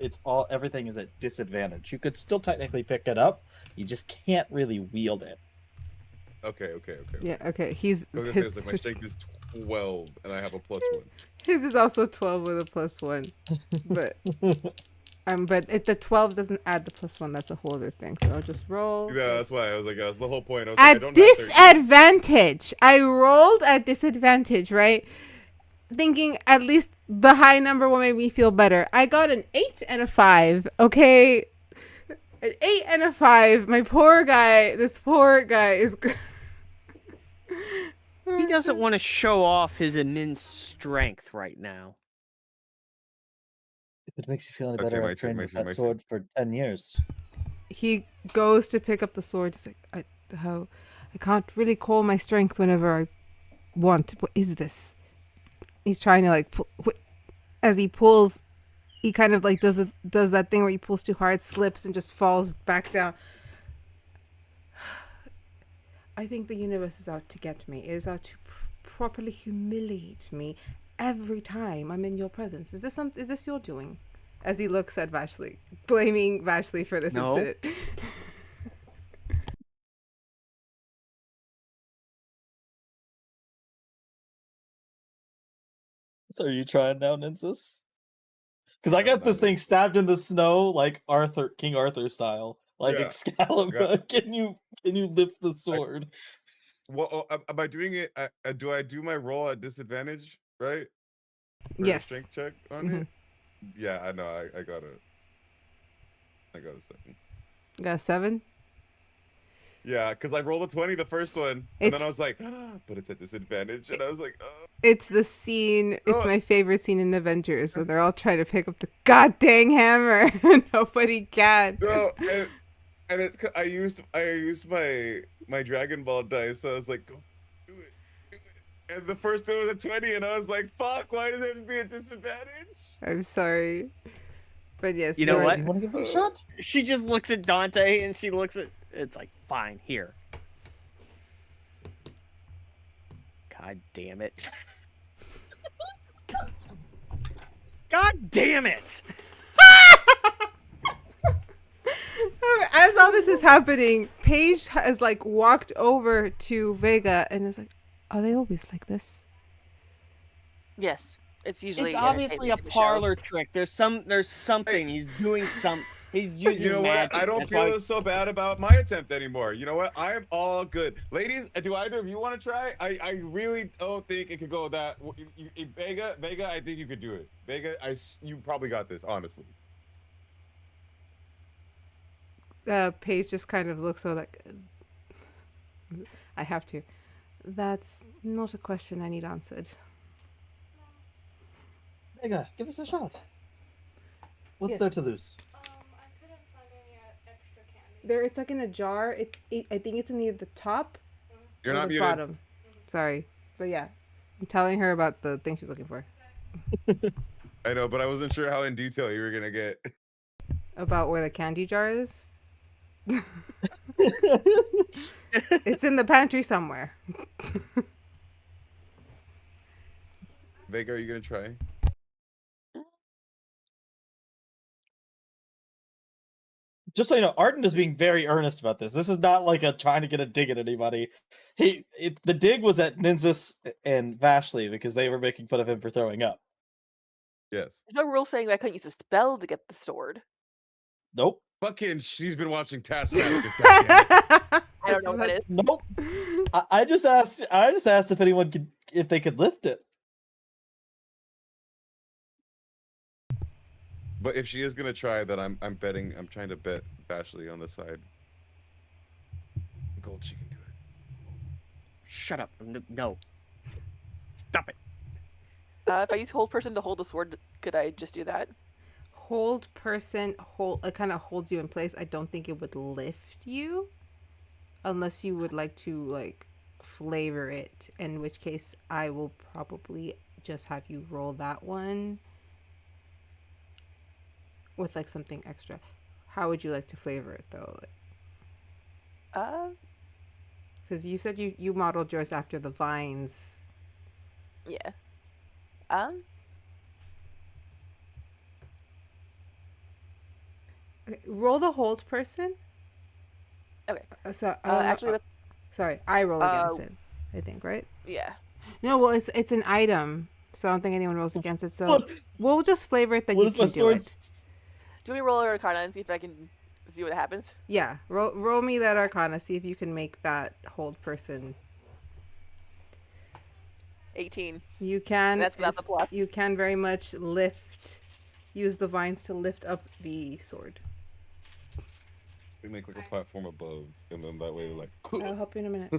everything is at disadvantage. You could still technically pick it up, you just can't really wield it. Okay. Yeah, okay. He's I was gonna say, it's like my strength is 12, and I have a +1. his is also 12 with a +1, but the 12 doesn't add the +1. That's a whole other thing. So I'll just roll. Yeah, that's why I was like, that's the whole point. I was like, I At don't have 13. disadvantage. I rolled at disadvantage, right? Thinking at least the high number will make me feel better. I got an 8 and a 5. Okay, an 8 and a 5. My poor guy. This poor guy is. He doesn't want to show off his immense strength right now. If it makes you feel any Okay, better, my I've turn, trained my with turn, that my sword for 10 years. He goes to pick up the sword. He's like, I can't really call my strength whenever I want. What is this? He's trying to like as he pulls, he kind of like does that thing where he pulls too hard, slips, and just falls back down. I think the universe is out to get me. It is out to properly humiliate me every time I'm in your presence. Is this your doing? As he looks at Vashley, blaming Vashley for this No. incident. So are you trying now, Nynzus? Because I No, got this not thing Nynzus. stabbed in the snow like King Arthur style, like Yeah. Excalibur. Can you lift the sword? Well, am I doing it? Do I do my roll at disadvantage? Right? For a Yes. strength check on it. Yeah, I know. I got it. I got a 7. You got a 7? Yeah, because I rolled a 20 the first one, and then I was like, but it's at disadvantage, and I was like, It's the scene. It's Oh. my favorite scene in Avengers where they're all trying to pick up the god dang hammer and nobody can. no, and it's I used my Dragon Ball dice, so I was like, go do it. And the first one was a 20, and I was like, fuck, why does it have to be a disadvantage? I'm sorry, but yes, You know you're what? You want to give it a shot? She just looks at Dante and she looks at. It's like, fine, here. God damn it. God damn it! As all this is happening, Paige has like walked over to Vega and is like, "Are they always like this?" Yes, it's usually It's obviously a entertainment in the show. parlor trick. There's something. He's doing some. He's using You know magic. what? I don't That's feel why- so bad about my attempt anymore. You know what? I am all good. Ladies, do either of you want to try? I really don't think it could go that. Vega, I think you could do it. Vega, you probably got this, honestly. Paige just kind of looks so like, I have to. That's not a question I need answered. Vega, give it a shot. What's Yes. there to lose? I couldn't find any extra candy. There, it's like in a jar. I think it's in either the top You're or not the muted. bottom. Sorry, but yeah, I'm telling her about the thing she's looking for. I know, but I wasn't sure how in detail you were gonna get. About where the candy jar is. It's in the pantry somewhere. Vega, are you gonna try? Just so you know, Ardyn is being very earnest about this. This is not like a trying to get a dig at anybody. The dig was at Nynzus and Vashley because they were making fun of him for throwing up. Yes. There's no rule saying I couldn't use a spell to get the sword. Nope. Fucking, she's been watching Taskmaster. goddammit. I don't know what that is. Nope. I just asked. If anyone if they could lift it. But if she is gonna try, then I'm trying to bet Vashley on the side. Gold, she can do it. Shut up. No. Stop it. If I use hold person to hold the sword, could I just do that? Hold person, it kind of holds you in place. I don't think it would lift you, unless you would like to like flavor it. In which case, I will probably just have you roll that one with like something extra. How would you like to flavor it though? Because you said you modeled yours after the vines. Yeah. Um, Okay, roll the hold person. Okay. So I don't know. actually, let's, Sorry, I roll against uh, it. I think, right? yeah. No, well, it's an item, so I don't think anyone rolls against it. So What? we'll just flavor it that What you is my can do sword? it. Do we roll our Arcana and see if I can see what happens? Yeah, roll me that Arcana. See if you can make that hold person. 18. You can. That's without the plus. You can very much use the vines to lift up the sword. We make like a platform above, and then that way they're like, I'll help you in a minute.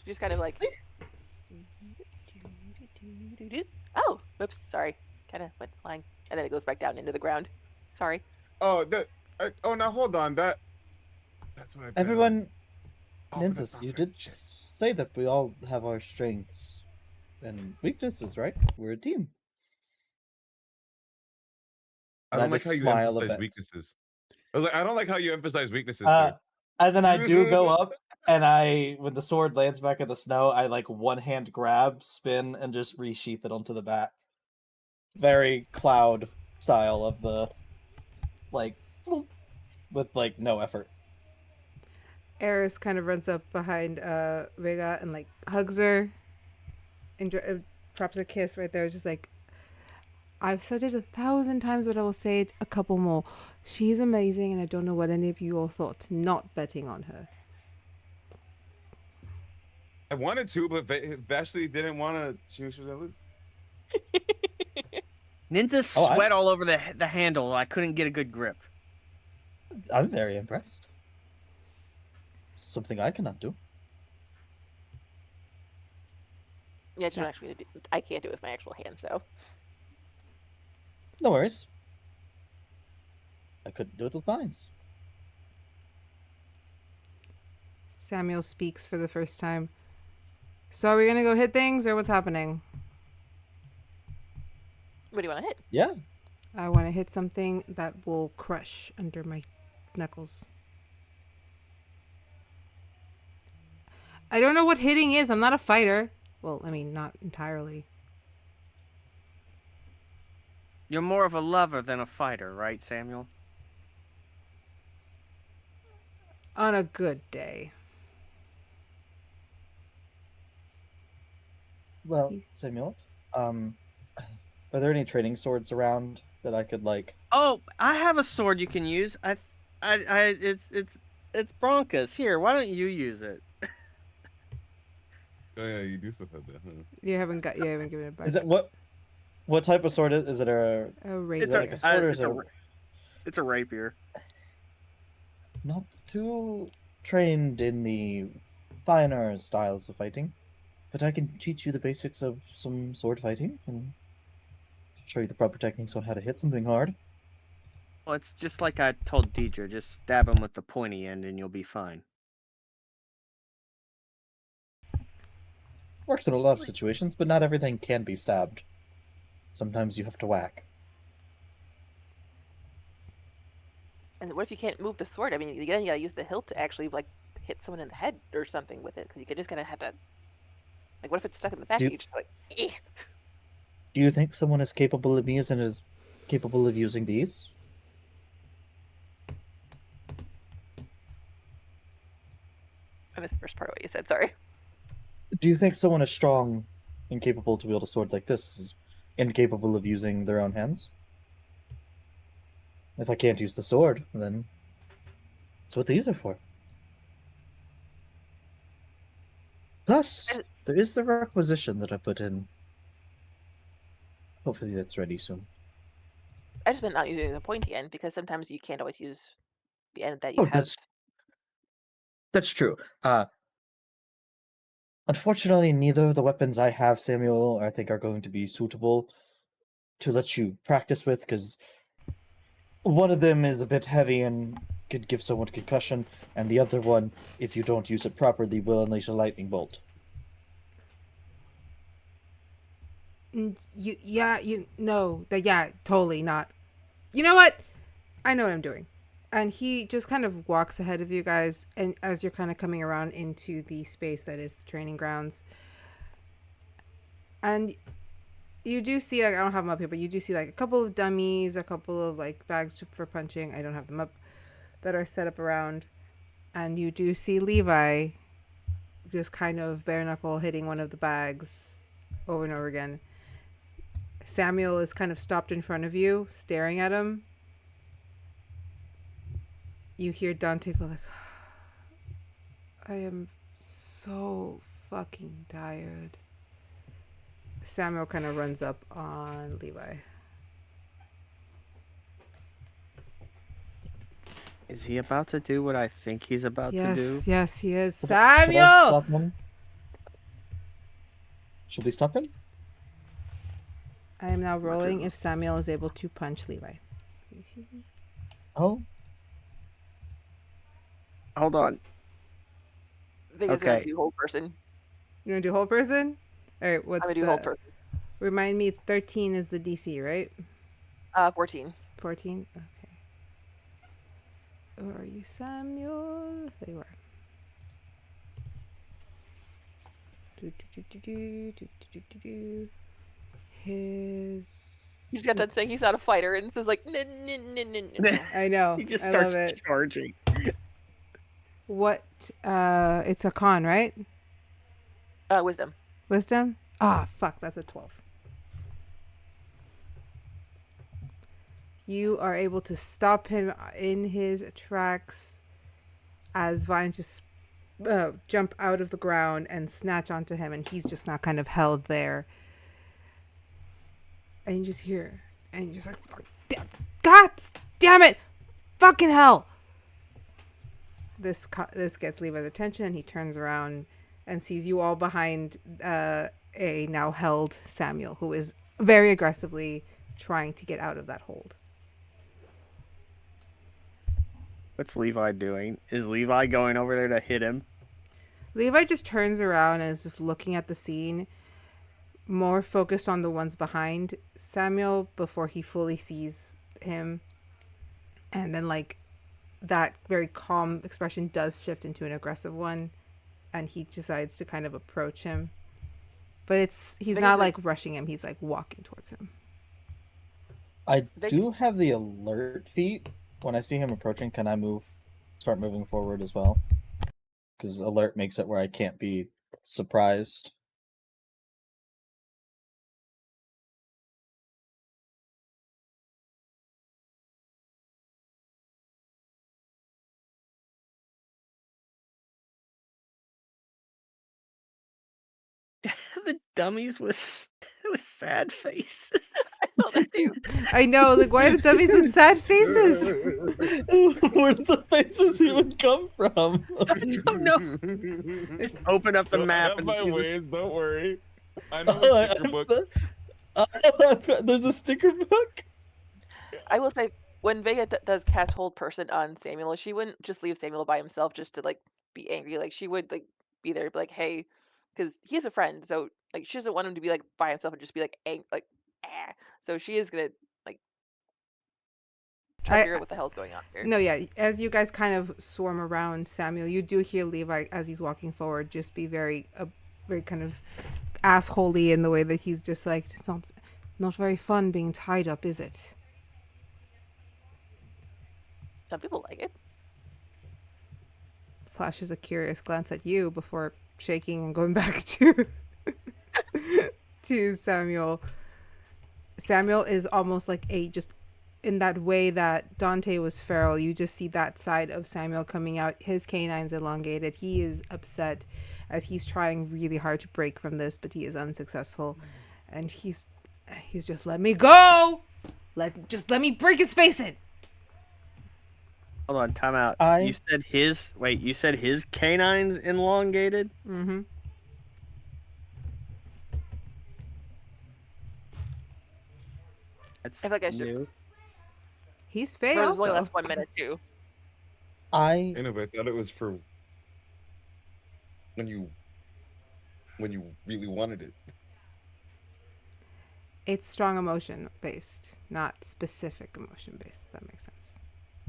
Just kind of like. Oh, whoops, sorry. Kind of went flying, and then it goes back down into the ground. Sorry. oh, now hold on. That's what I bet on. Everyone, Oh, but that's Nynzus, not you fair. did Shit. say that we all have our strengths and weaknesses, right? We're a team. I And don't I like just how you smile a emphasize bit. weaknesses. I was like, I don't like how you emphasize weaknesses, sir. And then I do go up, and when the sword lands back in the snow, I like one hand grab, spin, and just resheath it onto the back. Very Cloud style of the, like, with like no effort. Eris kind of runs up behind Vega and like hugs her and drops a kiss right there. Just like, I've said it 1,000 times, but I will say it a couple more. She's amazing, and I don't know what any of you all thought not betting on her. I wanted to, but Vashley didn't want to. She was gonna lose. Nynzus Oh, sweat all over the handle. I couldn't get a good grip. I'm very impressed. Something I cannot do. Yeah, it's not actually. I can't do it with my actual hands, though. No worries. I couldn't do it with vines. Samuel speaks for the first time. So are we gonna go hit things, or what's happening? What do you want to hit? Yeah. I want to hit something that will crush under my knuckles. I don't know what hitting is. I'm not a fighter. Well, I mean, not entirely. You're more of a lover than a fighter, right, Samuel? On a good day. Well, Samuel, are there any training swords around that I could like? Oh, I have a sword you can use. It's Bronca's. Here, why don't you use it? Oh yeah, you do still have that, huh? You haven't given it back. Is it what type of sword is it? A rapier. is it like a sword or is it's a rapier. Not too trained in the finer styles of fighting, but I can teach you the basics of some sword fighting and show you the proper techniques on how to hit something hard. Well, it's just like I told Dierdra. Just stab him with the pointy end and you'll be fine. Works in a lot of situations, but not everything can be stabbed. Sometimes you have to whack. And what if you can't move the sword? I mean, again, you gotta use the hilt to actually like hit someone in the head or something with it, because you could just kind of have to. Like, what if it's stuck in the back? Do- And you're just like, eh. Do you think someone is capable of these and is capable of using these? I missed the first part of what you said. Sorry. Do you think someone is strong and capable to wield a sword like this is incapable of using their own hands? If I can't use the sword, then that's what these are for. Plus, there is the requisition that I put in. Hopefully that's ready soon. I just meant not using the pointy end, because sometimes you can't always use the end that you have. That's true. Unfortunately, neither of the weapons I have, Samuel, I think are going to be suitable to let you practice with, because one of them is a bit heavy and could give someone concussion, and the other one, if you don't use it properly, will unleash a lightning bolt. Totally not. You know what? I know what I'm doing. And he just kind of walks ahead of you guys, and as you're kind of coming around into the space that is the training grounds, And you do see, like, I don't have them up here, but you do see like a couple of dummies, a couple of like bags for punching. I don't have them up, that are set up around. And you do see Levi just kind of bare knuckle hitting one of the bags over and over again. Samuel is kind of stopped in front of you, staring at him. You hear Dante go like, I am so fucking tired. Samuel kind of runs up on Levi. Is he about to do what I think he's about to do? Yes, he is. Should I Samuel! stop him? Should we stop him? I am now What's rolling his- if Samuel is able to punch Levi. Oh, Hold on. Vega's gonna Okay. do whole person. You want to do whole person? All right, what's I'm gonna do the... whole person. Remind me, it's 13 is the DC, right? 14. 14? Okay. Where are you, Samuel? There you are. His... You just got done saying he's not a fighter, and it's like, I know. He just I starts love it. charging. What? It's a con, right? Wisdom. Wisdom? Ah, fuck, that's a 12. You are able to stop him in his tracks as vines just jump out of the ground and snatch onto him, and he's just now kind of held there. And you just hear, and you're just like, fuck, God damn it! Fucking hell! This gets Levi's attention, and he turns around and sees you all behind a now held Samuel, who is very aggressively trying to get out of that hold. What's Levi doing? Is Levi going over there to hit him? Levi just turns around and is just looking at the scene, more focused on the ones behind Samuel before he fully sees him. And then, like, that very calm expression does shift into an aggressive one, and he decides to kind of approach him. But he's not like rushing him, he's like walking towards him. I do have the alert feat. When I see him approaching, can I start moving forward as well? Because alert makes it where I can't be surprised. The dummies with sad faces. I know that too. I know, like, why are the dummies with sad faces? Where did the faces even come from? I don't know. Just open up the map and my see ways. Don't worry. I know the sticker book. There's a sticker book. I will say, when Vega does cast hold person on Samuel, she wouldn't just leave Samuel by himself just to like be angry. Like she would like be there, be like, hey, because he's a friend, so like she doesn't want him to be like by himself and just be like ah. So she is gonna like try to figure out what the hell's going on here. No, yeah. As you guys kind of swarm around Samuel, you do hear Levi as he's walking forward just be very kind of assholey in the way that he's just like, it's not very fun being tied up, is it? Some people like it. Flashes a curious glance at you before shaking and going back to to Samuel. Samuel is almost like just in that way that Dante was feral. You just see that side of Samuel coming out, his canines elongated. He is upset as he's trying really hard to break from this, but he is unsuccessful. And he's just, let me go! Just let me break his face in! Hold on, time out. You said his canines elongated? Mm-hmm. That's I feel like I should. new. He's Fae There's also. only last 1 minute too. I I know, but I thought it was for when you really wanted it. It's strong emotion based, not specific emotion based, if that makes sense.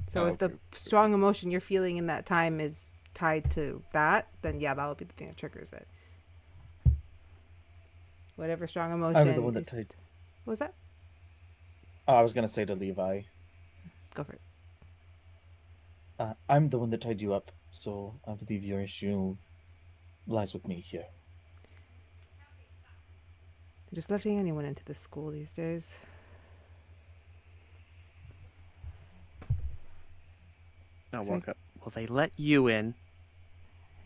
So Oh, if the okay. strong emotion you're feeling in that time is tied to that, then yeah, that'll be the thing that triggers it. Whatever strong emotion. I'm the one that is... tied. What was that? I was gonna say to Levi. Go for it. I'm the one that tied you up, so I believe your issue lies with me here. Just letting anyone into the school these days. I'll It's walk like- up. Will they let you in?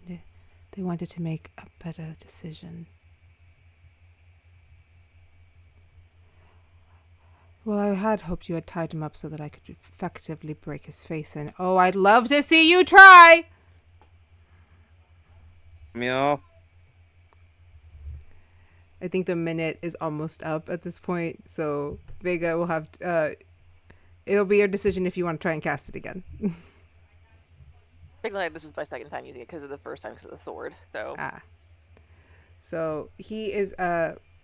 They wanted to make a better decision. Well, I had hoped you had tied him up so that I could effectively break his face in. Oh, I'd love to see you try! Meow. I think the minute is almost up at this point, so Vega will have... it'll be your decision if you want to try and cast it again. Technically, this is my second time using it because of the first time because of the sword. So So he is...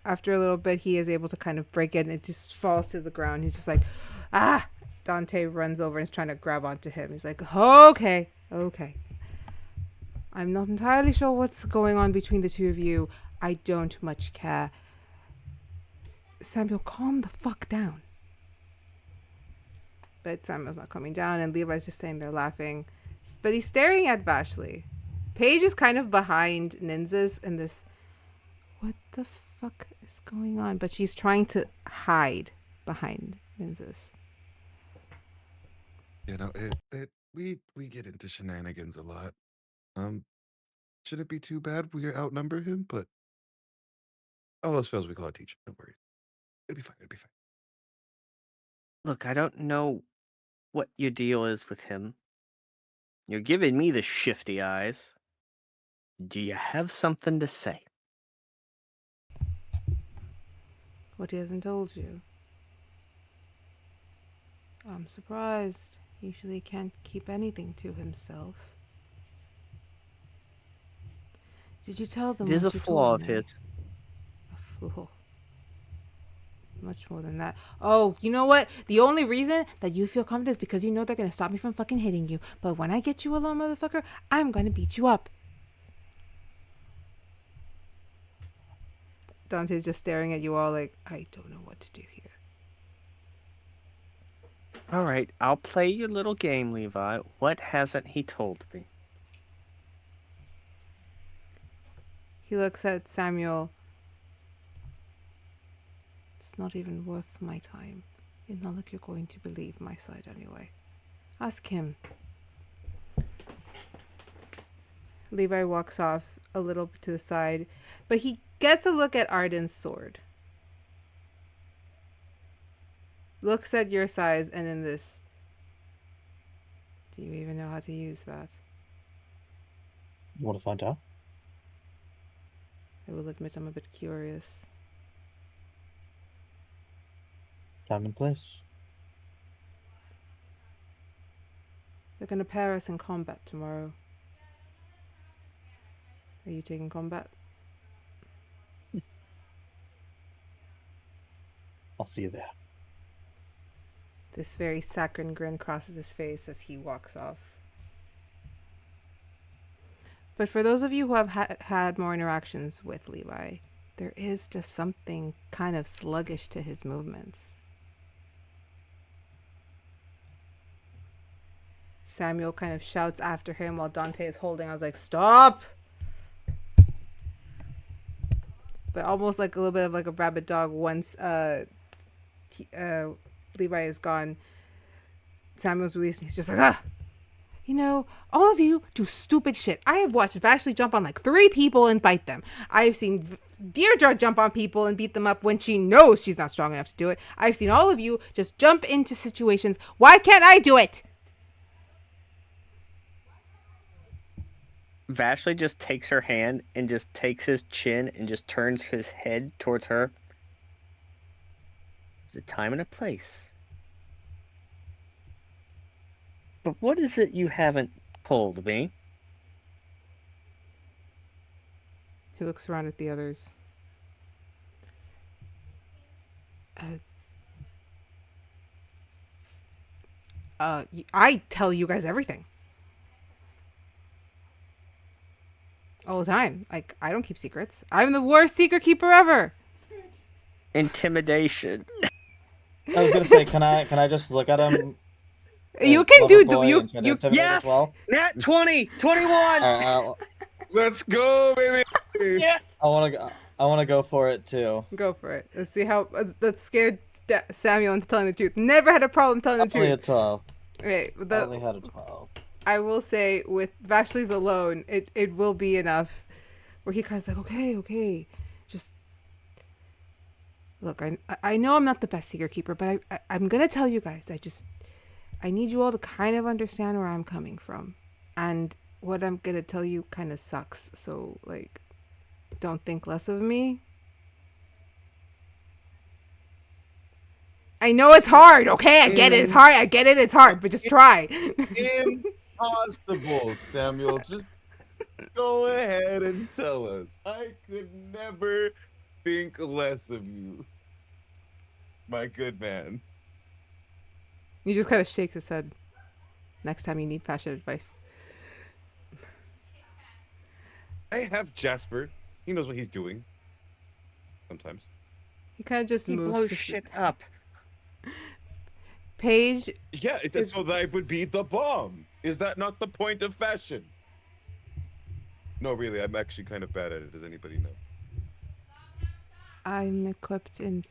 after a little bit, he is able to kind of break it, and it just falls to the ground. He's just like, ah! Dante runs over and is trying to grab onto him. He's like, okay. I'm not entirely sure what's going on between the two of you. I don't much care. Samuel, calm the fuck down. But Samuel's not coming down, and Levi's just sitting there laughing. But he's staring at Vashley. Paige is kind of behind Nynzus in this... What the fuck is going on? But she's trying to hide behind Nynzus. You know, we get into shenanigans a lot. Should it be too bad we outnumber him? But all else fails, we call our teacher. Don't worry. It'll be fine. Look, I don't know what your deal is with him. You're giving me the shifty eyes. Do you have something to say? What he hasn't told you. I'm surprised. Usually he can't keep anything to himself. Did you tell them It is a what you flaw told of me? his. A flaw. Much more than that. Oh, you know what? The only reason that you feel confident is because you know they're going to stop me from fucking hitting you. But when I get you alone, motherfucker, I'm going to beat you up. Dante's just staring at you all like, I don't know what to do here. All right, I'll play your little game, Levi. What hasn't he told me? He looks at Samuel. It's not even worth my time. It's not like you're going to believe my side anyway. Ask him. Levi walks off a little bit to the side, but he gets a look at Ardyn's sword. Looks at your size and in this. Do you even know how to use that? You want to find out? I will admit I'm a bit curious. Time and place. They're going to pair us in combat tomorrow. Are you taking combat? I'll see you there. This very saccharine grin crosses his face as he walks off. But for those of you who have had more interactions with Levi, there is just something kind of sluggish to his movements. Samuel kind of shouts after him while Dante is holding. I was like, stop! But almost like a little bit of like a rabid dog once Levi is gone. Samuel's released and he's just like, ah! You know, all of you do stupid shit. I have watched Vashley jump on like 3 people and bite them. I've seen Dierdra jump on people and beat them up when she knows she's not strong enough to do it. I've seen all of you just jump into situations. Why can't I do it? Vashley just takes her hand and just takes his chin and just turns his head towards her. There's a time and a place. But what is it you haven't told me? He looks around at the others. I tell you guys everything. All the time. Like, I don't keep secrets. I'm the worst secret keeper ever. Intimidation. I was gonna say, can I just look at him? You can do and try to intimidate as Yes! well? Nat 20! 21! Alright, Let's go, baby. Yeah! I want to go for it too. Go for it. Let's see how. Let's scare Samuel into telling the truth. Never had a problem telling the Only a truth. 12. Okay, I only had a 12. I will say with Vashley's alone, it will be enough. Where he kind of like, okay, just look. I know I'm not the best secret keeper, but I'm gonna tell you guys. I need you all to kind of understand where I'm coming from, and what I'm gonna tell you kind of sucks. So like, don't think less of me. I know it's hard, okay? I get it. It's hard. I get it. It's hard, but just try. Impossible, Samuel. Just go ahead and tell us. I could never think less of you, my good man. He just kind of shakes his head. Next time you need fashion advice. I have Jasper. He knows what he's doing. Sometimes. He kind of just He moves. blows his- shit up. Paige, Yeah, it's so that I would be the bomb. Is that not the point of fashion? No, really, I'm actually kind of bad at it. Does anybody know? I'm equipped in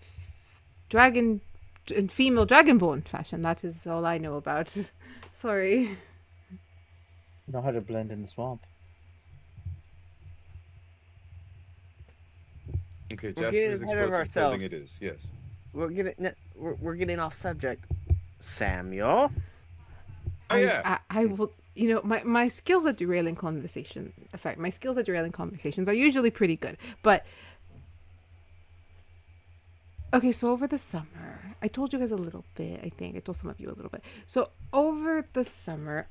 female dragonborn fashion. That is all I know about. Sorry. You know how to blend in the swamp. Okay, We're getting Jasper's ahead of explosive building ourselves. it is, yes. We're getting off subject. Samuel? Oh, yeah. I will. You know, my skills at derailing conversation. Sorry, my skills at derailing conversations are usually pretty good. But okay, so over the summer, I told you guys a little bit. I think I told some of you a little bit. So over the summer,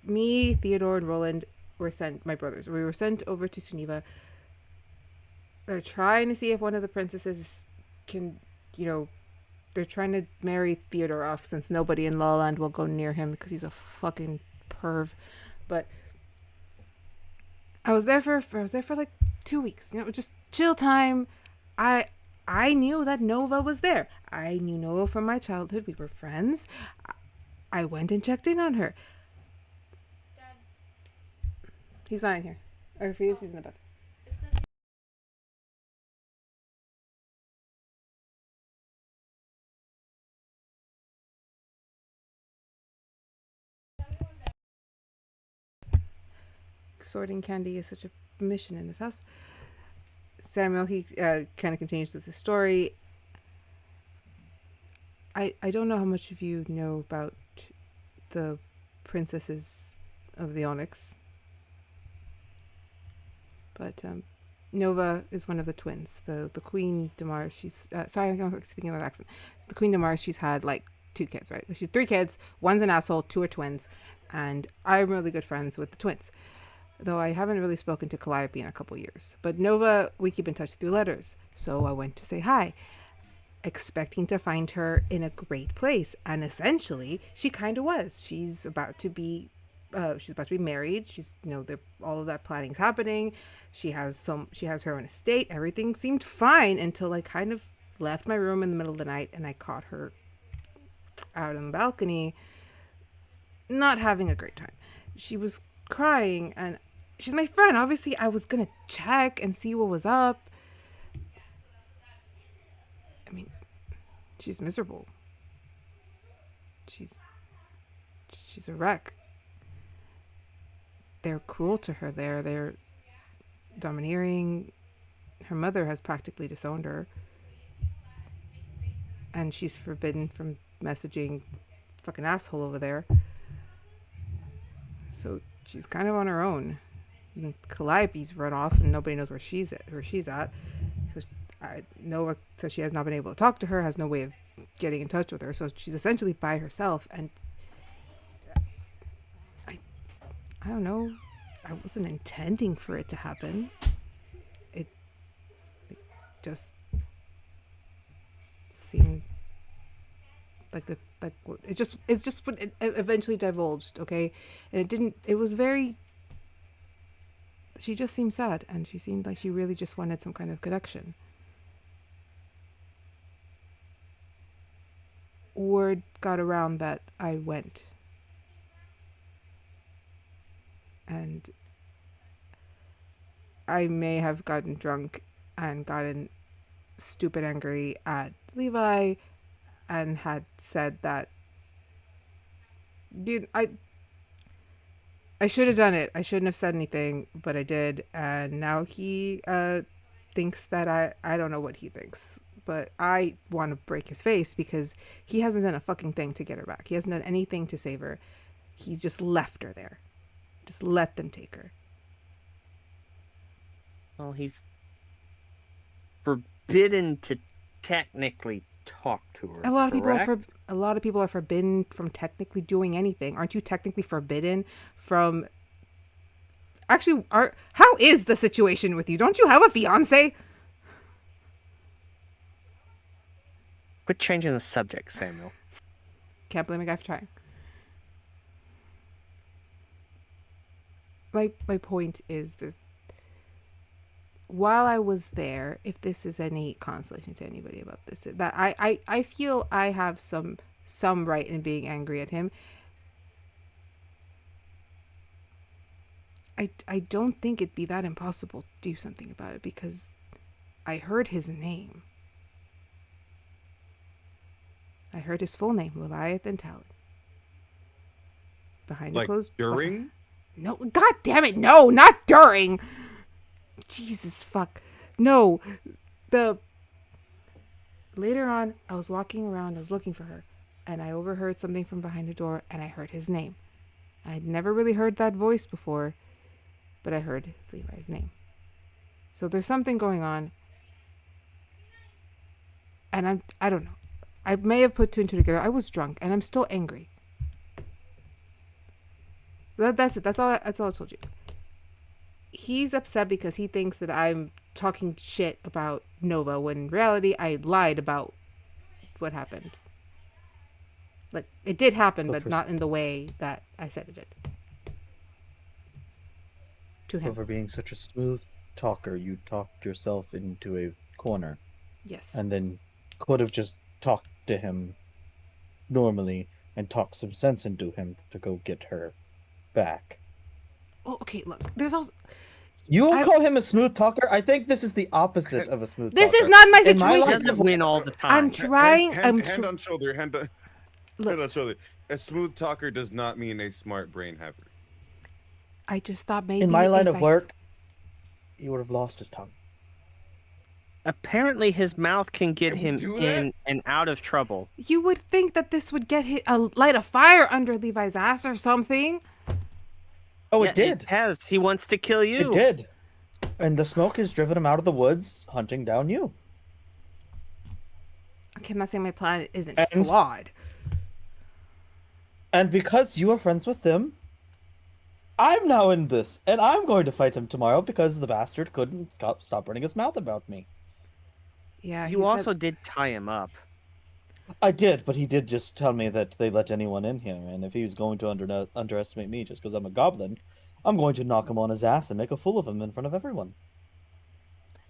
me, Theodore, and Roland were sent. My brothers, we were sent over to Suniva. They're trying to see if one of the princesses can, they're trying to marry Theodore off since nobody in Lala Land will go near him because he's a fucking perv. But I was there for like 2 weeks. Just chill time. I knew that Nova was there. I knew Nova from my childhood. We were friends. I went and checked in on her. Dad, He's not in here. Or if he is, he's in the bathroom. is this Sorting candy is such a mission in this house. Samuel, he kind of continues with the story. I don't know how much of you know about the princesses of the Onyx, but Nova is one of the twins. The Queen Damars. She's sorry, I'm speaking with accent. The Queen Damars. She's had like 2 kids, right? She's 3 kids. One's an asshole. 2 are twins, and I'm really good friends with the twins. Though I haven't really spoken to Calliope in a couple years. But Nova, we keep in touch through letters. So I went to say hi, expecting to find her in a great place. And essentially, she kind of was. She's about to be married. She's, all of that planning's happening. She has her own estate. Everything seemed fine until I kind of left my room in the middle of the night and I caught her out on the balcony, not having a great time. She was crying, and she's my friend. Obviously, I was gonna check and see what was up. I mean, she's miserable. She's a wreck. They're cruel to her there. They're domineering. Her mother has practically disowned her. And she's forbidden from messaging fucking asshole over there. So she's kind of on her own. And Calliope's run off and nobody knows where she's at. So Nova says she has not been able to talk to her, has no way of getting in touch with her. So she's essentially by herself. And I don't know. I wasn't intending for it to happen. It just seemed like it's just what it eventually divulged, okay? And it was very, she just seemed sad, and she seemed like she really just wanted some kind of connection. word got around that I went. And I may have gotten drunk and gotten stupid angry at Levi and had said that, dude, I should have done it. I shouldn't have said anything, but I did. And now he thinks that I don't know what he thinks. But I want to break his face because he hasn't done a fucking thing to get her back. He hasn't done anything to save her. He's just left her there. Just let them take her. Well, he's forbidden to technically talk to her. A lot of people correct? a lot of people are forbidden from technically doing anything. Aren't you technically forbidden from? Actually, how is the situation with you? Don't you have a fiance? Quit changing the subject, Samuel. Can't blame a guy for trying. My point is this. While I was there, if this is any consolation to anybody about this, that I feel I have some right in being angry at him. I don't think it'd be that impossible to do something about it because I heard his name. I heard his full name, Leviathan Talon. Behind Like a closed during? No, god damn it, no, not during. Jesus fuck. No. Later on, I was walking around, I was looking for her, and I overheard something from behind the door, and I heard his name. I had never really heard that voice before, but I heard Levi's name. So there's something going on, and I don't know. I may have put two and two together. I was drunk, and I'm still angry. That's it. That's all I told you. He's upset because he thinks that I'm talking shit about Nova, when in reality I lied about what happened. Like, it did happen, but not in the way that I said it did. To him. For being such a smooth talker, you talked yourself into a corner. Yes. And then could have just talked to him normally and talked some sense into him to go get her back. Oh, okay, look. There's also... You will call him a smooth talker? I think this is the opposite of a smooth talker. This is not my In my situation. life- He doesn't win all the time. I'm trying... Hand on shoulder, hand on Look, shoulder. A smooth talker does not mean a smart brain haver. I just thought maybe... In my line if of work, he would have lost his tongue. Apparently, his mouth can get Can we him do that? in and out of trouble. You would think that this would get light a fire under Levi's ass or something. Oh, Yeah, it did. It has. He wants to kill you. It did. And the smoke has driven him out of the woods, hunting down you. Okay, I'm not saying my plan isn't And- flawed. And because you are friends with him, I'm now in this. And I'm going to fight him tomorrow because the bastard couldn't stop running his mouth about me. Yeah, You he's also got- did tie him up. I did, but he did just tell me that they let anyone in here. And if he was going to underestimate me just because I'm a goblin, I'm going to knock him on his ass and make a fool of him in front of everyone.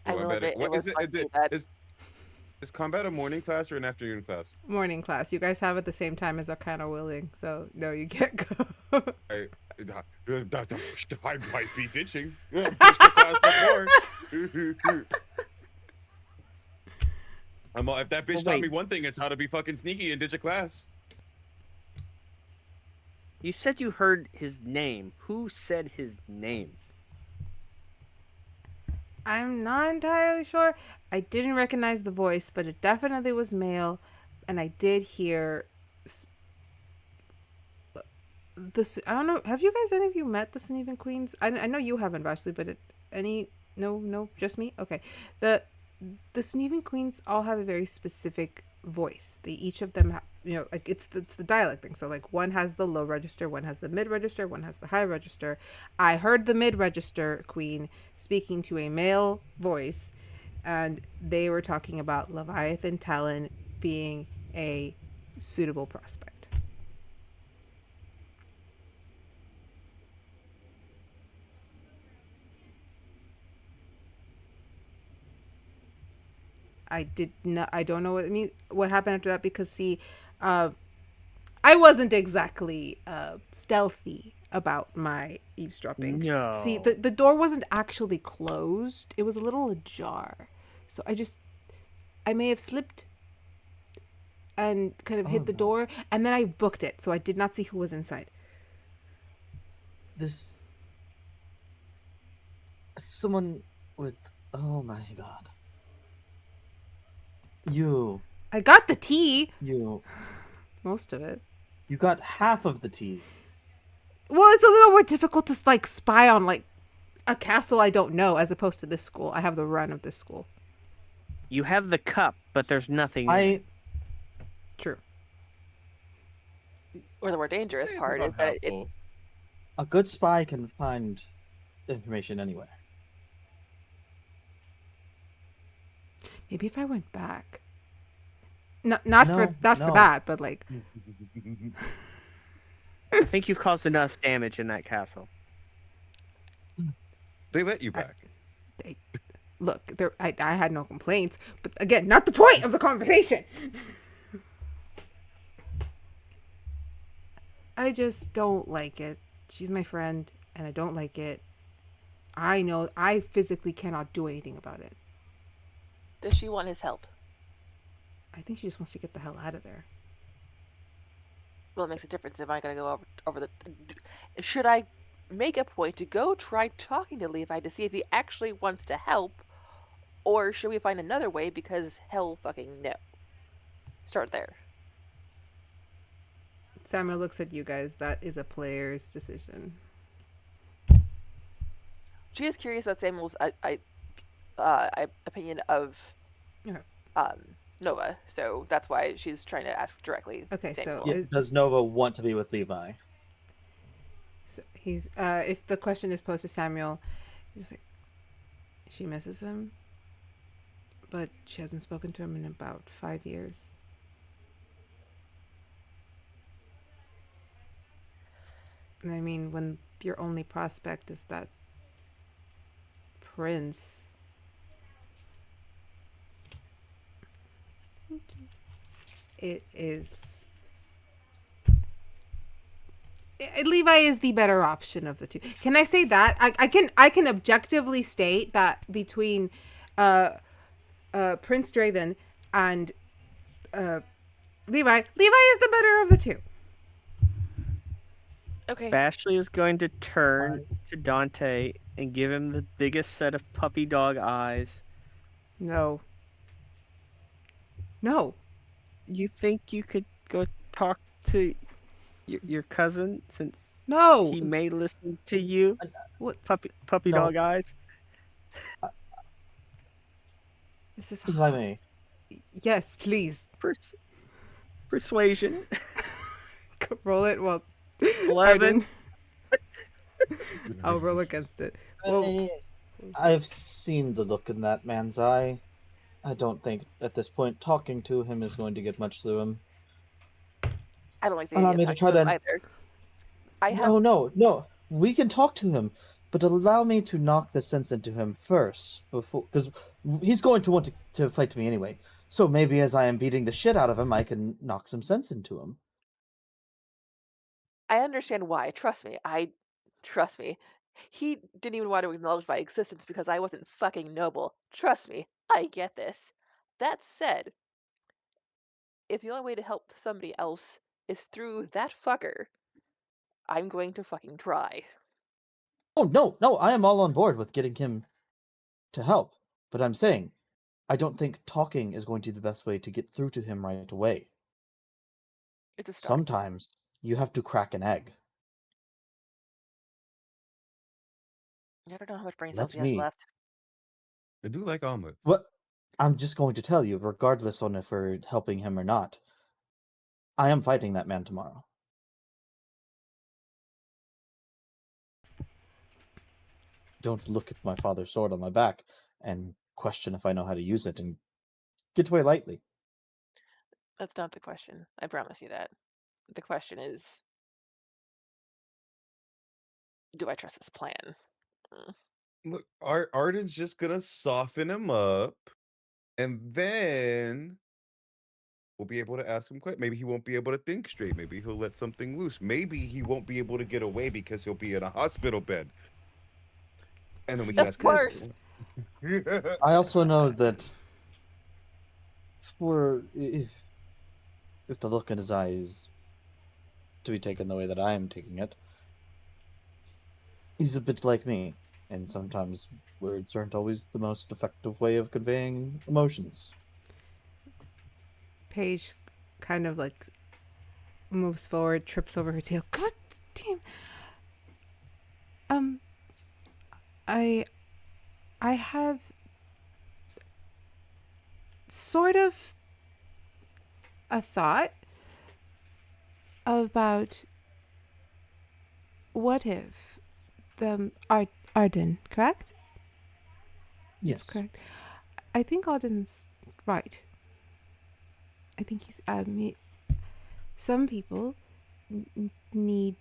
I will admit, it was fun to do that. Is combat a morning class or an afternoon class? morning class. You guys have at the same time as Arcana Willing, so no, you can't go. I might be ditching. Ditched the class before. If that bitch taught me one thing, it's how to be fucking sneaky and ditch a class. You said you heard his name. Who said his name? I'm not entirely sure. I didn't recognize the voice, but it definitely was male, and I did hear this. I don't know. Have you guys, any of you met the Sneven Queens? I know you haven't, Vashley, but no, just me. Okay, the Sneven Queens all have a very specific voice. They each of them have, like it's the dialect thing. So like one has the low register, one has the mid register, one has the high register. I heard the mid register queen speaking to a male voice, and they were talking about Leviathan Talon being a suitable prospect. I don't know what happened after that, because see, I wasn't exactly stealthy about my eavesdropping. See, No. the door wasn't actually closed. It was a little ajar. So I may have slipped and kind of hit the no. door, and then I booked it, so I did not see who was inside. This someone with oh my god. You I got the tea, you most of it. you got half of the tea. Well, it's a little more difficult to like spy on like a castle I don't know as opposed to this school. I have the run of this school. You have the cup, but there's nothing in it. True. Or the more dangerous Say it's part is about that half it full. A good spy can find information anywhere. Maybe if I went back. Not for No. that, but like I think you've caused enough damage in that castle. They let you back. look, there I had no complaints, but again, not the point of the conversation. I just don't like it. She's my friend, and I don't like it. I know I physically cannot do anything about it. does she want his help? I think she just wants to get the hell out of there. Well, it makes a difference if I gotta go over the. Should I make a point to go try talking to Levi to see if he actually wants to help, or should we find another way because hell fucking no? Start there. Samuel looks at you guys. That is a player's decision. She is curious about Samuel's opinion of Okay. Nova, so that's why she's trying to ask directly. Okay, so Samuel. Yeah, does Nova want to be with Levi? So he's if the question is posed to Samuel, he's like, she misses him, but she hasn't spoken to him in about 5 years. And I mean, when your only prospect is that prince. It is. Levi is the better option of the two. Can I say that? I can objectively state that between Prince Draven and Levi is the better of the two. Okay. Vashley is going to turn to Dante and give him the biggest set of puppy dog eyes. No. You think you could go talk to your cousin since No. he may listen to you? What? Puppy No. dog eyes? This is. If I may. Yes, please. Persuasion. Roll it. Well, 11. I'll roll against it. Well, I've seen the look in that man's eye. I don't think at this point talking to him is going to get much through him. I don't like the Allow idea me of to talking try him to- either. I have No. We can talk to him, but allow me to knock the sense into him first, before, because he's going to want to fight me anyway. So maybe as I am beating the shit out of him, I can knock some sense into him. I understand why. Trust me. Trust me. He didn't even want to acknowledge my existence because I wasn't fucking noble. Trust me. I get this. That said, if the only way to help somebody else is through that fucker, I'm going to fucking try. Oh, no, I am all on board with getting him to help. But I'm saying, I don't think talking is going to be the best way to get through to him right away. It's a start. Sometimes you have to crack an egg. I don't know how much brain Let cells he has me- left. I do like omelets. What? I'm just going to tell you, regardless on if we're helping him or not, I am fighting that man tomorrow. Don't look at my father's sword on my back and question if I know how to use it and get away lightly. That's not the question. I promise you that. The question is, do I trust this plan? Look, Ardyn's just gonna soften him up, and then we'll be able to ask him questions. Maybe he won't be able to think straight. Maybe he'll let something loose. Maybe he won't be able to get away because he'll be in a hospital bed. And then we can Of ask course. him. I also know that if the look in his eyes to be taken the way that I am taking it, he's a bit like me, and sometimes words aren't always the most effective way of conveying emotions. Paige kind of like moves forward, trips over her tail. God damn. I have sort of a thought about what if the Ardyn, correct? Yes. Correct. I think Ardyn's right. I think he's some people need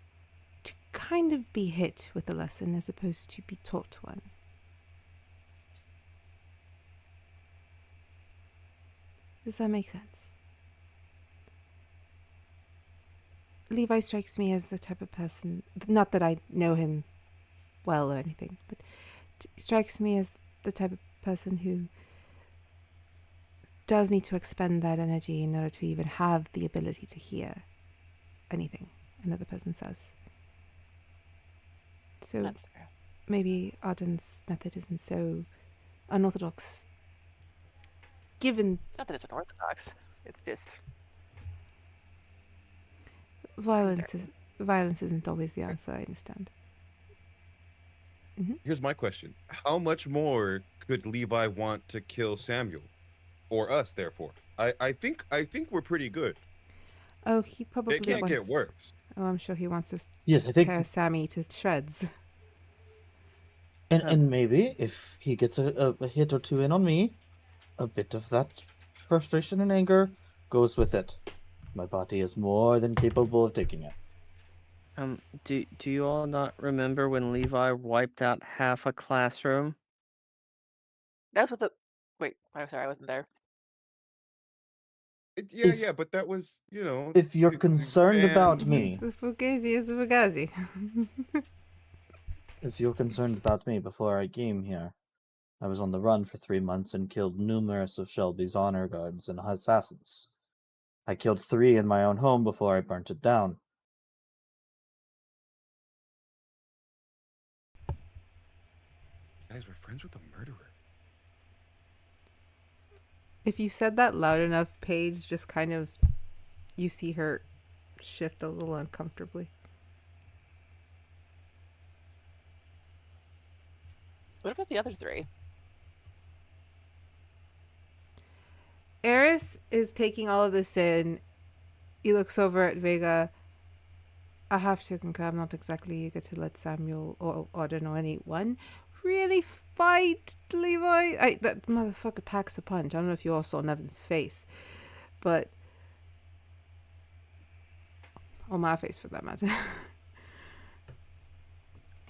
to kind of be hit with a lesson as opposed to be taught one. Does that make sense? Levi strikes me as the type of person, not that I know him well or anything, but strikes me as the type of person who does need to expend that energy in order to even have the ability to hear anything another person says. So That's fair. maybe Ardyn's method isn't so unorthodox. Given Not that it's unorthodox. It's just violence isn't always the answer, I understand. Here's my question. How much more could Levi want to kill Samuel? Or us, therefore? I think we're pretty good. Oh, he probably It can't get wants... worse. Oh, I'm sure he wants to Yes, I think, tear Sammy to shreds. and maybe if he gets a hit or two in on me, a bit of that frustration and anger goes with it. My body is more than capable of taking it. Do you all not remember when Levi wiped out half a classroom? that's what the. Wait, I'm sorry, I wasn't there. Yeah, but that was, If you're the concerned about me, It's a fugazi. if you're concerned about me, before I came here, I was on the run for 3 months and killed numerous of Shelby's honor guards and assassins. I killed 3 in my own home before I burnt it down. Guys, we're friends with a murderer. If you said that loud enough, Paige just kind of, you see her shift a little uncomfortably. What about the other 3? Eris is taking all of this in. He looks over at Vega. I have to concur, I'm not exactly eager to let Samuel or Ardyn or anyone really fight Levi. That motherfucker packs a punch. I don't know if you all saw Nevin's face, but... or my face for that matter.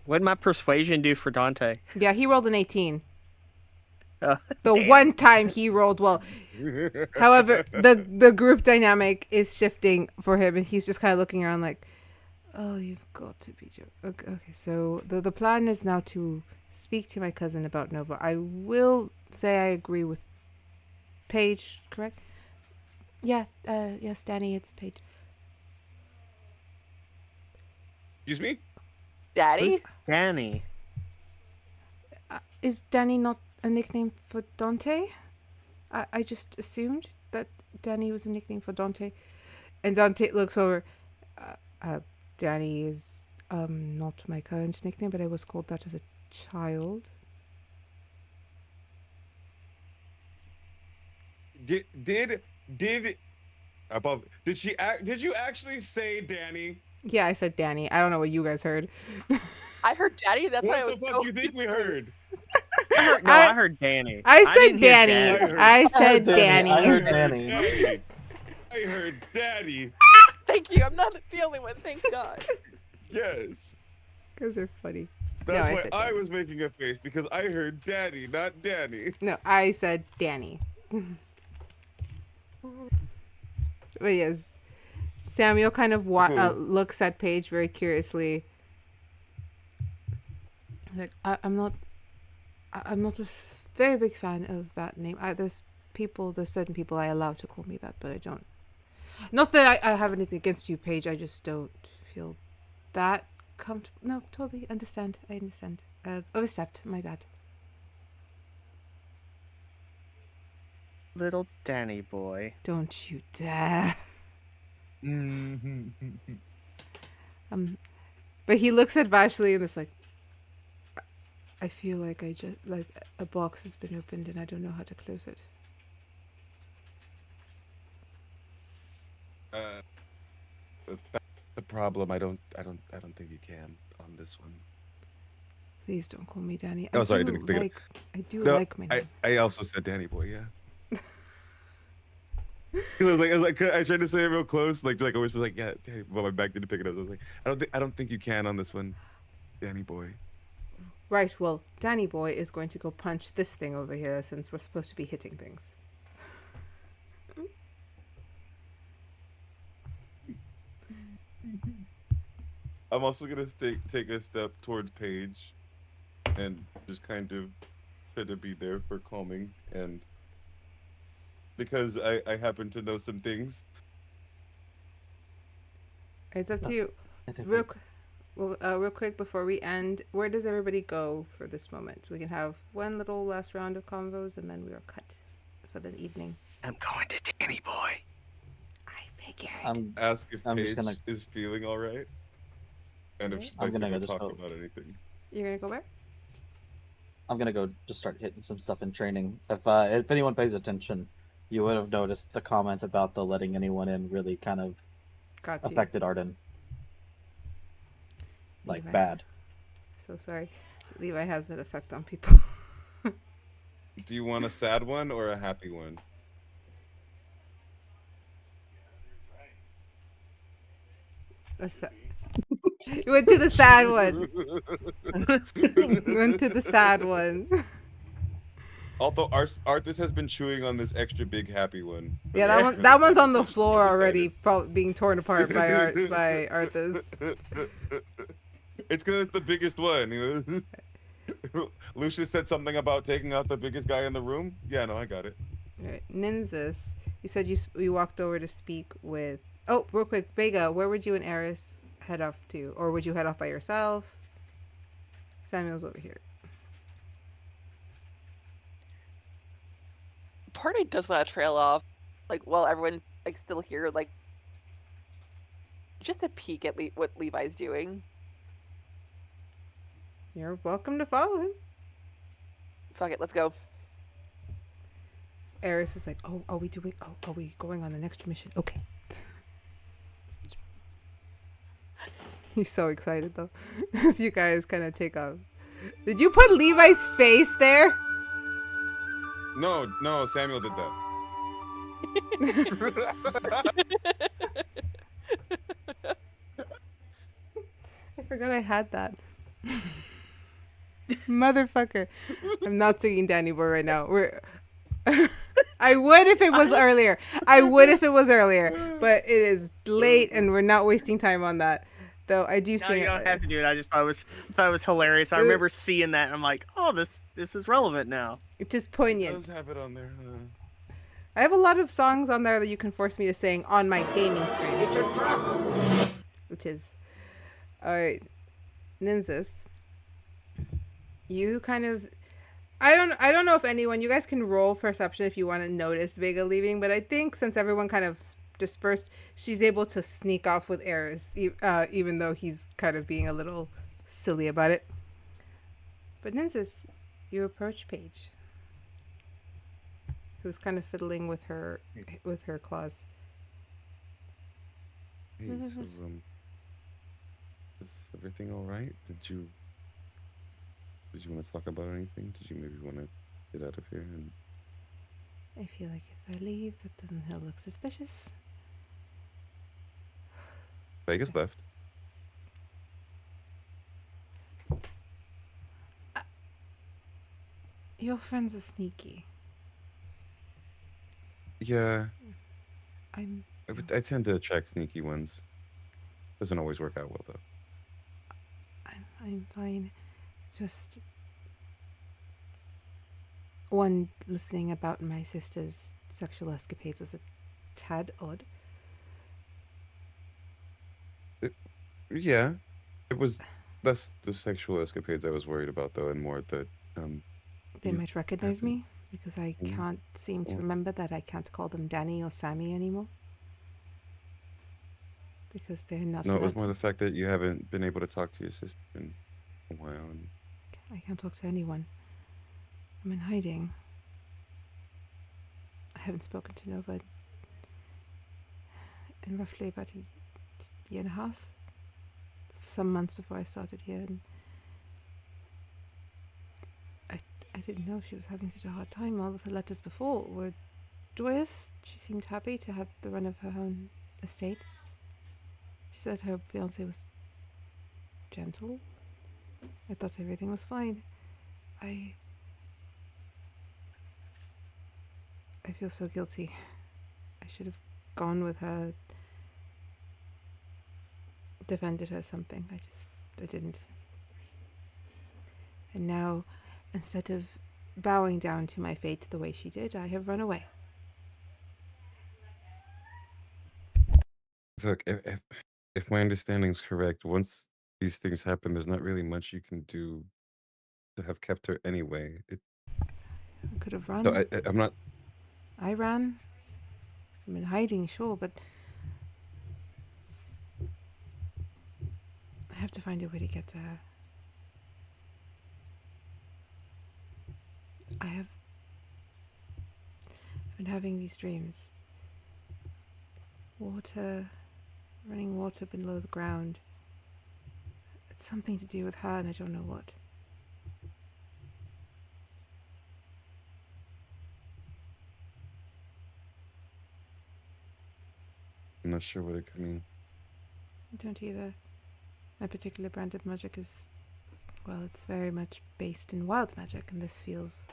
What'd my persuasion do for Dante? Yeah, he rolled an 18. Oh, The damn. one time he rolled well. However, the group dynamic is shifting for him, and he's just kind of looking around like, oh, you've got to be joking. Okay, so the plan is now to speak to my cousin about Nova. I will say I agree with Paige, correct? Yeah, yes, Danny, it's Paige. Excuse me? Daddy? Who's Danny? Is Danny not a nickname for Dante? I just assumed that Danny was a nickname for Dante. And Dante looks over. Danny is not my current nickname, but I was called that as a child. Did you actually say Danny? Yeah, I said Danny. I don't know what you guys heard. I heard Daddy. That's why I What was. the fuck you think we heard? I heard Danny. I didn't said hear Danny. Daddy. I said Danny. I heard Danny. Daddy. I heard Daddy. Thank you. I'm not the only one. Thank God. Yes. Because they're funny. That's No, I why said I Danny. was making a face, because I heard Daddy, not Danny. No, I said Danny. But yes, Samuel kind of looks at Paige very curiously. He's like, I'm not a very big fan of that name. There's certain people I allow to call me that, but I don't. Not that I have anything against you, Paige. I just don't feel that comfortable. No, totally understand. I understand. Overstepped. My bad. Little Danny boy. Don't you dare. But he looks at Vashley and it's like, I feel like a box has been opened and I don't know how to close it. That's the problem. I don't think you can on this one. Please don't call me Danny. Oh, sorry, I do like my name. I also said Danny boy, yeah. I was like, I tried to say it real close, like I was like, yeah, Danny, but my back didn't pick it up. So I was like, I don't think you can on this one, Danny boy. Right, well, Danny boy is going to go punch this thing over here since we're supposed to be hitting things. I'm also gonna take a step towards Paige, and just kind of try to be there for calming, and because I happen to know some things. It's up to you. Real quick before we end, where does everybody go for this moment? We can have one little last round of convos, and then we are cut for the evening. I'm going to Danny boy. I figured. Ask if I'm Paige just gonna- is feeling all right, and if she'd I'm like to gonna go go talk just about anything. You're gonna go where? I'm gonna go just start hitting some stuff in training. If anyone pays attention, you would have noticed the comment about the letting anyone in really kind of Got you. affected Ardyn. Like Levi. bad. So sorry. Levi has that effect on people. Do you want a sad one or a happy one? You went to the sad one. You went to the sad one. Although Arthas has been chewing on this extra big happy one. Yeah, that one's on the floor already, probably being torn apart by Arthas. It's because it's the biggest one. You know? Lucius said something about taking out the biggest guy in the room. Yeah, no, I got it. Right. Nynzus, you said you walked over to speak with. Oh, real quick, Vega, where would you and Eris head off to, or would you head off by yourself? Samuel's over here. Party does want to trail off, like while everyone's like still here, like just a peek at what Levi's doing. You're welcome to follow him. Fuck it, let's go. Eris is like, oh, are we going on the next mission? Okay. He's so excited though, as you guys kind of take off. Did you put Levi's face there? No, Samuel did that. I forgot I had that. Motherfucker. I'm not singing Danny Boy right now. I would if it was earlier. But it is late and we're not wasting time on that. Though I do No, sing you don't have to do it. I just thought it was hilarious. I remember seeing that and I'm like, oh, this is relevant now. It is It poignant. does have it on there. I have a lot of songs on there that you can force me to sing on my gaming stream. It's a trap. Which is alright. Nynzus. You kind of I don't know if anyone, you guys can roll perception if you want to notice Vega leaving, but I think since everyone kind of dispersed, she's able to sneak off with Eris, even though he's kind of being a little silly about it. But Nynzus, you approach Paige, who's kind of fiddling with her claws. Hey, so, is everything all right? Did you want to talk about anything? Did you maybe want to get out of here? And I feel like if I leave, that doesn't look suspicious. Vegas left. Your friends are sneaky. Yeah. I'm I tend to attract sneaky ones. Doesn't always work out well though. I'm fine. Just one listening about my sister's sexual escapades was a tad odd. Yeah, it was less the sexual escapades I was worried about though, and more that They you might recognize haven't- me because I Mm. can't seem to Oh. remember that I can't call them Danny or Sammy anymore. Because they're not No, it was allowed more to- the fact that you haven't been able to talk to your sister in a while. And I can't talk to anyone. I'm in hiding. I haven't spoken to Nova in roughly about a year and a half. Some months before I started here, and I didn't know she was having such a hard time. All of her letters before were joyous. She seemed happy to have the run of her own estate. She said her fiancé was gentle. I thought everything was fine. I feel so guilty. I should have gone with her, defended her something. I didn't. And now, instead of bowing down to my fate the way she did, I have run away. look, if my understanding is correct, once these things happen, there's not really much you can do to have kept her anyway. I could have run. No, I'm not. I ran. I'm in hiding, sure, but I have to find a way to get to her. I've been having these dreams. Running water below the ground. It's something to do with her, and I don't know what. I'm not sure what it could mean. I don't either. My particular brand of magic is, well, it's very much based in wild magic, and this feels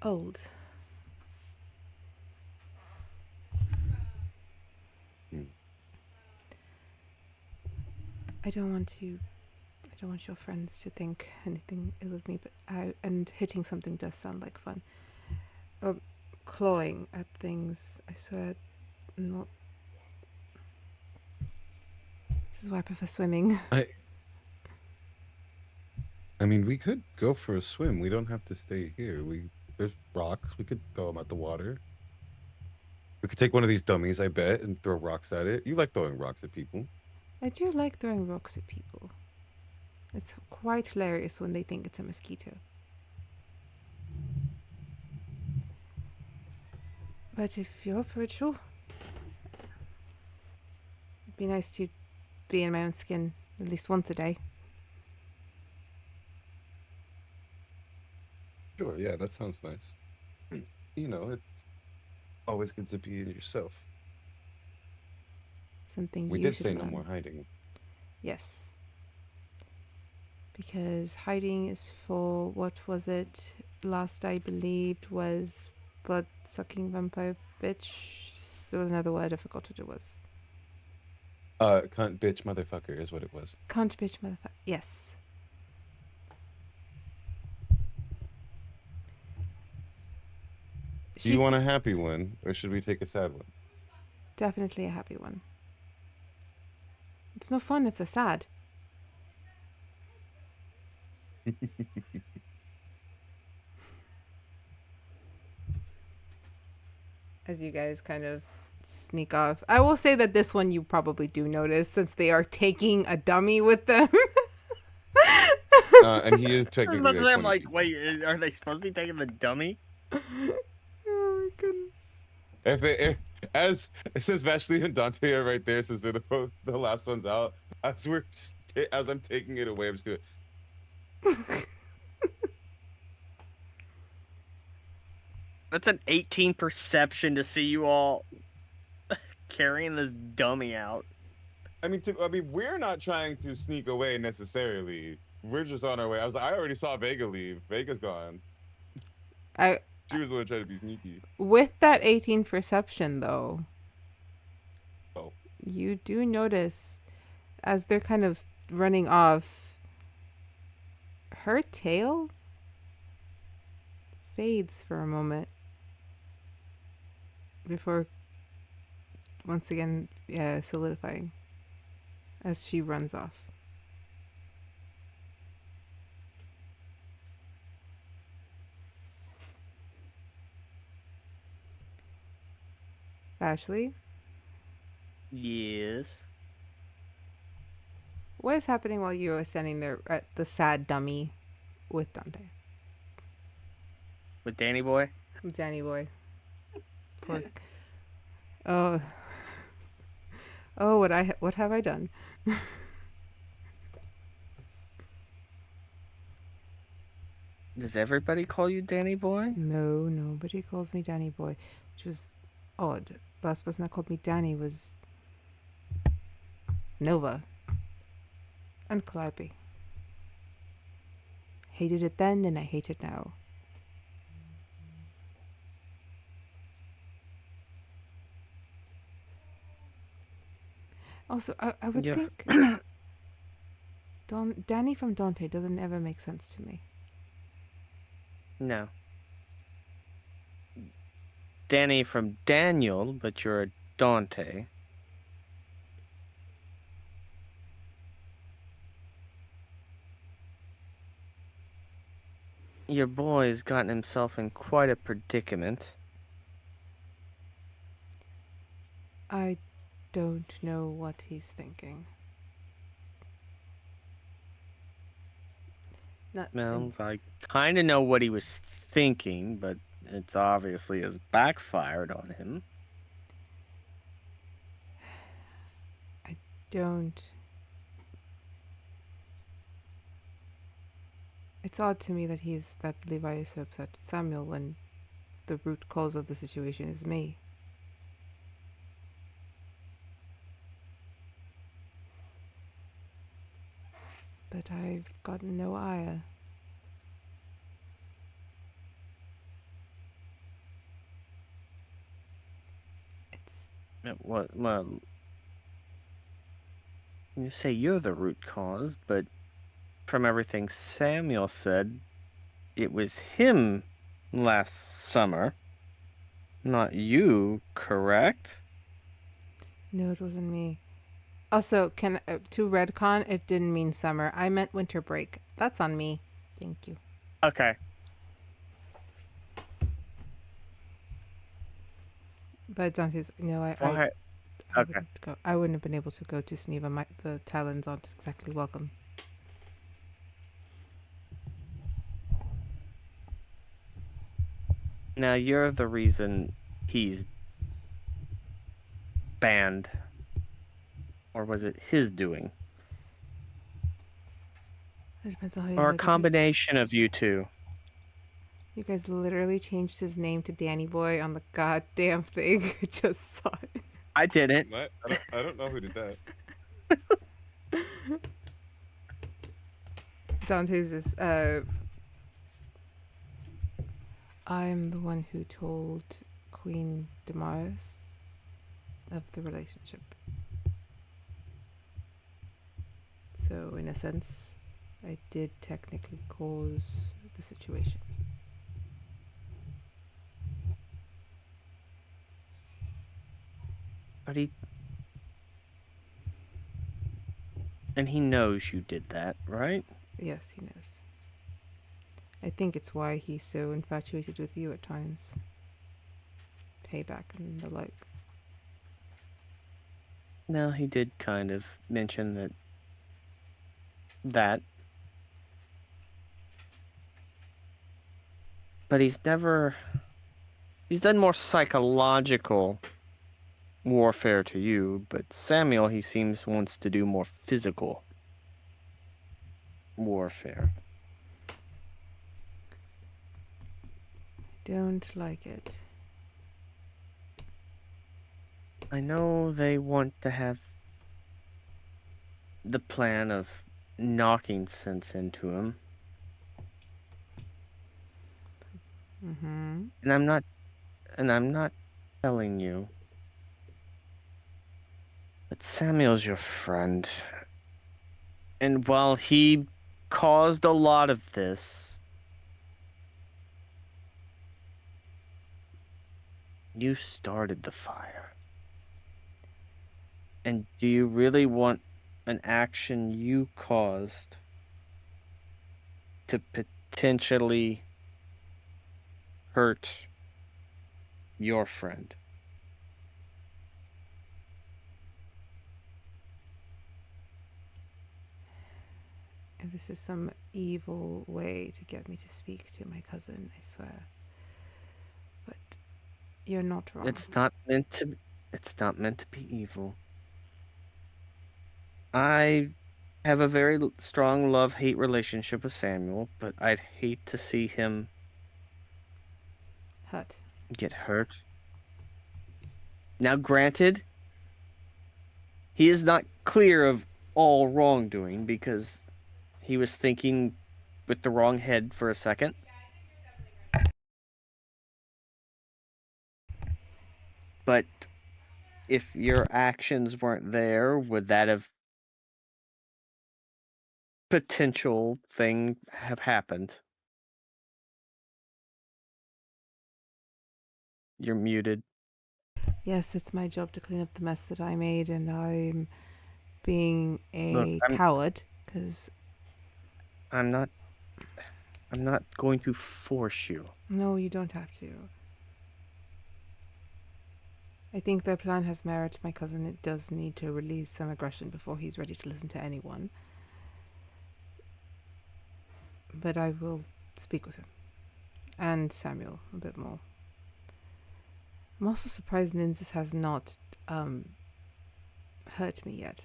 old. Hmm. I don't want your friends to think anything ill of me, but and hitting something does sound like fun. Clawing at things, I swear, not. This is why I prefer swimming. I mean, we could go for a swim. We don't have to stay here. There's rocks. We could throw them at the water. We could take one of these dummies, I bet, and throw rocks at it. You like throwing rocks at people. I do like throwing rocks at people. It's quite hilarious when they think it's a mosquito. But if you're up for it, sure. It'd be nice to be in my own skin at least once a day. Sure, yeah, that sounds nice. You know, it's always good to be yourself. Something We you did should say no learn. more hiding. Yes. Because hiding is for, what was it? Last I believed was blood-sucking vampire bitch. There was another word, I forgot what it was. Cunt, bitch, motherfucker is what it was. Cunt, bitch, motherfucker. Yes. Do you want a happy one, or should we take a sad one? Definitely a happy one. It's no fun if they're sad. As you guys kind of sneak off. I will say that this one you probably do notice, since they are taking a dummy with them. And he is I was technically about to say, I'm 20 like, people. wait, are they supposed to be taking the dummy? Oh my goodness. If as it says Vashley and Dante are right there, since they're the last ones out. As I'm taking it away, I'm just gonna. That's an 18 perception to see you all carrying this dummy out. I mean, we're not trying to sneak away necessarily. We're just on our way. I already saw Vega leave. Vega's gone. She was the one trying to be sneaky. With that 18 perception, though, You do notice as they're kind of running off, her tail fades for a moment before once again solidifying as she runs off. Ashley, Yes. what is happening while you are standing there at the sad dummy with Dante? With Danny Boy? Danny boy. Poor. Oh. Oh, what have I done? Does everybody call you Danny Boy? No, nobody calls me Danny boy, which was odd. The last person that called me Danny was Nova and Calliope. Hated it then and I hate it now. Also, I would Yeah. think Danny from Dante doesn't ever make sense to me. No. Danny from Daniel, but you're a Dante. Your boy's gotten himself in quite a predicament. I don't know what he's thinking. Well, I kind of know what he was thinking, but it's obviously has backfired on him. Don't. It's odd to me that Levi is so upset with Samuel when the root cause of the situation is me. But I've gotten no ire. It's Well, you say you're the root cause, but from everything Samuel said, it was him last summer, not you, correct? no, it wasn't me. Also, to Redcon, it didn't mean summer. I meant winter break. That's on me. Thank you. Okay. But Dante's Why? Okay. I wouldn't have been able to go to Sneva. The Talons aren't exactly welcome. Now you're the reason he's banned. Or was it his doing? It depends on how you Or a look at it. combination of you two? You guys literally changed his name to Danny Boy on the goddamn thing. I just saw it. I didn't. What? I don't know who did that. Dante's just, I'm the one who told Queen Damaris of the relationship. So, in a sense, I did technically cause the situation. But and he knows you did that, right? Yes, he knows. I think it's why he's so infatuated with you at times. Payback and the like. No, he did kind of mention that. But he's done more psychological warfare to you, but Samuel, he seems wants to do more physical warfare. Don't like it. I know they want to have the plan of knocking sense into him. Mm-hmm. And I'm not telling you But Samuel's your friend. And while he caused a lot of this, you started the fire. And do you really want an action you caused to potentially hurt your friend? If this is some evil way to get me to speak to my cousin, I swear. But you're not wrong. It's not meant to be evil. I have a very strong love-hate relationship with Samuel, but I'd hate to see him Hut. get hurt. Now, granted, he is not clear of all wrongdoing because he was thinking with the wrong head for a second. But if your actions weren't there, would that have potential thing have happened? You're muted. Yes, it's my job to clean up the mess that I made, and I'm being a Look, coward because I'm not going to force you. no, you don't have to. I think their plan has merit. My cousin it does need to release some aggression before he's ready to listen to anyone. But I will speak with him. And Samuel a bit more. I'm also surprised Nynzus has not hurt me yet.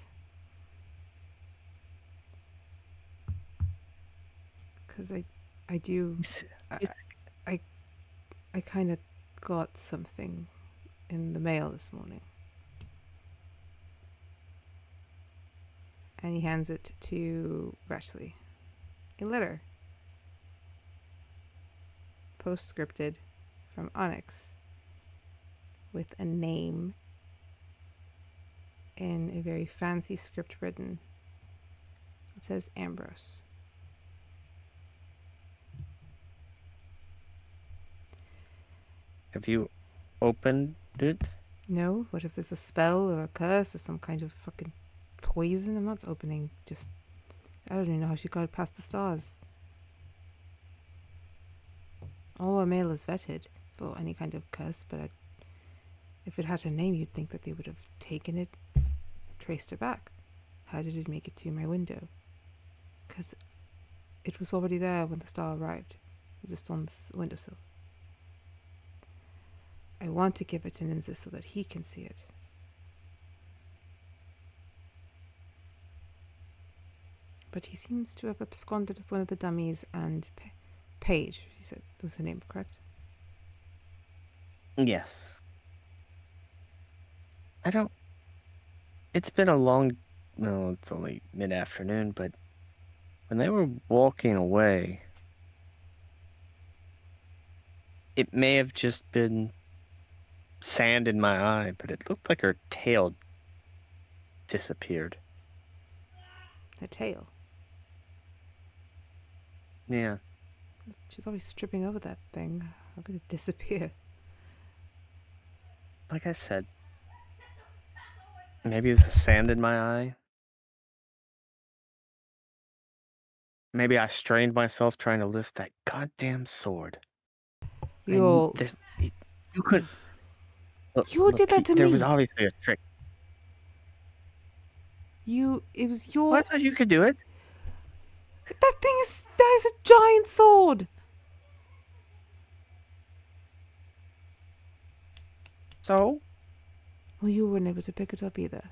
Because I do... I kind of got something in the mail this morning. And he hands it to Vashley. A letter. Postscripted from Onyx. With a name in a very fancy script written. It says Ambrose. Have you opened it? No? What if there's a spell or a curse or some kind of fucking poison? I'm not opening just... I don't even know how she got it past the stars. All our mail is vetted for any kind of curse, but if it had her name, you'd think that they would have taken it, traced her back. How did it make it to my window? Because it was already there when the star arrived. It was just on the windowsill. I want to give it to Nynzus so that he can see it. But he seems to have absconded with one of the dummies and Paige, she said, was her name, correct? Yes. It's been a long... No, it's only mid-afternoon, but when they were walking away, it may have just been sand in my eye, but it looked like her tail disappeared. Her tail. Yeah. She's always stripping over that thing. How could it disappear? Like I said, maybe it's the sand in my eye. Maybe I strained myself trying to lift that goddamn sword. You couldn't. You did that to There me. was obviously a trick. It was your... Well, I thought you could do it. That is a giant sword. So? Well, you weren't able to pick it up either.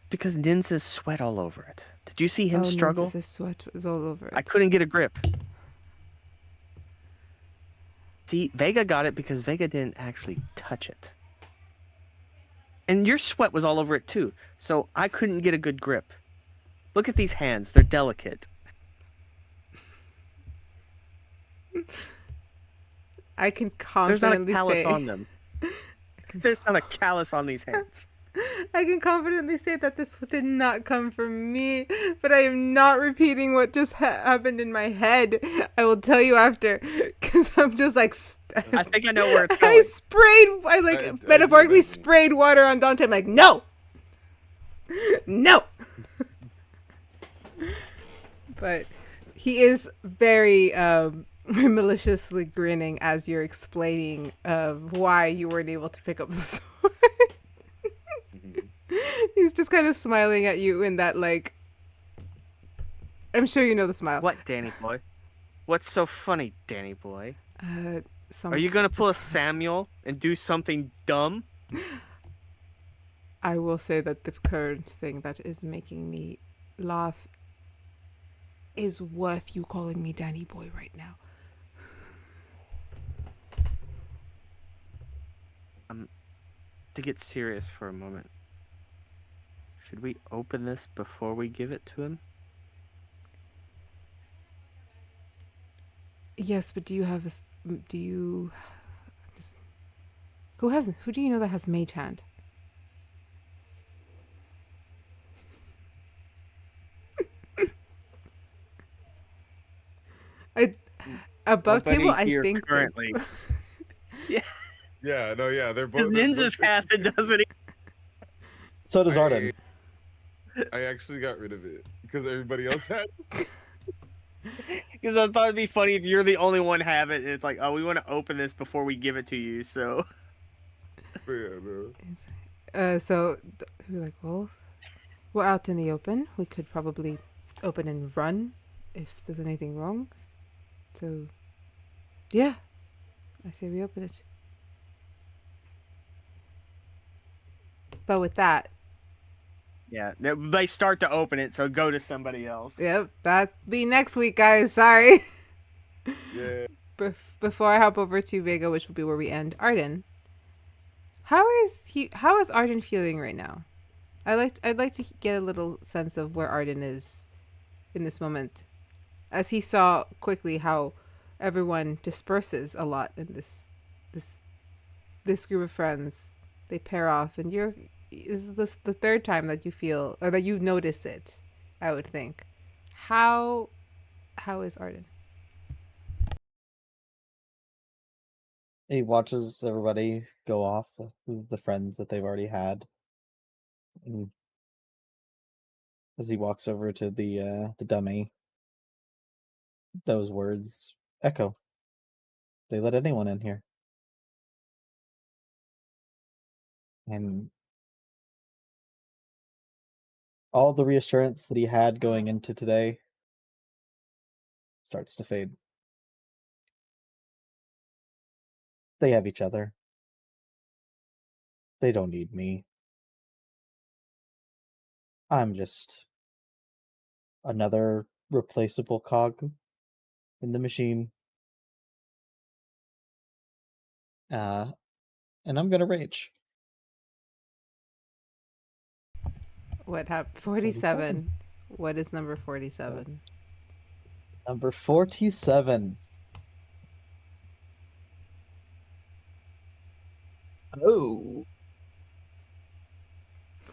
Because Nynzus sweat all over it. Did you see him struggle? Nynzus' sweat was all over it. I couldn't get a grip. See, Vega got it because Vega didn't actually touch it. And your sweat was all over it too, so I couldn't get a good grip. Look at these hands, they're delicate. I can There's not a confidently callus say... on them. There's not a callus on these hands. I can confidently say that this did not come from me, but I am not repeating what just happened in my head. I will tell you after, because I'm just like. I think I know where it's I going. I metaphorically imagine. sprayed water on Dante. I'm like, no, no. But he is very maliciously grinning as you're explaining why you weren't able to pick up the sword. Mhm. He's just kind of smiling at you in that, like, I'm sure you know the smile. What, Danny boy? What's so funny, Danny boy? Some, Are you gonna pull a Samuel and do something dumb? I will say that the current thing that is making me laugh is worth you calling me Danny Boy right now. To get serious for a moment, should we open this before we give it to him? Yes, but do you have do you who do you know that has mage hand? Above Nobody table, I here think currently. Yeah, Yeah, no, yeah, they're because both. they're both Nynzus has it, doesn't he? So does Ardyn. I actually got rid of it because everybody else had. Because I thought it'd be funny if you're the only one have it, and it's like, oh, we want to open this before we give it to you. So But yeah, no. So we're like, well, we're out in the open. We could probably open and run if there's anything wrong. So, yeah, I say we open it. But with that, yeah, they start to open it. So go to somebody else. yep, that'll be next week, guys. Sorry. Yeah. Before I hop over to Vega, which will be where we end, Ardyn. How is Ardyn feeling right now? I'd like to get a little sense of where Ardyn is in this moment, as he saw quickly how everyone disperses a lot in this group of friends. They pair off, and is this the third time that you feel or that you notice it? I would think. How is Ardyn? He watches everybody go off with the friends that they've already had. And as he walks over to the dummy, those words echo. They let anyone in here. And all the reassurance that he had going into today starts to fade. They have each other. They don't need me. I'm just another replaceable cog in the machine. And I'm gonna rage. What happened? 47. What is number 47? Number 47. Oh.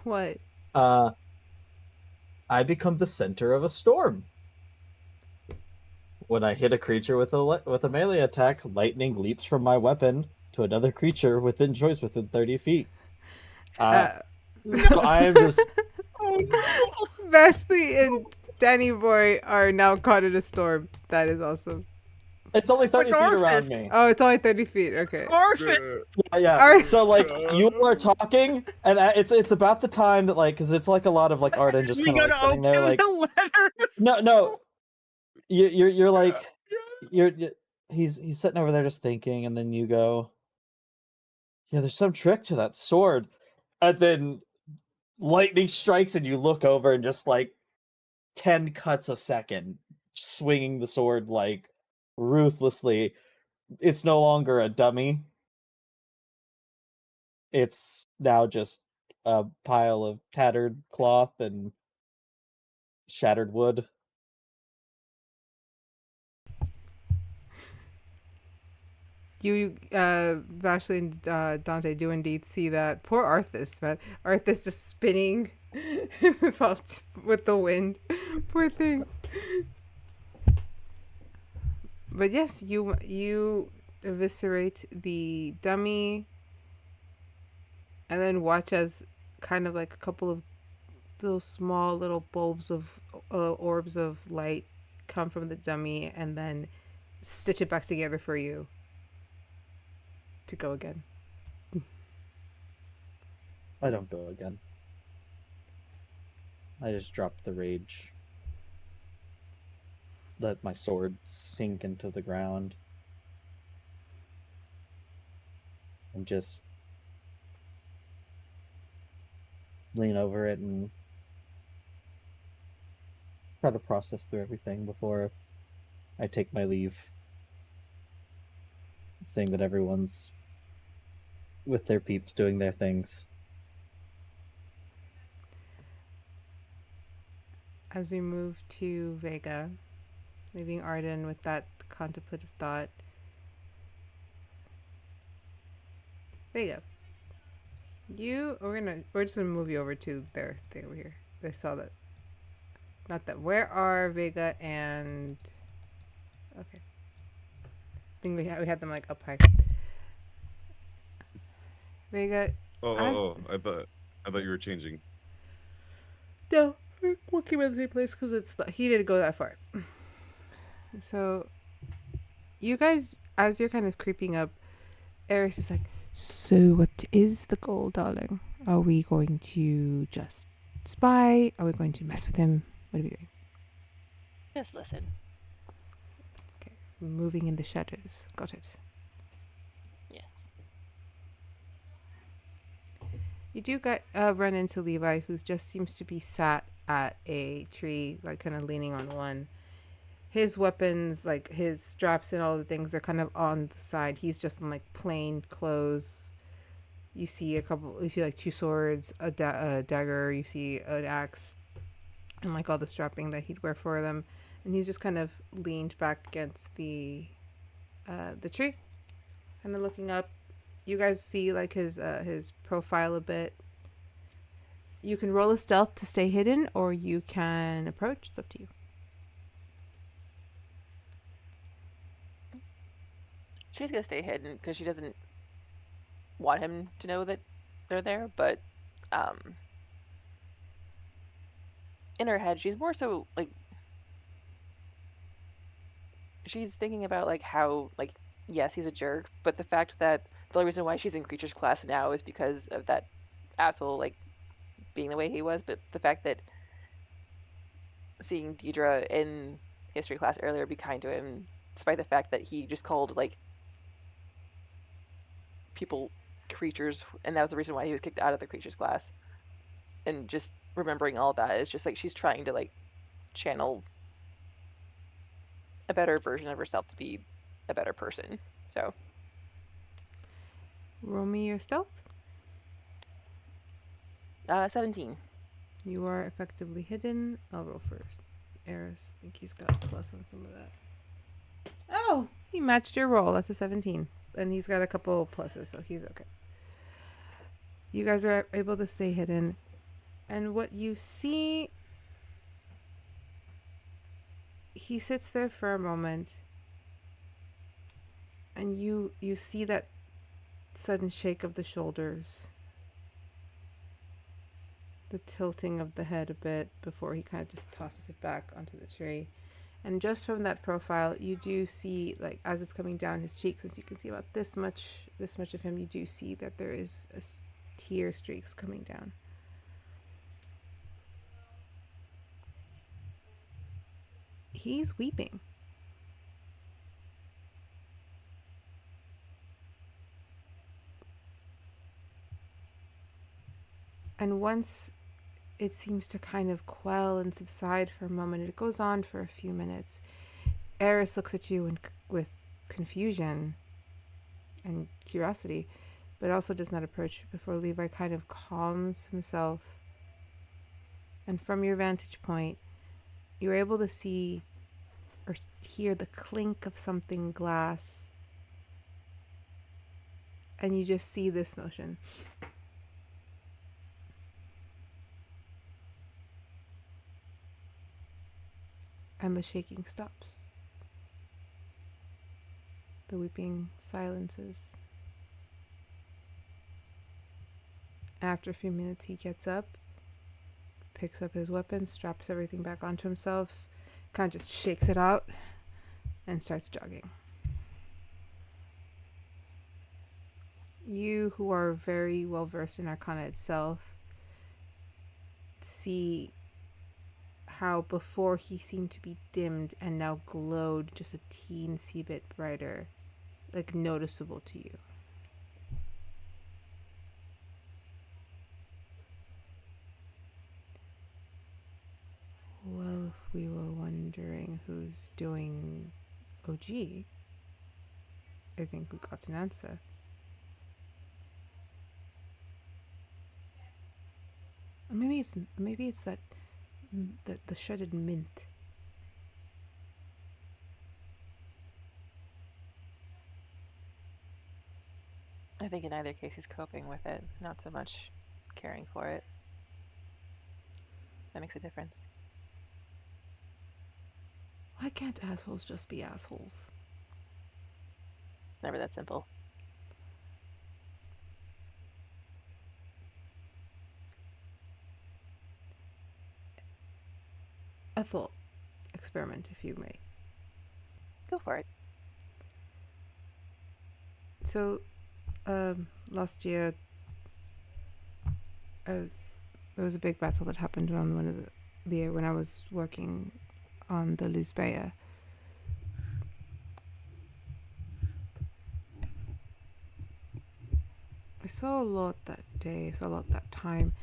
What? I become the center of a storm. When I hit a creature with a melee attack, lightning leaps from my weapon to another creature within 30 feet. So I am just. Vashley and Danny Boy are now caught in a storm. That is awesome. It's only 30 What's feet around Arthas? me. Oh, it's only 30 feet. Okay. Orphan. Yeah. So like you are talking, and it's about the time that like because it's like a lot of like Ardyn just We kind of gotta like sitting open there like the letters. no. You're like you're he's sitting over there just thinking, and then you go, yeah, there's some trick to that sword, and then lightning strikes, and you look over, and just like 10 cuts a second, swinging the sword like ruthlessly. It's no longer a dummy. It's now just a pile of tattered cloth and shattered wood. You, Vashley and Dante do indeed see that. Poor Arthas, man. Arthas just spinning with the wind. Poor thing. But yes, you eviscerate the dummy, and then watch as kind of like a couple of those small little bulbs of orbs of light come from the dummy, and then stitch it back together for you to go again. I don't go again. I just drop the rage. Let my sword sink into the ground. And just lean over it and try to process through everything before I take my leave. Saying that everyone's with their peeps doing their things. As we move to Vega, leaving Ardyn with that contemplative thought. Vega, we're just gonna move you over to their thing over here. They saw that. Not that. Where are Vega and? Okay. I think we had them like up high. Vega. I thought you were changing. No, we'll keep it in the same place because he didn't go that far. So, you guys, as you're kind of creeping up, Eris is like, "So what is the goal, darling? Are we going to just spy? Are we going to mess with him? What are we doing?" Just listen. Okay, moving in the shadows. Got it. Yes. You do run into Levi, who just seems to be sat at a tree, like kind of leaning on one. His weapons, like his straps and all the things, they're kind of on the side. He's just in like plain clothes. You see like two swords, a dagger, you see an axe, and like all the strapping that he'd wear for them. And he's just kind of leaned back against the tree, kind of looking up. You guys see like his profile a bit. You can roll a stealth to stay hidden, or you can approach. It's up to you. She's gonna stay hidden because she doesn't want him to know that they're there. But in her head, she's more so like she's thinking about like how like yes, he's a jerk, but the fact that the only reason why she's in creatures class now is because of that asshole like being the way he was. But the fact that seeing Dierdra in history class earlier be kind to him, despite the fact that he just called like people creatures, and that was the reason why he was kicked out of the creatures class. And just remembering all that is just like she's trying to like channel a better version of herself to be a better person. So Roll me your stealth. 17. You are effectively hidden. I'll roll first. Eris, I think he's got a plus on some of that. Oh, he matched your roll. That's a 17. And he's got a couple pluses, so he's okay. You guys are able to stay hidden. And what you see, he sits there for a moment. And you see that sudden shake of the shoulders. The tilting of the head a bit before he kind of just tosses it back onto the tree. And just from that profile, you do see, like, as it's coming down his cheeks, as you can see about this much of him, you do see that there is tear streaks coming down. He's weeping. And once it seems to kind of quell and subside for a moment, it goes on for a few minutes. Eris looks at you with confusion and curiosity, but also does not approach before Levi kind of calms himself. And from your vantage point, you're able to see or hear the clink of something glass and you just see this motion. And the shaking stops. The weeping silences. After a few minutes, he gets up, picks up his weapon, straps everything back onto himself, kind of just shakes it out, and starts jogging. You, who are very well versed in Arcana itself, see how before he seemed to be dimmed and now glowed just a teensy bit brighter, like noticeable to you. Well, if we were wondering who's doing OG, I think we got an answer. Or maybe it's that the shredded mint. I think in either case he's coping with it, not so much caring for it. That makes a difference. Why can't assholes just be assholes? It's never that simple. A thought experiment, if you may. Go for it. So, last year, there was a big battle that happened on one of the year when I was working on the Luzbea. I saw a lot that day, I saw a lot that time.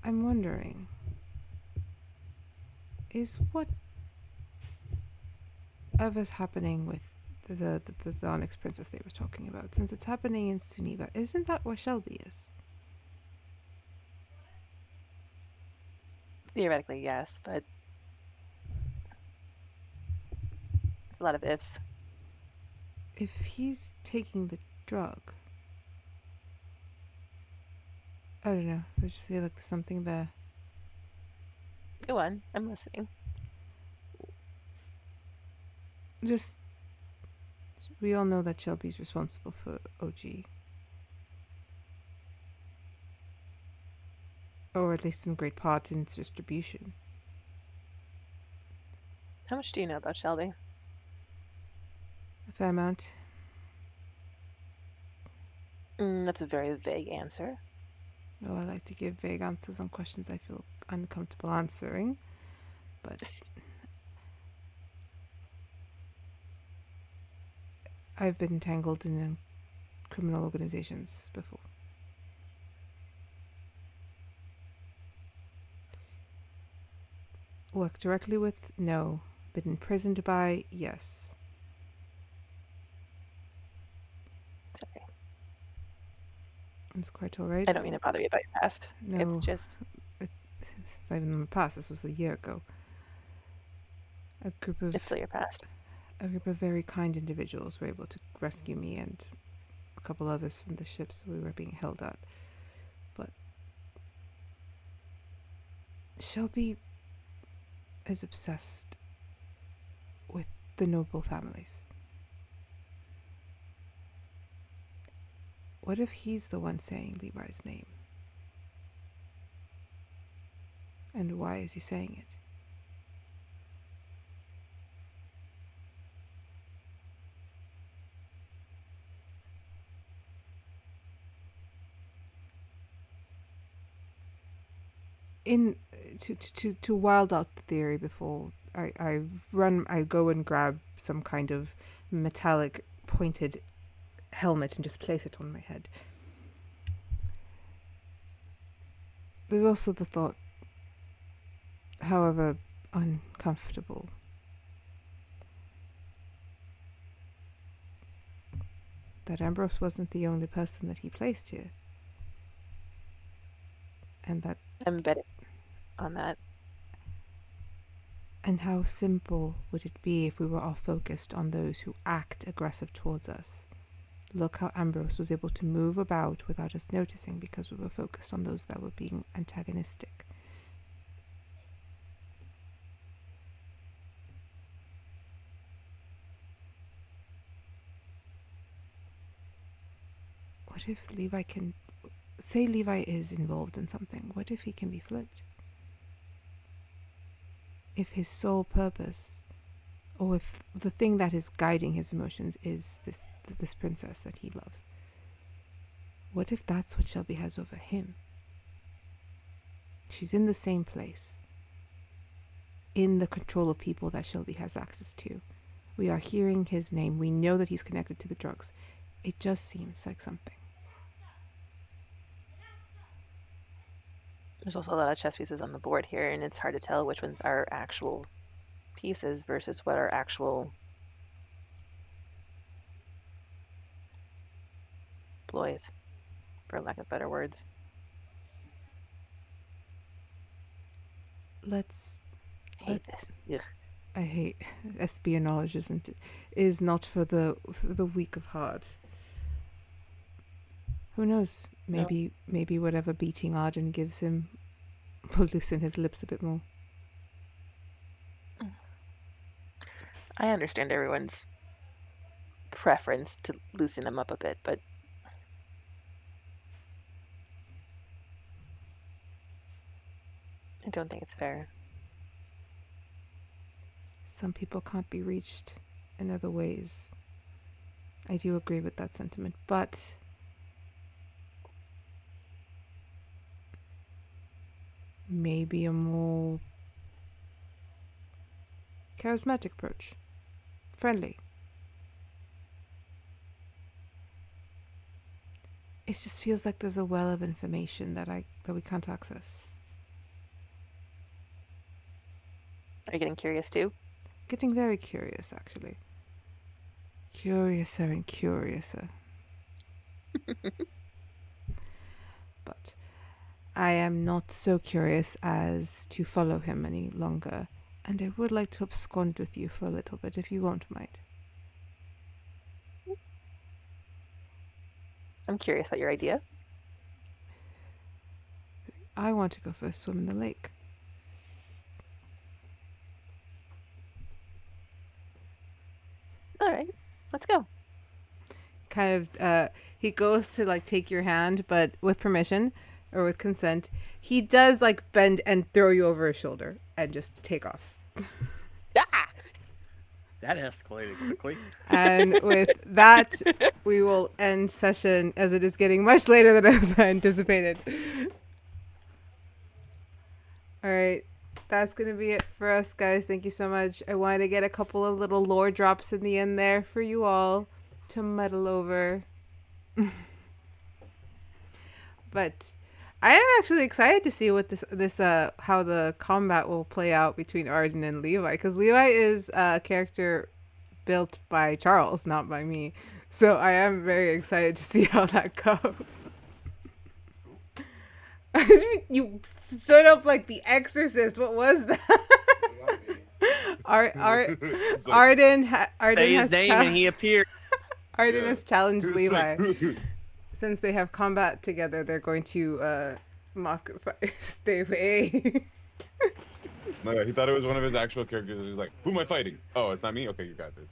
I'm wondering, is whatever's happening with the Onyx Princess they were talking about, since it's happening in Suniva, isn't that where Shelby is? Theoretically, yes, but it's a lot of ifs. If he's taking the drug, I don't know, I just feel like there's something there. Go on, I'm listening. Just, we all know that Shelby's responsible for OG. Or at least in great part in its distribution. How much do you know about Shelby? A fair amount. That's a very vague answer. Oh, I like to give vague answers on questions I feel uncomfortable answering, but I've been entangled in criminal organizations before. Worked directly with? No. Been imprisoned by? Yes. Sorry. It's quite alright. I don't mean to bother you about your past. No. It's just... It's not even in my past. This was a year ago. It's still your past. A group of very kind individuals were able to rescue me and a couple others from the ships we were being held at. But Shelby is obsessed with the noble families. What if he's the one saying Levi's name? And why is he saying it? To wild out the theory before I go and grab some kind of metallic pointed helmet and just place it on my head. There's also the thought, however uncomfortable, that Ambrose wasn't the only person that he placed here. And that I'm betting on that. And how simple would it be if we were all focused on those who act aggressive towards us? Look how Ambrose was able to move about without us noticing because we were focused on those that were being antagonistic. What if Levi can... Say Levi is involved in something. What if he can be flipped? If his sole purpose, or if the thing that is guiding his emotions is this princess that he loves, what if that's what Shelby has over him? She's in the same place, in the control of people that Shelby has access to. We are hearing his name. We know that he's connected to the drugs. It just seems like something. There's also a lot of chess pieces on the board here, and it's hard to tell which ones are actual pieces versus what are actual ploys, for lack of better words. Hate this. Ugh. I hate espionage. Is not for the weak of heart. Who knows? Maybe whatever beating Ardyn gives him will loosen his lips a bit more. I understand everyone's preference to loosen him up a bit, but I don't think it's fair. Some people can't be reached in other ways. I do agree with that sentiment, but maybe a more charismatic approach. Friendly. It just feels like there's a well of information that we can't access. Are you getting curious too? Getting very curious, actually. Curiouser and curiouser. But I am not so curious as to follow him any longer, and I would like to abscond with you for a little bit, if you won't mind. I'm curious about your idea. I want to go for a swim in the lake. All right, let's go. Kind of, he goes to like take your hand, but with permission or with consent, he does like bend and throw you over his shoulder and just take off. Ah! That escalated quickly. And with that, we will end session as it is getting much later than I was anticipated. All right. That's going to be it for us, guys. Thank you so much. I wanted to get a couple of little lore drops in the end there for you all to muddle over. But I am actually excited to see what this how the combat will play out between Ardyn and Levi, because Levi is a character built by Charles, not by me. So I am very excited to see how that goes. You stood up like the Exorcist. What was that? Ardyn Say his has name and he appeared. Ardyn has challenged Levi. Since they have combat together, they're going to mock stay away. No, yeah, he thought it was one of his actual characters. He was like, "Who am I fighting? Oh, it's not me. Okay, you got this."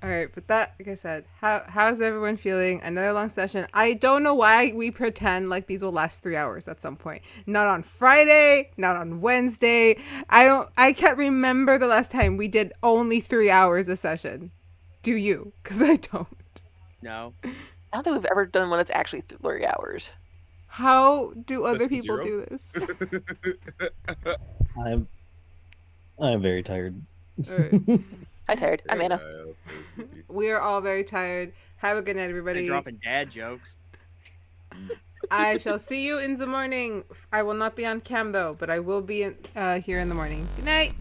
All right, but that, like I said, how's everyone feeling? Another long session. I don't know why we pretend like these will last 3 hours at some point. Not on Friday, not on Wednesday. I can't remember the last time we did only 3 hours a session. Do you? Because I don't. No. I don't think we've ever done one that's actually 3 hours. How do other That's people 0? do this? I'm very tired. All right. Hi, tired. I'm Anna. We are all very tired. Have a good night, They're everybody. dropping dad jokes. I shall see you in the morning. I will not be on cam though, but I will be here in the morning. Good night.